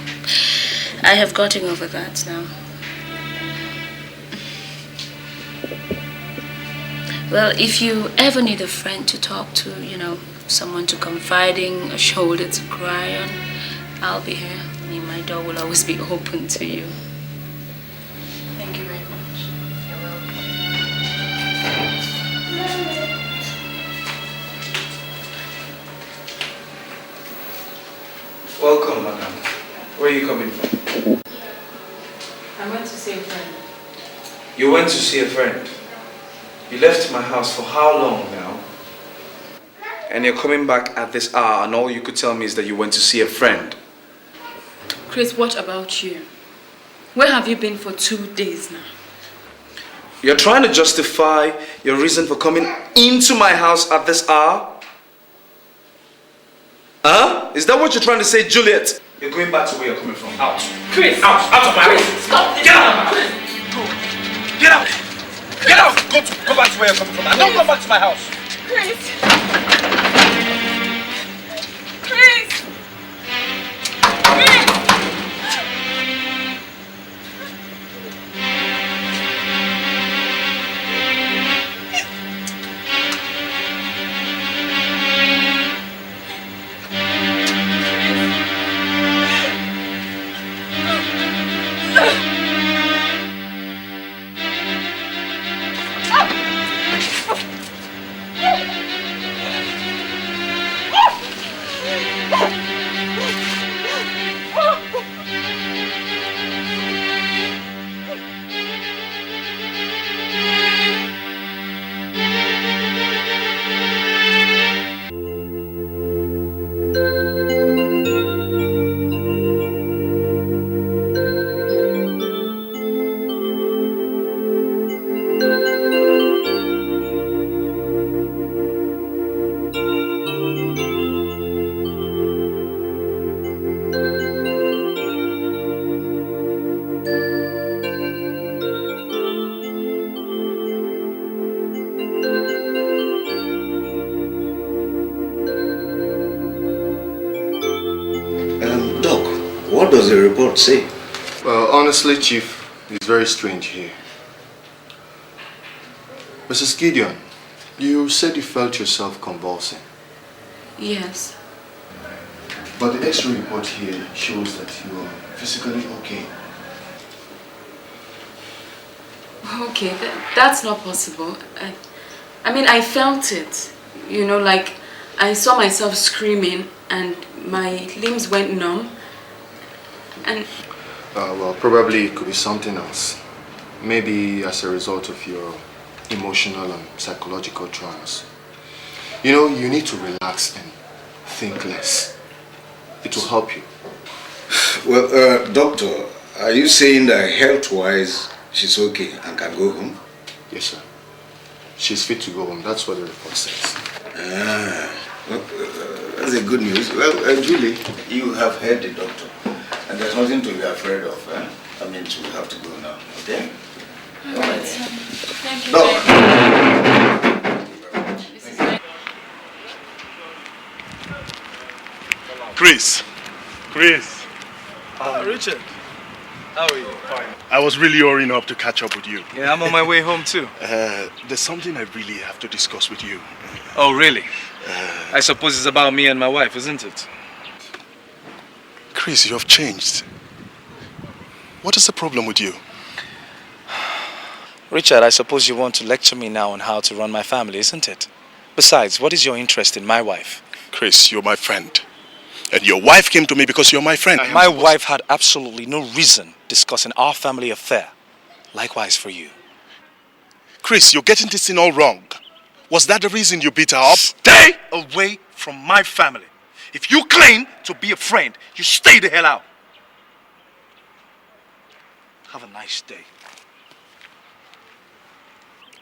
I have gotten over that now. Well, if you ever need a friend to talk to, you know, someone to confide in, a shoulder to cry on, I'll be here. I mean, my door will always be open to you. Thank you very much. You're welcome. Welcome, madam. Where are you coming from? I went to see a friend. You went to see a friend? You left my house for how long now? And you're coming back at this hour and all you could tell me is that you went to see a friend. Chris, what about you? Where have you been for 2 days now? You're trying to justify your reason for coming into my house at this hour? Huh? Is that what you're trying to say, Juliet? You're going back to where you're coming from. Out. Chris! Out of my house! Stop this! Get out! Get out! Get out! Go back to where you're coming from. And don't come back to my house. Chris! Chris! Chris! Oh! What does the report say? Well, honestly, Chief, it's very strange here. Mrs. Gideon, you said you felt yourself convulsing. Yes. But the X-ray report here shows that you are physically okay. Okay, that's not possible. I mean, I felt it. You know, like I saw myself screaming and my limbs went numb. And well, probably it could be something else. Maybe as a result of your emotional and psychological traumas. You know, you need to relax and think less. It will help you. Well, doctor, are you saying that health-wise she's okay and can go home? Yes, sir. She's fit to go home. That's what the report says. Ah, well, that's a good news. Well, Julie, you have heard the doctor. And there's nothing to be afraid of. I mean, you have to go now, okay? all right, thank you. Chris. Richard. How are you? Fine. I was really hurrying up to catch up with you. Yeah, I'm on my way home too. There's something I really have to discuss with you. Oh, really? I suppose it's about me and my wife, isn't it? Chris, you have changed. What is the problem with you? Richard, I suppose you want to lecture me now on how to run my family, isn't it? Besides, what is your interest in my wife? Chris, you're my friend. And your wife came to me because you're my friend. My wife had absolutely no reason discussing our family affair. Likewise for you. Chris, you're getting this thing all wrong. Was that the reason you beat her up? Stay away from my family. If you claim to be a friend, you stay the hell out. Have a nice day.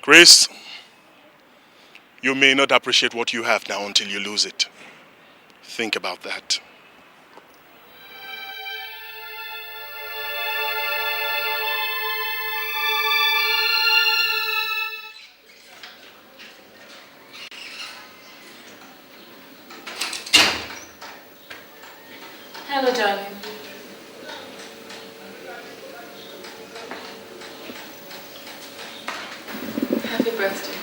Chris, you may not appreciate what you have now until you lose it. Think about that. Hello, darling. Happy birthday.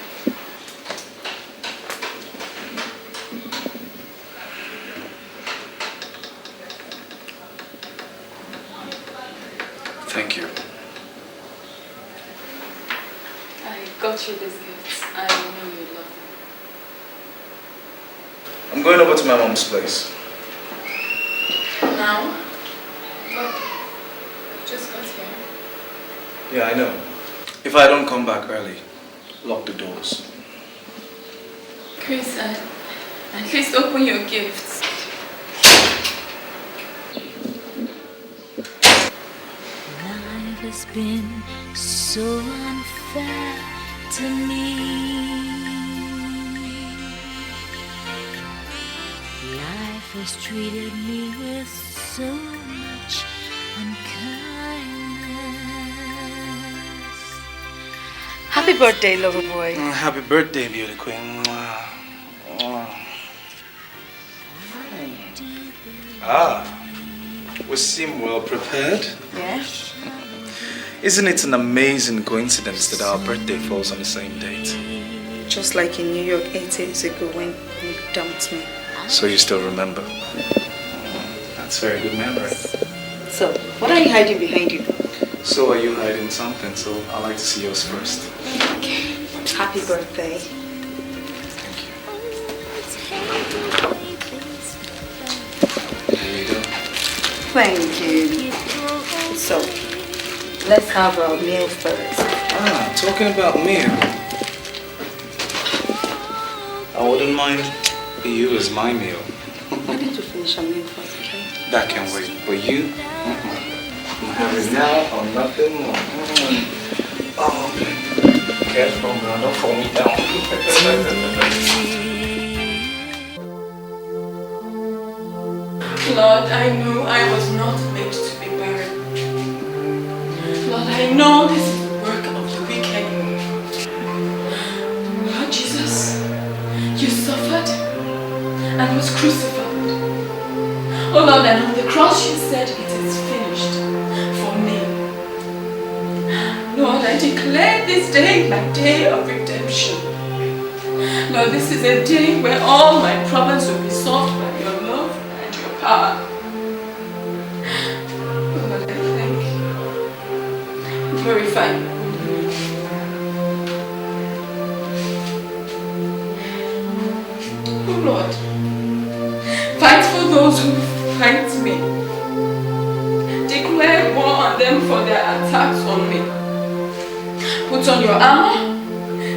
Thank you. I got you these gifts. I know you love them. I'm going over to my mom's place. Now? But you just got here. Yeah, I know. If I don't come back early, lock the doors. Chris, at least open your gifts. Life has been so unfair to me. Life has treated me with so much unkindness. Happy birthday, lover boy. Happy birthday, beauty queen. We seem well prepared. Yes. Isn't it an amazing coincidence that our birthday falls on the same date? Just like in New York 8 years ago when you dumped me. So you still remember? That's very good memory. So, what are you hiding behind you? So are you hiding something? So I'd like to see yours first. Okay. Happy birthday. There you go. Thank you. So, let's have a meal first. Talking about meal. I wouldn't mind you as my meal. Why don't you finish a meal first, okay? That can wait. But you, I'm having now or nothing more. Oh, careful, girl. Don't fall me down. Lord, I know I was not meant to be barren. Lord, I know this is the work of the wicked. Lord Jesus, you suffered and was crucified. Oh Lord, and on the cross cross you said it is finished for me. Lord, I declare this day my day of redemption. Lord, this is a day where all my problems will be solved by your love and your power. Lord, I thank you. Glorify you. Oh Lord, fight for those who fight me. Declare war on them for their attacks on me. Put on your armor.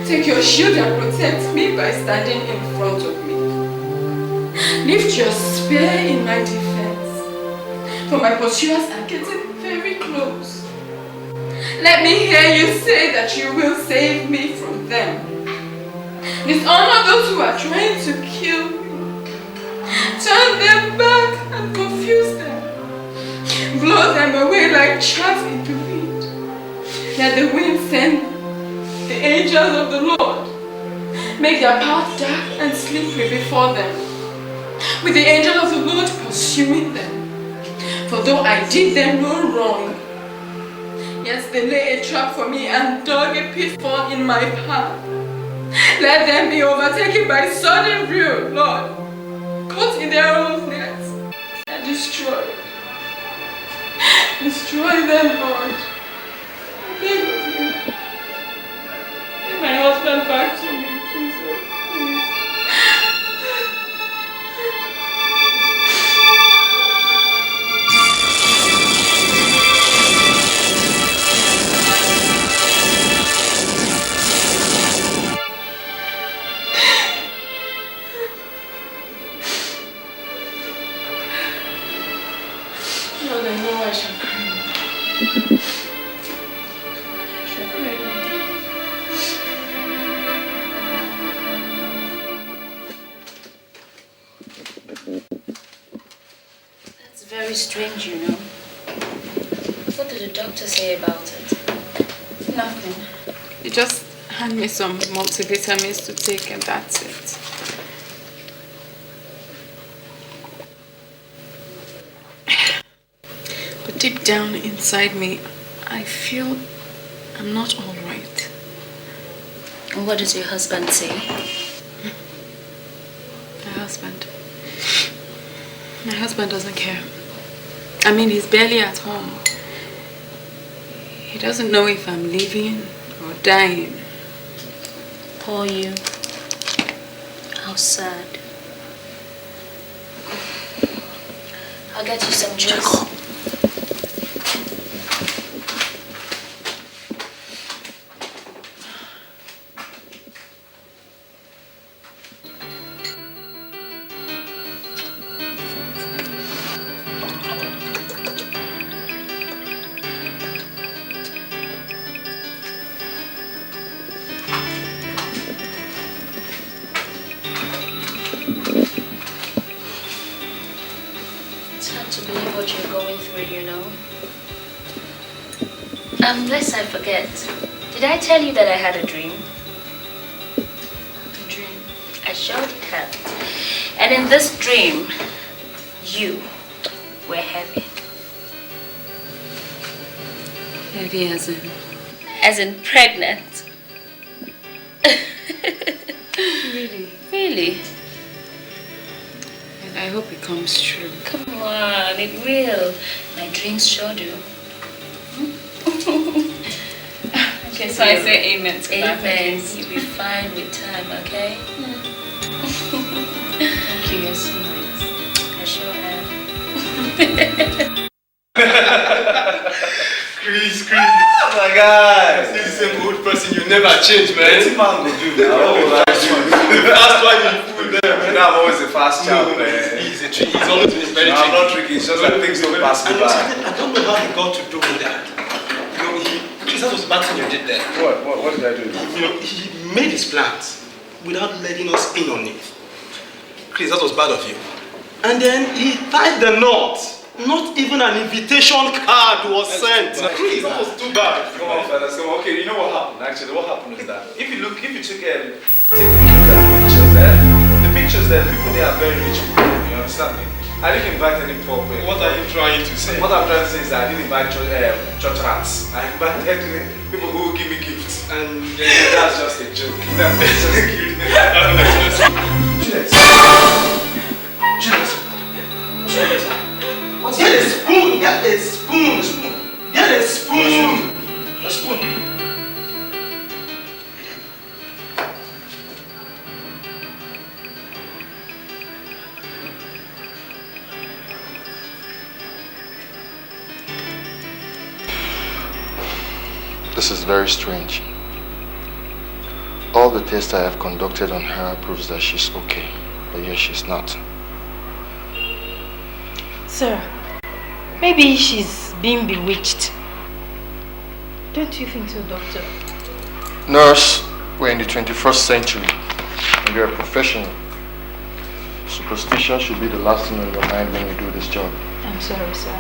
Take your shield and protect me by standing in front of me. Lift your spear in my defense, for my pursuers are getting very close. Let me hear you say that you will save me from them. Dishonor those who are trying to kill me. Turn them back and confuse them. Blow them away like chaff in the wind. Let the wind send the angels of the Lord. Make their path dark and slippery before them, with the angel of the Lord pursuing them. For though I did them no wrong, yes, they lay a trap for me and dug a pitfall in my path. Let them be overtaken by sudden ruin, Lord, caught in their own nets and destroyed. Destroy them, Lord. I beg of you. Give my husband back to me, Jesus. Please. Lord, I know I shall cry. That's very strange, you know. What did the doctor say about it? Nothing. You just hand me some multivitamins to take and that's it. But deep down inside me, I feel I'm not all right. What does your husband say? My husband doesn't care. I mean, he's barely at home. He doesn't know if I'm living or dying. Poor you. How sad. I'll get you some juice. Lest I forget, did I tell you that I had a dream? A dream? I sure did have. And in this dream, you were heavy. Heavy as in? As in pregnant. Really? Really? And I hope it comes true. Come on, it will. My dreams sure do. Okay, so I say amen to that. Amen. You'll be fine with time, okay? Thank you, you're so nice. I sure am. Chris. Oh my God. This is the same old person. You never change, man. What man will do now? The fast one you put there, man. I'm always a fast child, man. He's always been very tricky. I'm not tricky. It's just that things don't pass me by. I don't know how he got to doing that. That was the bad thing you did there. What did I do? He made his plans without letting us in on it. Chris, that was bad of you. And then he tied the knot. Not even an invitation card was sent. Chris, that was too bad. Come on, fellas. Come on. Okay, you know what happened? Actually, what happened is that if you took a look at the pictures there, the pictures there, people they are very rich people. You understand me? I didn't invite any poor people. What are you trying to say? What I'm trying to say is that I didn't invite church rats. I invited people who will give me gifts. And that's just a joke. That's just a joke. Juliet. Get a spoon. Get a spoon. Get a spoon. A spoon. This is very strange. All the tests I have conducted on her proves that she's okay, but yet she's not. Sir, maybe she's being bewitched. Don't you think so, doctor? Nurse, we're in the 21st century, and you're a professional. Superstition should be the last thing on your mind when you do this job. I'm sorry, sir.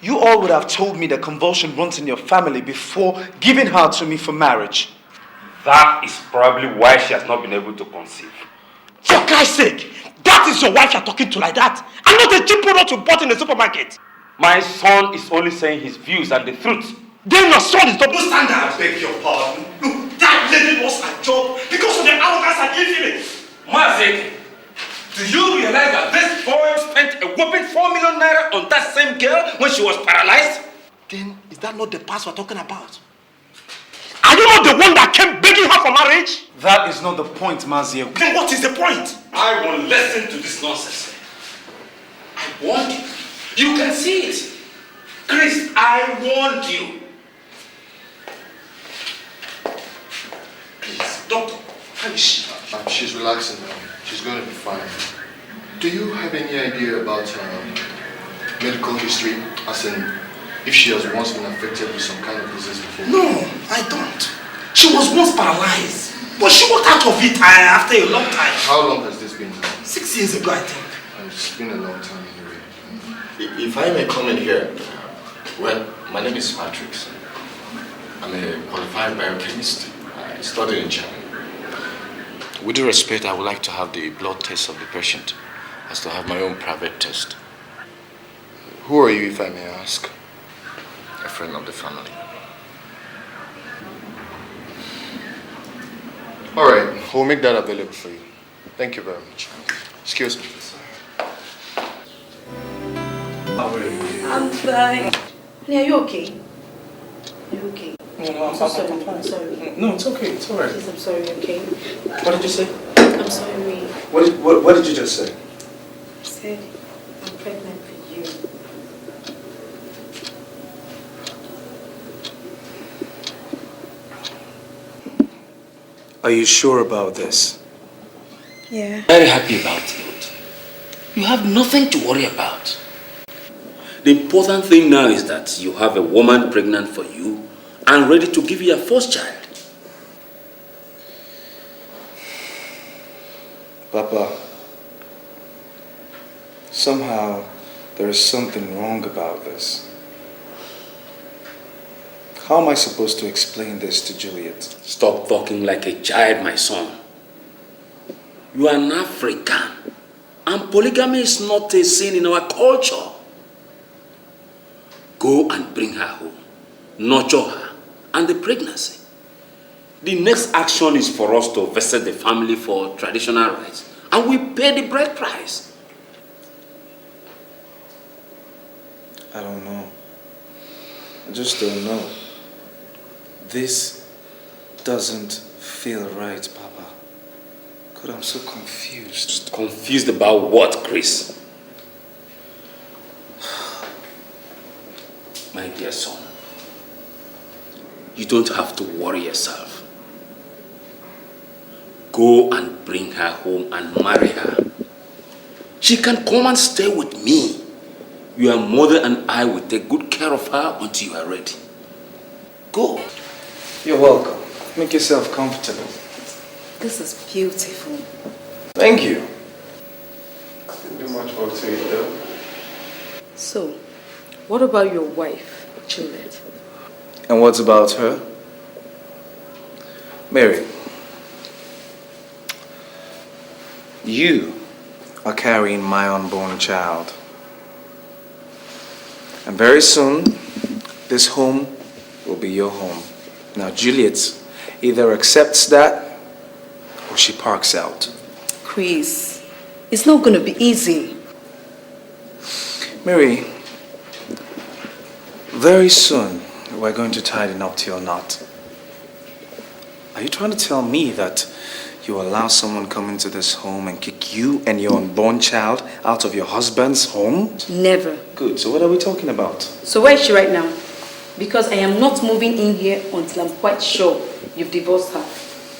You all would have told me the convulsion runs in your family before giving her to me for marriage. That is probably why she has not been able to conceive. For Christ's sake, that is your wife you're talking to like that? I'm not a cheap product you bought in the supermarket. My son is only saying his views and the truth. Then your son is double standard. I beg your pardon. Look, that lady lost her job because of the arrogance and influence. Mazik, do you realize that this boy spent a whopping 4 million naira on that same girl when she was paralyzed? Then is that not the past we're talking about? Are you not the one that came begging her for marriage? That is not the point, Maziel. Then what is the point? I won't listen to this nonsense. I warned you. You can see it. Chris, I warned you. Please, doctor, how is she? She's relaxing now. She's going to be fine. Do you have any idea about her medical history? As in, if she has once been affected with some kind of disease before? No, I don't. She was once paralyzed, but she walked out of it after a long time. How long has this been? 6 years ago, I think. It's been a long time anyway. If I may come in here, well, my name is Patrick. I'm a qualified biochemist. I studied in China. With due respect, I would like to have the blood test of the patient, as to have my own private test. Who are you, if I may ask? A friend of the family. All right, we'll make that available for you. Thank you very much. Excuse me. How are you? I'm fine. Honey, are you okay? Are you okay? No, I'm sorry. I'm sorry. No, it's okay. It's all right. Please, I'm sorry, okay? What did you say? I'm sorry. What did you just say? I said I'm pregnant for you. Are you sure about this? Yeah. Very happy about it. You have nothing to worry about. The important thing now is that you have a woman pregnant for you and ready to give you your first child. Papa, somehow there is something wrong about this. How am I supposed to explain this to Juliet? Stop talking like a child, my son. You are an African, and polygamy is not a sin in our culture. Go and bring her home, nurture her, and the pregnancy. The next action is for us to visit the family for traditional rites, and we pay the bride price. I don't know. I just don't know. This doesn't feel right, Papa. God, I'm so confused. Confused about what, Chris? My dear son, you don't have to worry yourself. Go and bring her home and marry her. She can come and stay with me. Your mother and I will take good care of her until you are ready. Go. You're welcome. Make yourself comfortable. This is beautiful. Thank you. Didn't do much work to it though. So, what about your wife, Juliet? And what about her? Mary, you are carrying my unborn child. And very soon, this home will be your home. Now, Juliet either accepts that or she parks out. Chris, it's not going to be easy. Mary, very soon we're going to tie the nuptial knot. Are you trying to tell me that you allow someone come into this home and kick you and your unborn child out of your husband's home? Never. Good. So what are we talking about? So where is she right now? Because I am not moving in here until I'm quite sure you've divorced her.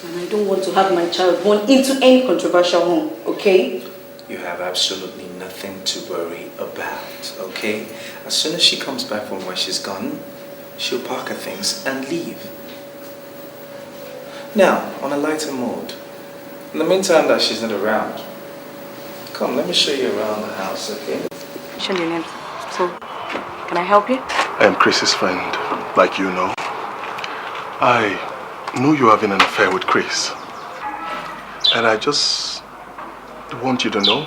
And I don't want to have my child born into any controversial home, okay? You have absolutely nothing to worry about, okay? As soon as she comes back from where she's gone, she'll pack her things and leave. Now, on a lighter mode, in the meantime that she's not around, come, let me show you around the house, okay? Mention your name. So, can I help you? I am Chris's friend, like you know. I know you're having an affair with Chris. And I just want you to know,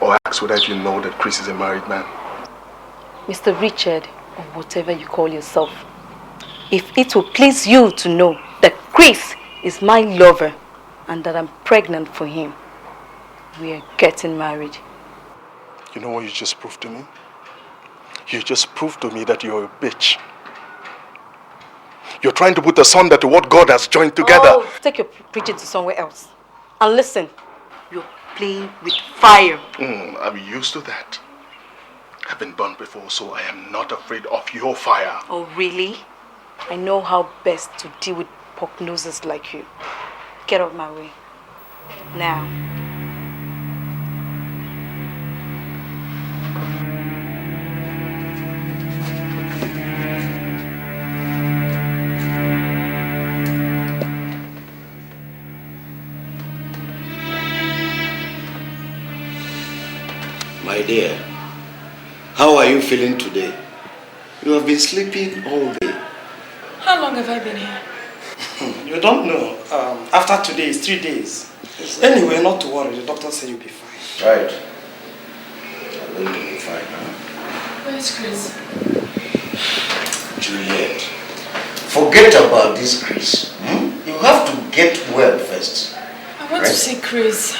or ask whether you know that Chris is a married man. Mr. Richard, or whatever you call yourself, if it will please you to know that Chris is my lover and that I'm pregnant for him, we are getting married. You know what you just proved to me? You just proved to me that you're a bitch. You're trying to put asunder to what God has joined together. Oh, take your preaching to somewhere else. And listen, you're playing with fire. I'm used to that. I've been burned before, so I am not afraid of your fire. Oh, really? I know how best to deal with prognosis like you. Get out of my way. Now. My dear, how are you feeling today? You have been sleeping all day. How long have I been here? You don't know. After today, it's 3 days. Anyway, not to worry. The doctor said you'll be fine. Right. I'm going to be fine now. Where's Chris? Juliet, forget about this Chris. You have to get well first. I want to see Chris.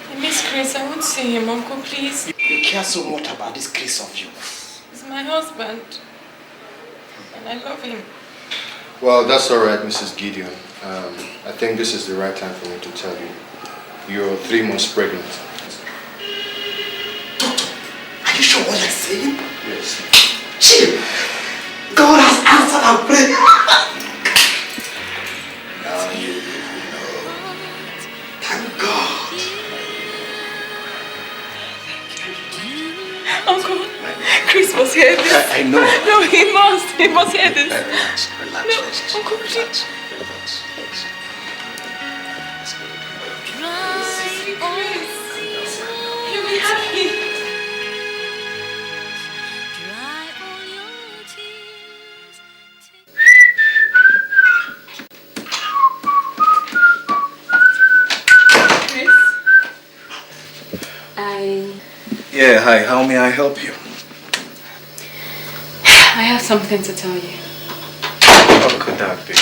I miss Chris. I want to see him, Uncle, please. You care so much about this Chris of you. He's my husband. And I love him. Well, that's all right, Mrs. Gideon. I think this is the right time for me to tell you. You're 3 months pregnant. Doctor, are you sure what you're saying? Yes. Chill. God has answered our prayer. Now you know. Thank God. Uncle, Chris must hear this. I know. No, he must hear this. Relax, relax, no, relax. Uncle, please. Relax. You'll be happy. Yeah, hi, how may I help you? I have something to tell you. What could that be?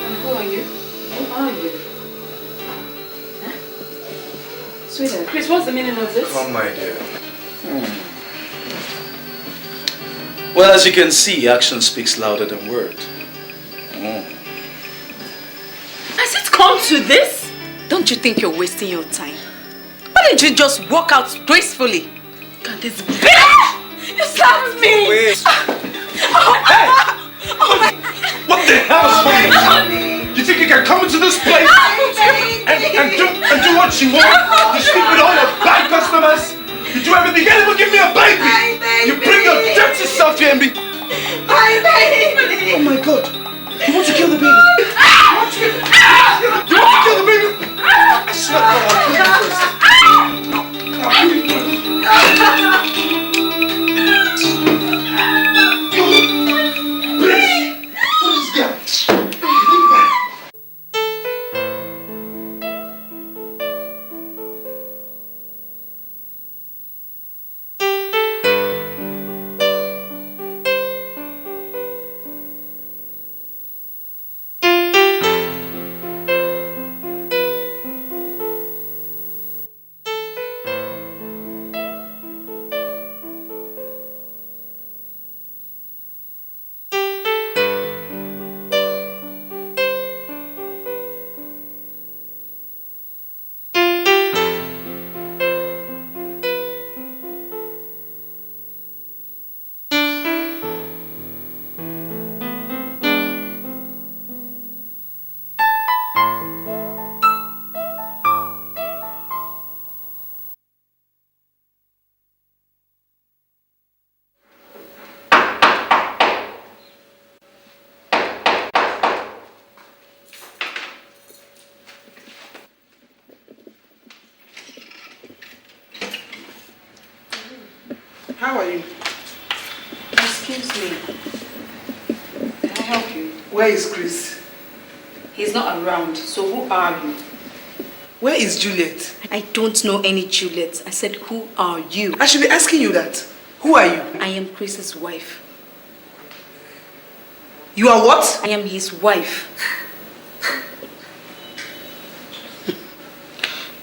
And who are you? Who are you? Huh? Sweetheart, Chris, what's the meaning of this? Oh, my dear. Well, as you can see, action speaks louder than words. Has it come to this? Don't you think you're wasting your time? Why didn't you just walk out gracefully? God, this bitch! You slapped me! Wait. Hey! Oh my... What the hell is wrong with you? You think you can come into this place and do what you want? You sleep with all your bad customers? You do everything. You can't even give me a baby! You bring your dirty self here and be... My baby! Oh my God! You want to kill the baby? You want to kill the baby? I swear to God, I'll kill you first. How are you? Excuse me. Can I help you? Where is Chris? He's not around, so who are you? Where is Juliet? I don't know any Juliet. I said, who are you? I should be asking you that. Who are you? I am Chris's wife. You are what? I am his wife.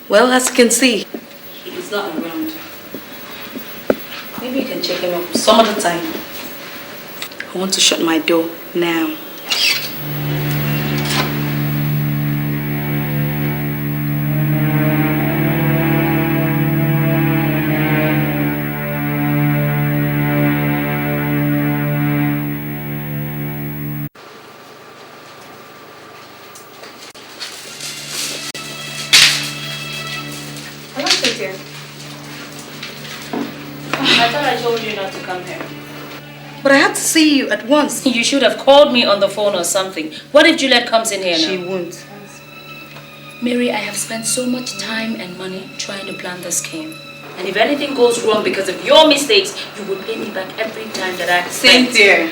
Well, as you can see, he is not around. Maybe you can check him up some other time. I want to shut my door now. But I had to see you at once. You should have called me on the phone or something. What if Juliet comes in here now? She won't. Mary, I have spent so much time and money trying to plan this scheme. And if anything goes wrong because of your mistakes, you will pay me back every time that I Same there.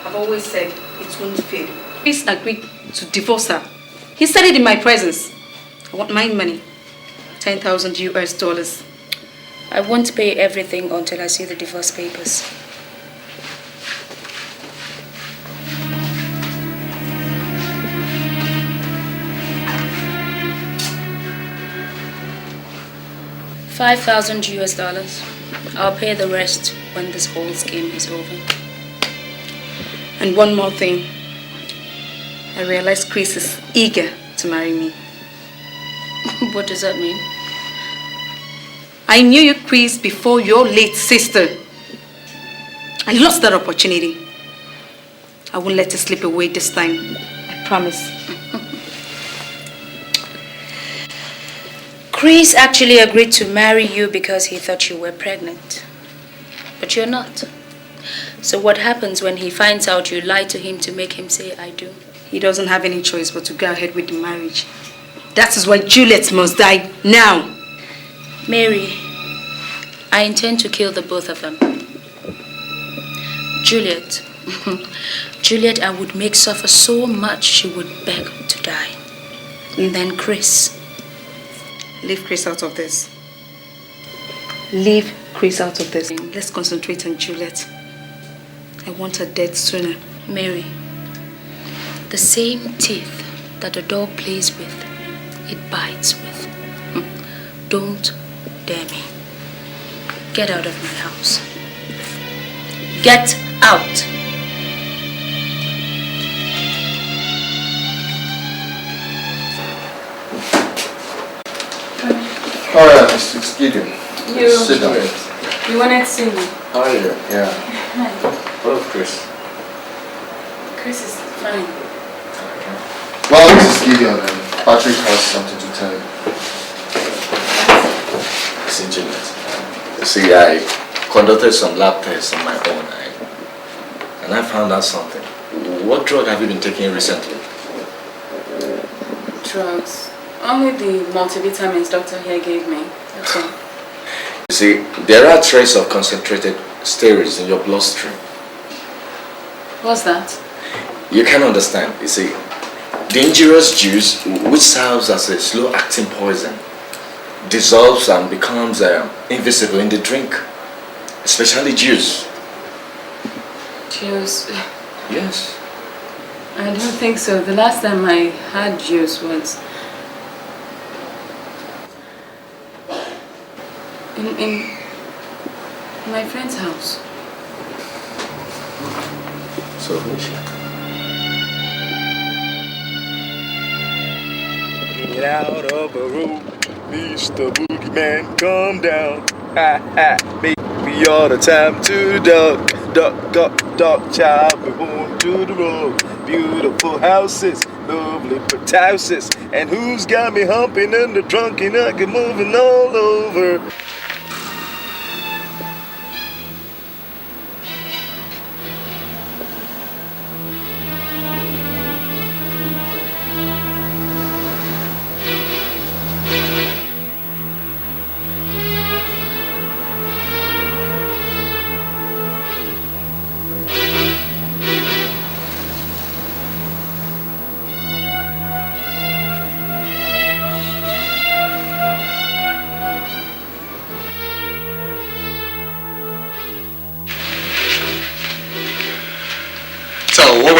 I've always said it won't fail. Chris agreed to divorce her. He said it in my presence. I want my money. $10,000 US. I won't pay everything until I see the divorce papers. $5,000 US. I'll pay the rest when this whole scheme is over. And one more thing. I realized Chris is eager to marry me. What does that mean? I knew you, Chris, before your late sister. I lost that opportunity. I won't let it slip away this time. I promise. Chris actually agreed to marry you because he thought you were pregnant. But you're not. So what happens when he finds out you lied to him to make him say, I do? He doesn't have any choice but to go ahead with the marriage. That is why Juliet must die now. Mary, I intend to kill the both of them. Juliet. Juliet, I would make suffer so much she would beg to die. And then Chris. Leave Chris out of this. Leave Chris out of this. Let's concentrate on Juliet. I want her dead sooner. Mary, the same teeth that a dog plays with, it bites with. Don't dare me. Get out of my house. Get out! All right, Mr. Gideon. You. Sit down. You wanted to see me? How are you? Yeah. Hi. What of Chris? Chris is fine. Well, Mrs. Gideon, Patrick has something to tell you. See, Juliet. You see, I conducted some lab tests on my own, and I found out something. What drug have you been taking recently? Drugs. Only the multivitamins Dr. here gave me. That's all. You see, there are traces of concentrated steroids in your bloodstream. What's that? You can understand. You see, the injurious juice, which serves as a slow-acting poison, dissolves and becomes invisible in the drink, especially juice. Juice? Yes. I don't think so. The last time I had juice was in my friend's house. So who is she? Get out of the road, Mr. Boogeyman, come down. Ha ha, make me all the time to duck, child. We want to the road. Beautiful houses, lovely brick houses, and who's got me humping in the trunk and I get moving all over.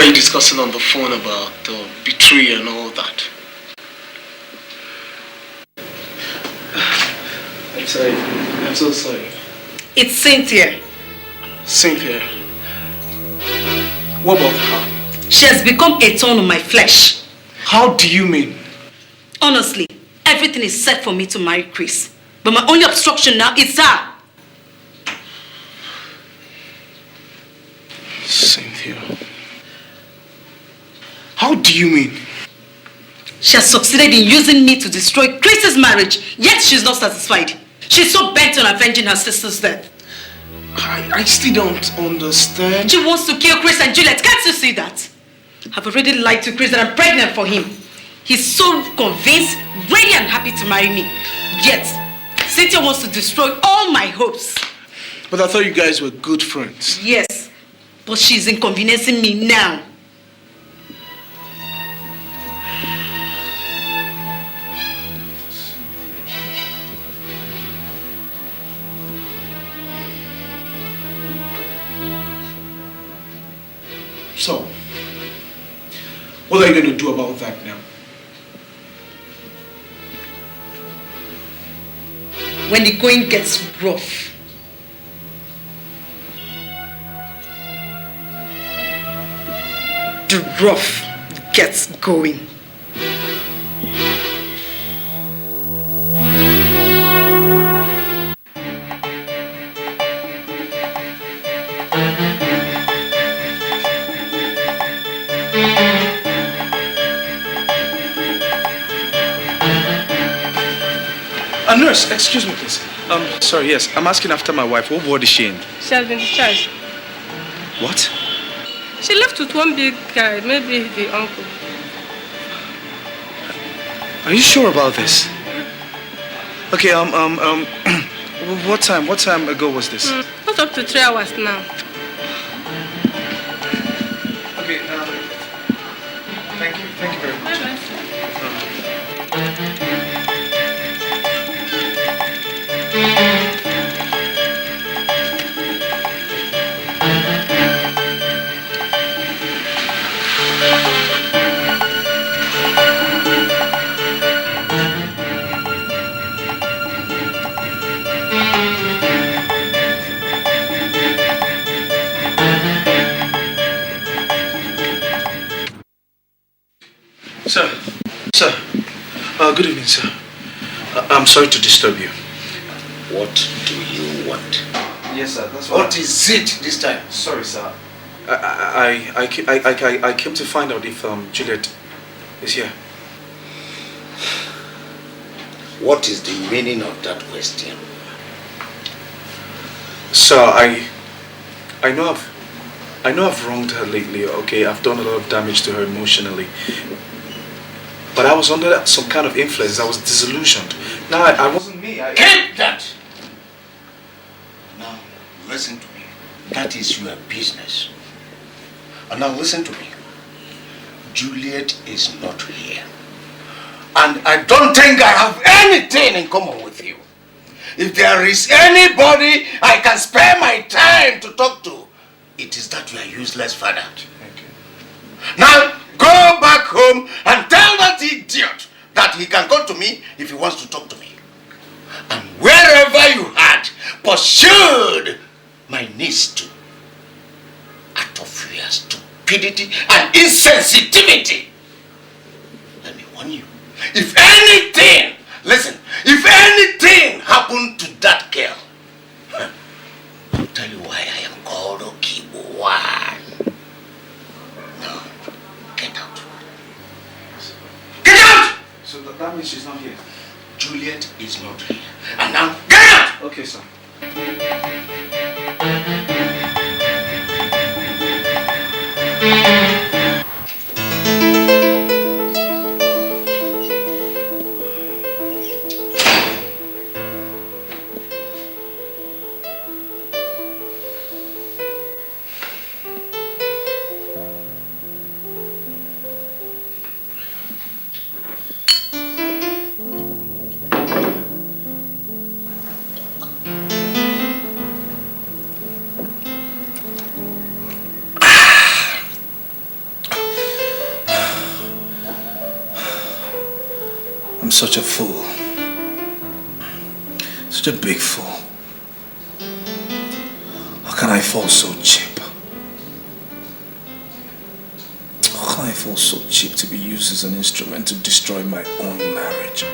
are you discussing on the phone about betrayal and all that? I'm sorry. I'm so sorry. It's Cynthia. Cynthia? What about her? She has become a thorn on my flesh. How do you mean? Honestly, everything is set for me to marry Chris. But my only obstruction now is her. Cynthia. How do you mean? She has succeeded in using me to destroy Chris's marriage, yet she's not satisfied. She's so bent on avenging her sister's death. I still don't understand. She wants to kill Chris and Juliet. Can't you see that? I've already lied to Chris that I'm pregnant for him. He's so convinced, ready and happy to marry me. Yet, Cynthia wants to destroy all my hopes. But I thought you guys were good friends. Yes, but she's inconveniencing me now. So, what are you going to do about that now? When the going gets rough, the rough gets going. Nurse, excuse me please. Sorry, yes, I'm asking after my wife. What ward is she in? She has been discharged. What? She left with one big guy, maybe the uncle. Are you sure about this? Okay, what time ago was this? Not up to 3 hours now. Okay, thank you very much. Bye-bye. Sir, good evening, sir. I'm sorry to disturb you. What do you want? Yes, sir, that's what is it this time? Sorry, sir. I came to find out if Juliet is here. What is the meaning of that question? Sir, I know I've wronged her lately, okay? I've done a lot of damage to her emotionally. But I was under some kind of influence. I was disillusioned. Now, I wasn't me. Keep that! Now, listen to me. That is your business. And now listen to me. Juliet is not here. And I don't think I have anything in common with you. If there is anybody I can spare my time to talk to, it is that your useless father. Okay. Now, go back home and tell that idiot that he can come to me if he wants to talk to me. And wherever you had pursued my niece to, out of your stupidity and insensitivity, let me warn you, if anything, listen, if anything happened to that girl, I'll tell you why I am called Okibuwan. No, get out. Get out! So that means she's not here? Juliet is not here. And now, get out! Okay, sir. I'm such a fool. Such a big fool. How can I fall so cheap? How can I fall so cheap to be used as an instrument to destroy my own marriage?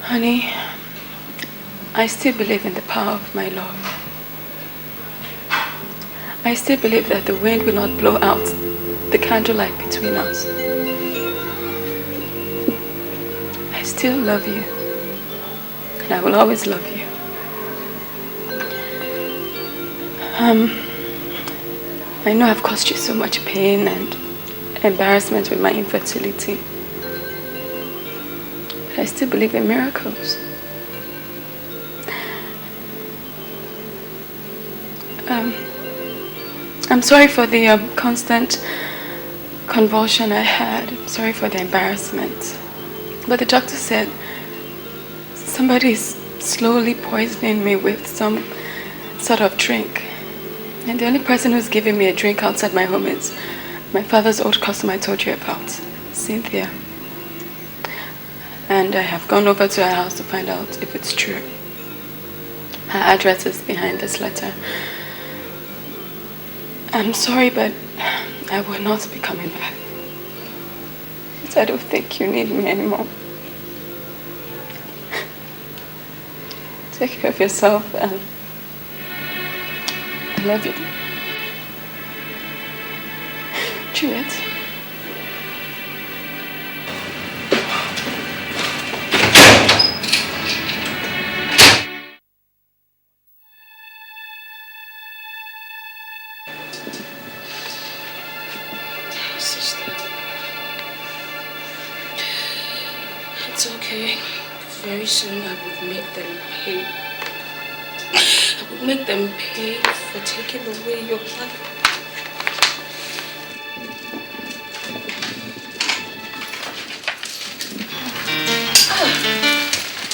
Honey, I still believe in the power of my love. I still believe that the wind will not blow out the candlelight between us. I still love you, and I will always love you. I know I've caused you so much pain and embarrassment with my infertility. But I still believe in miracles. I'm sorry for the constant convulsion I had. I'm sorry for the embarrassment. But the doctor said somebody is slowly poisoning me with some sort of drink. And the only person who's giving me a drink outside my home is my father's old customer I told you about, Cynthia. And I have gone over to her house to find out if it's true. Her address is behind this letter. I'm sorry, but I will not be coming back. I don't think you need me anymore. Take care of yourself, and I love you. Juliet. Sister. It's okay. Very soon I would make them pay. I would make them pay for taking away your life.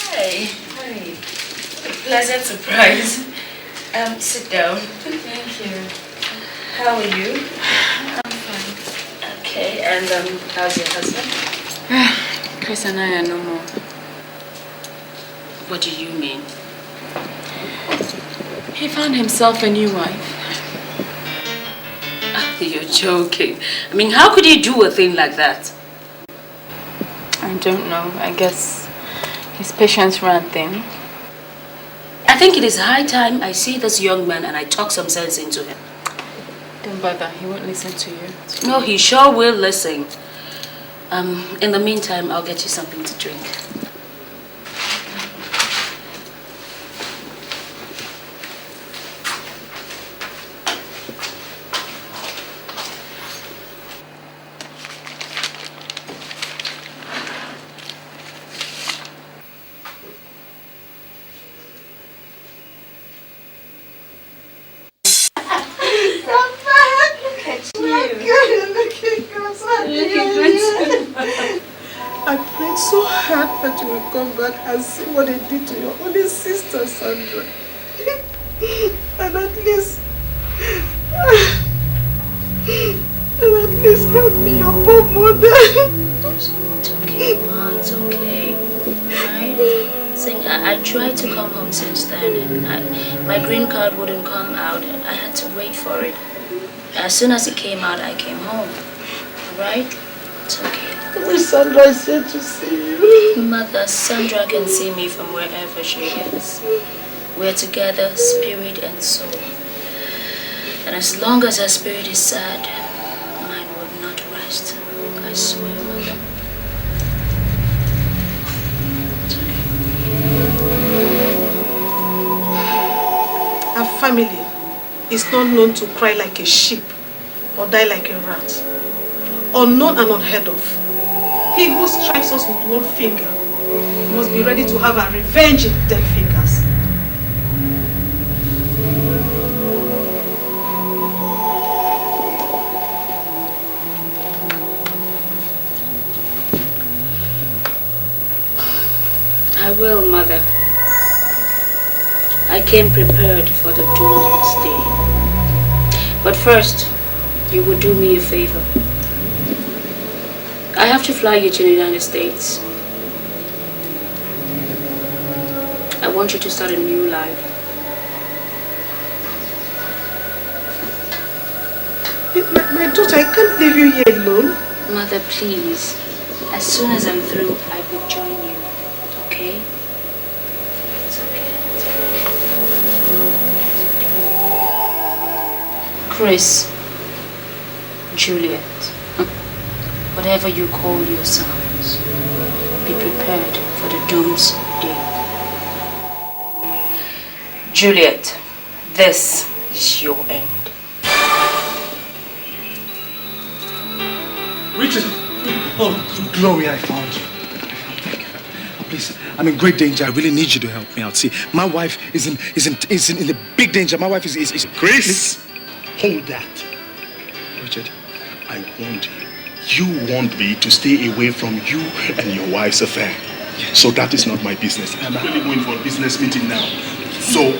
Hi. Hi. What a pleasant surprise. Sit down. Thank you. How are you? I'm fine. Okay, and how's your husband? Chris and I are no more. What do you mean? He found himself a new wife. You're joking. I mean, how could he do a thing like that? I don't know. I guess his patience ran thin. I think it is high time I see this young man and I talk some sense into him. Don't bother. He won't listen to you. No, he sure will listen. In the meantime, I'll get you something to drink. I prayed so hard that you will come back and see what they did to your only sister, Sandra. And at least help me, your poor mother. It's okay, Ma. It's okay. Right? See, I tried to come home since then, and my green card wouldn't come out. I had to wait for it. As soon as it came out, I came home. Alright? It's okay. I wish Sandra is here to see you. Mother, Sandra can see me from wherever she is. We're together, spirit and soul. And as long as her spirit is sad, mine will not rest. I swear, Mother. Our family is not known to cry like a sheep or die like a rat. Unknown and unheard of. He who strikes us with one finger must be ready to have a revenge in 10 fingers. I will, Mother. I came prepared for the doomsday. But first, you will do me a favor. I have to fly you to the United States. I want you to start a new life. My daughter, I can't leave you here alone. Mother, please. As soon as I'm through, I will join you. Okay? It's okay. It's okay. Chris, Juliet, whatever you call yourselves, be prepared for the doomsday. Juliet, this is your end. Richard! Oh, Glory, I found you. Thank you. Please, I'm in great danger. I really need you to help me out. See, my wife is in a big danger. My wife is Chris, hold that. Richard, I warned you. You want me to stay away from you and your wife's affair. Yes. So that is not my business. I'm really going for a business meeting now. So,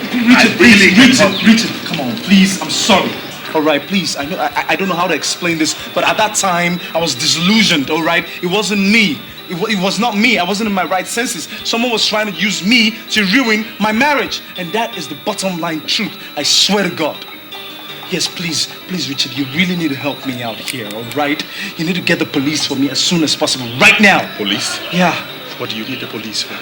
Richard, come on, please. I'm sorry. All right, please. I don't know how to explain this, but at that time I was disillusioned. All right, it wasn't me. It was not me. I wasn't in my right senses. Someone was trying to use me to ruin my marriage, and that is the bottom line truth. I swear to God. Yes, please, Richard. You really need to help me out here. All right, you need to get the police for me as soon as possible, right now. Police? Yeah. What do you need the police for?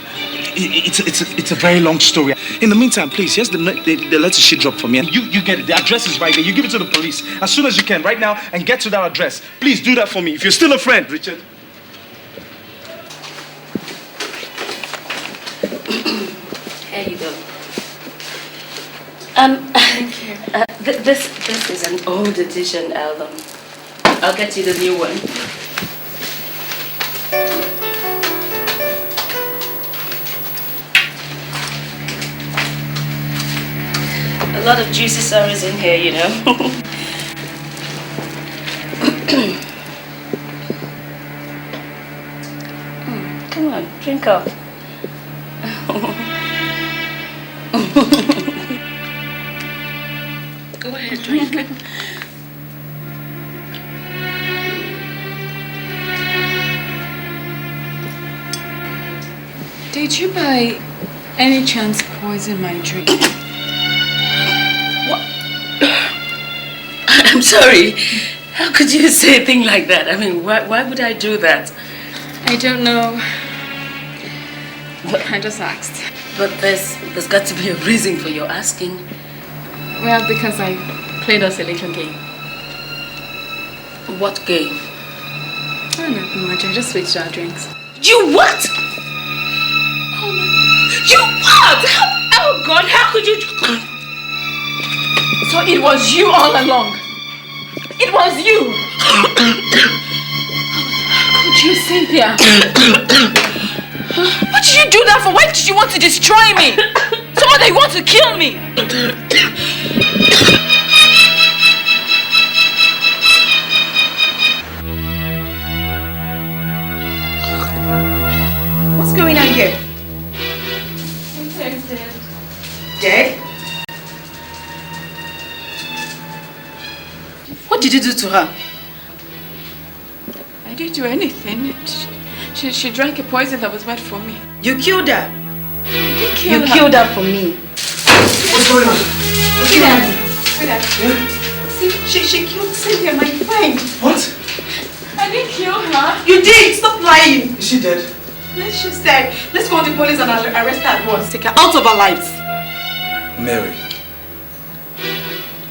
It's a very long story. In the meantime, please, here's the letter she dropped for me. And you get it. The address is right there. You give it to the police as soon as you can, right now, and get to that address. Please do that for me. If you're still a friend, Richard. Here you go. Thank you. This is an old edition album. I'll get you the new one. A lot of juicy stories in here, you know. Come on, drink up. Go ahead, drink. Did you by any chance poison my drink? I'm sorry. How could you say a thing like that? I mean, why would I do that? I don't know. I just asked. But there's got to be a reason for your asking. Well, because I played us a little game. What game? Oh, nothing much. I just switched our drinks. You what? Oh, my. You what? Oh, God, how could you... So it was you all along. It was you. How could you, Cynthia? What did you do that for? Why did you want to destroy me? Someone that you want to kill me. What's going on here? Cynthia's dead. Dead? What did you do to her? I didn't do anything. She drank a poison that was meant for me. You killed her? I didn't kill her. You killed her for me. What's going on? What's going on? See, she killed Cynthia, my friend. What? I didn't kill her. You did! Stop lying! Is she dead? Yes, she's dead. Let's call the police and arrest her at once. Take her out of our lives. Mary,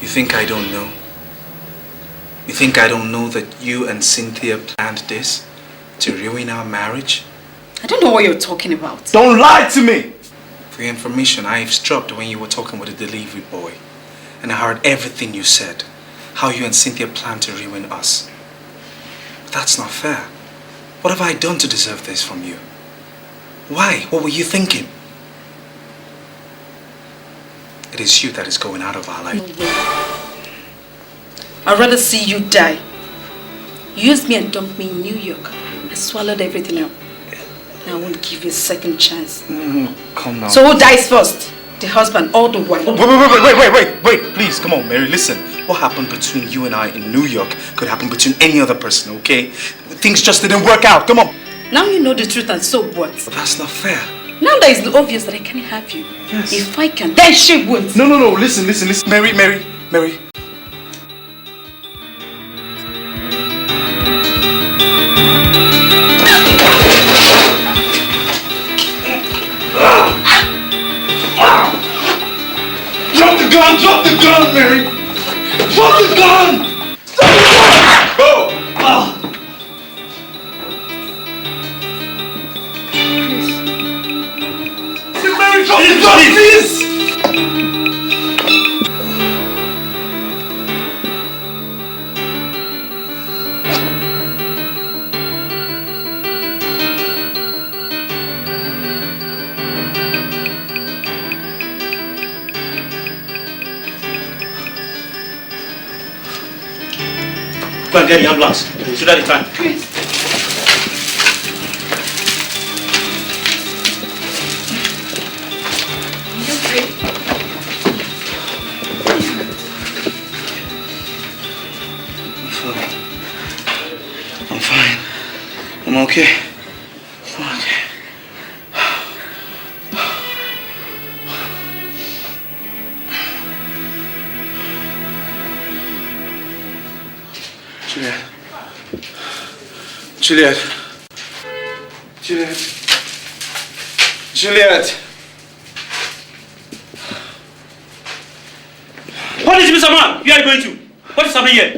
You think I don't know? You think I don't know that you and Cynthia planned this to ruin our marriage? I don't know what you're talking about. Don't lie to me! For your information, I eavesdropped when you were talking with the delivery boy. And I heard everything you said. How you and Cynthia planned to ruin us. But that's not fair. What have I done to deserve this from you? Why? What were you thinking? It is you that is going out of our life. I'd rather see you die. You used me and dumped me in New York. I swallowed everything up. I won't give you a second chance. Calm down. So who dies first? The husband or the wife? Wait, please, come on, Mary, listen. What happened between you and I in New York could happen between any other person, okay? Things just didn't work out, come on. Now you know the truth and so what? But that's not fair. Now that it's obvious that I can't have you. Yes. If I can, then she won't. No, listen. Mary. Drop the gun, Mary! Drop the gun! Stop the gun! Go! Please. Mary, drop the gun, please! Go and get the ambulance. Shoot at the time. I'm fine. I'm okay. I'm okay. Juliet. What is Mr. Man? Where are you going to? What is happening here?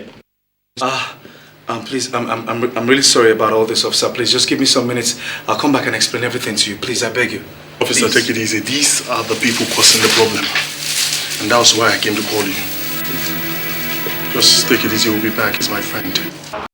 Please, I'm really sorry about all this, officer. Please, just give me some minutes. I'll come back and explain everything to you. Please, I beg you. Officer, take it easy. These are the people causing the problem. And that's why I came to call you. Just take it easy. We'll be back. He's my friend.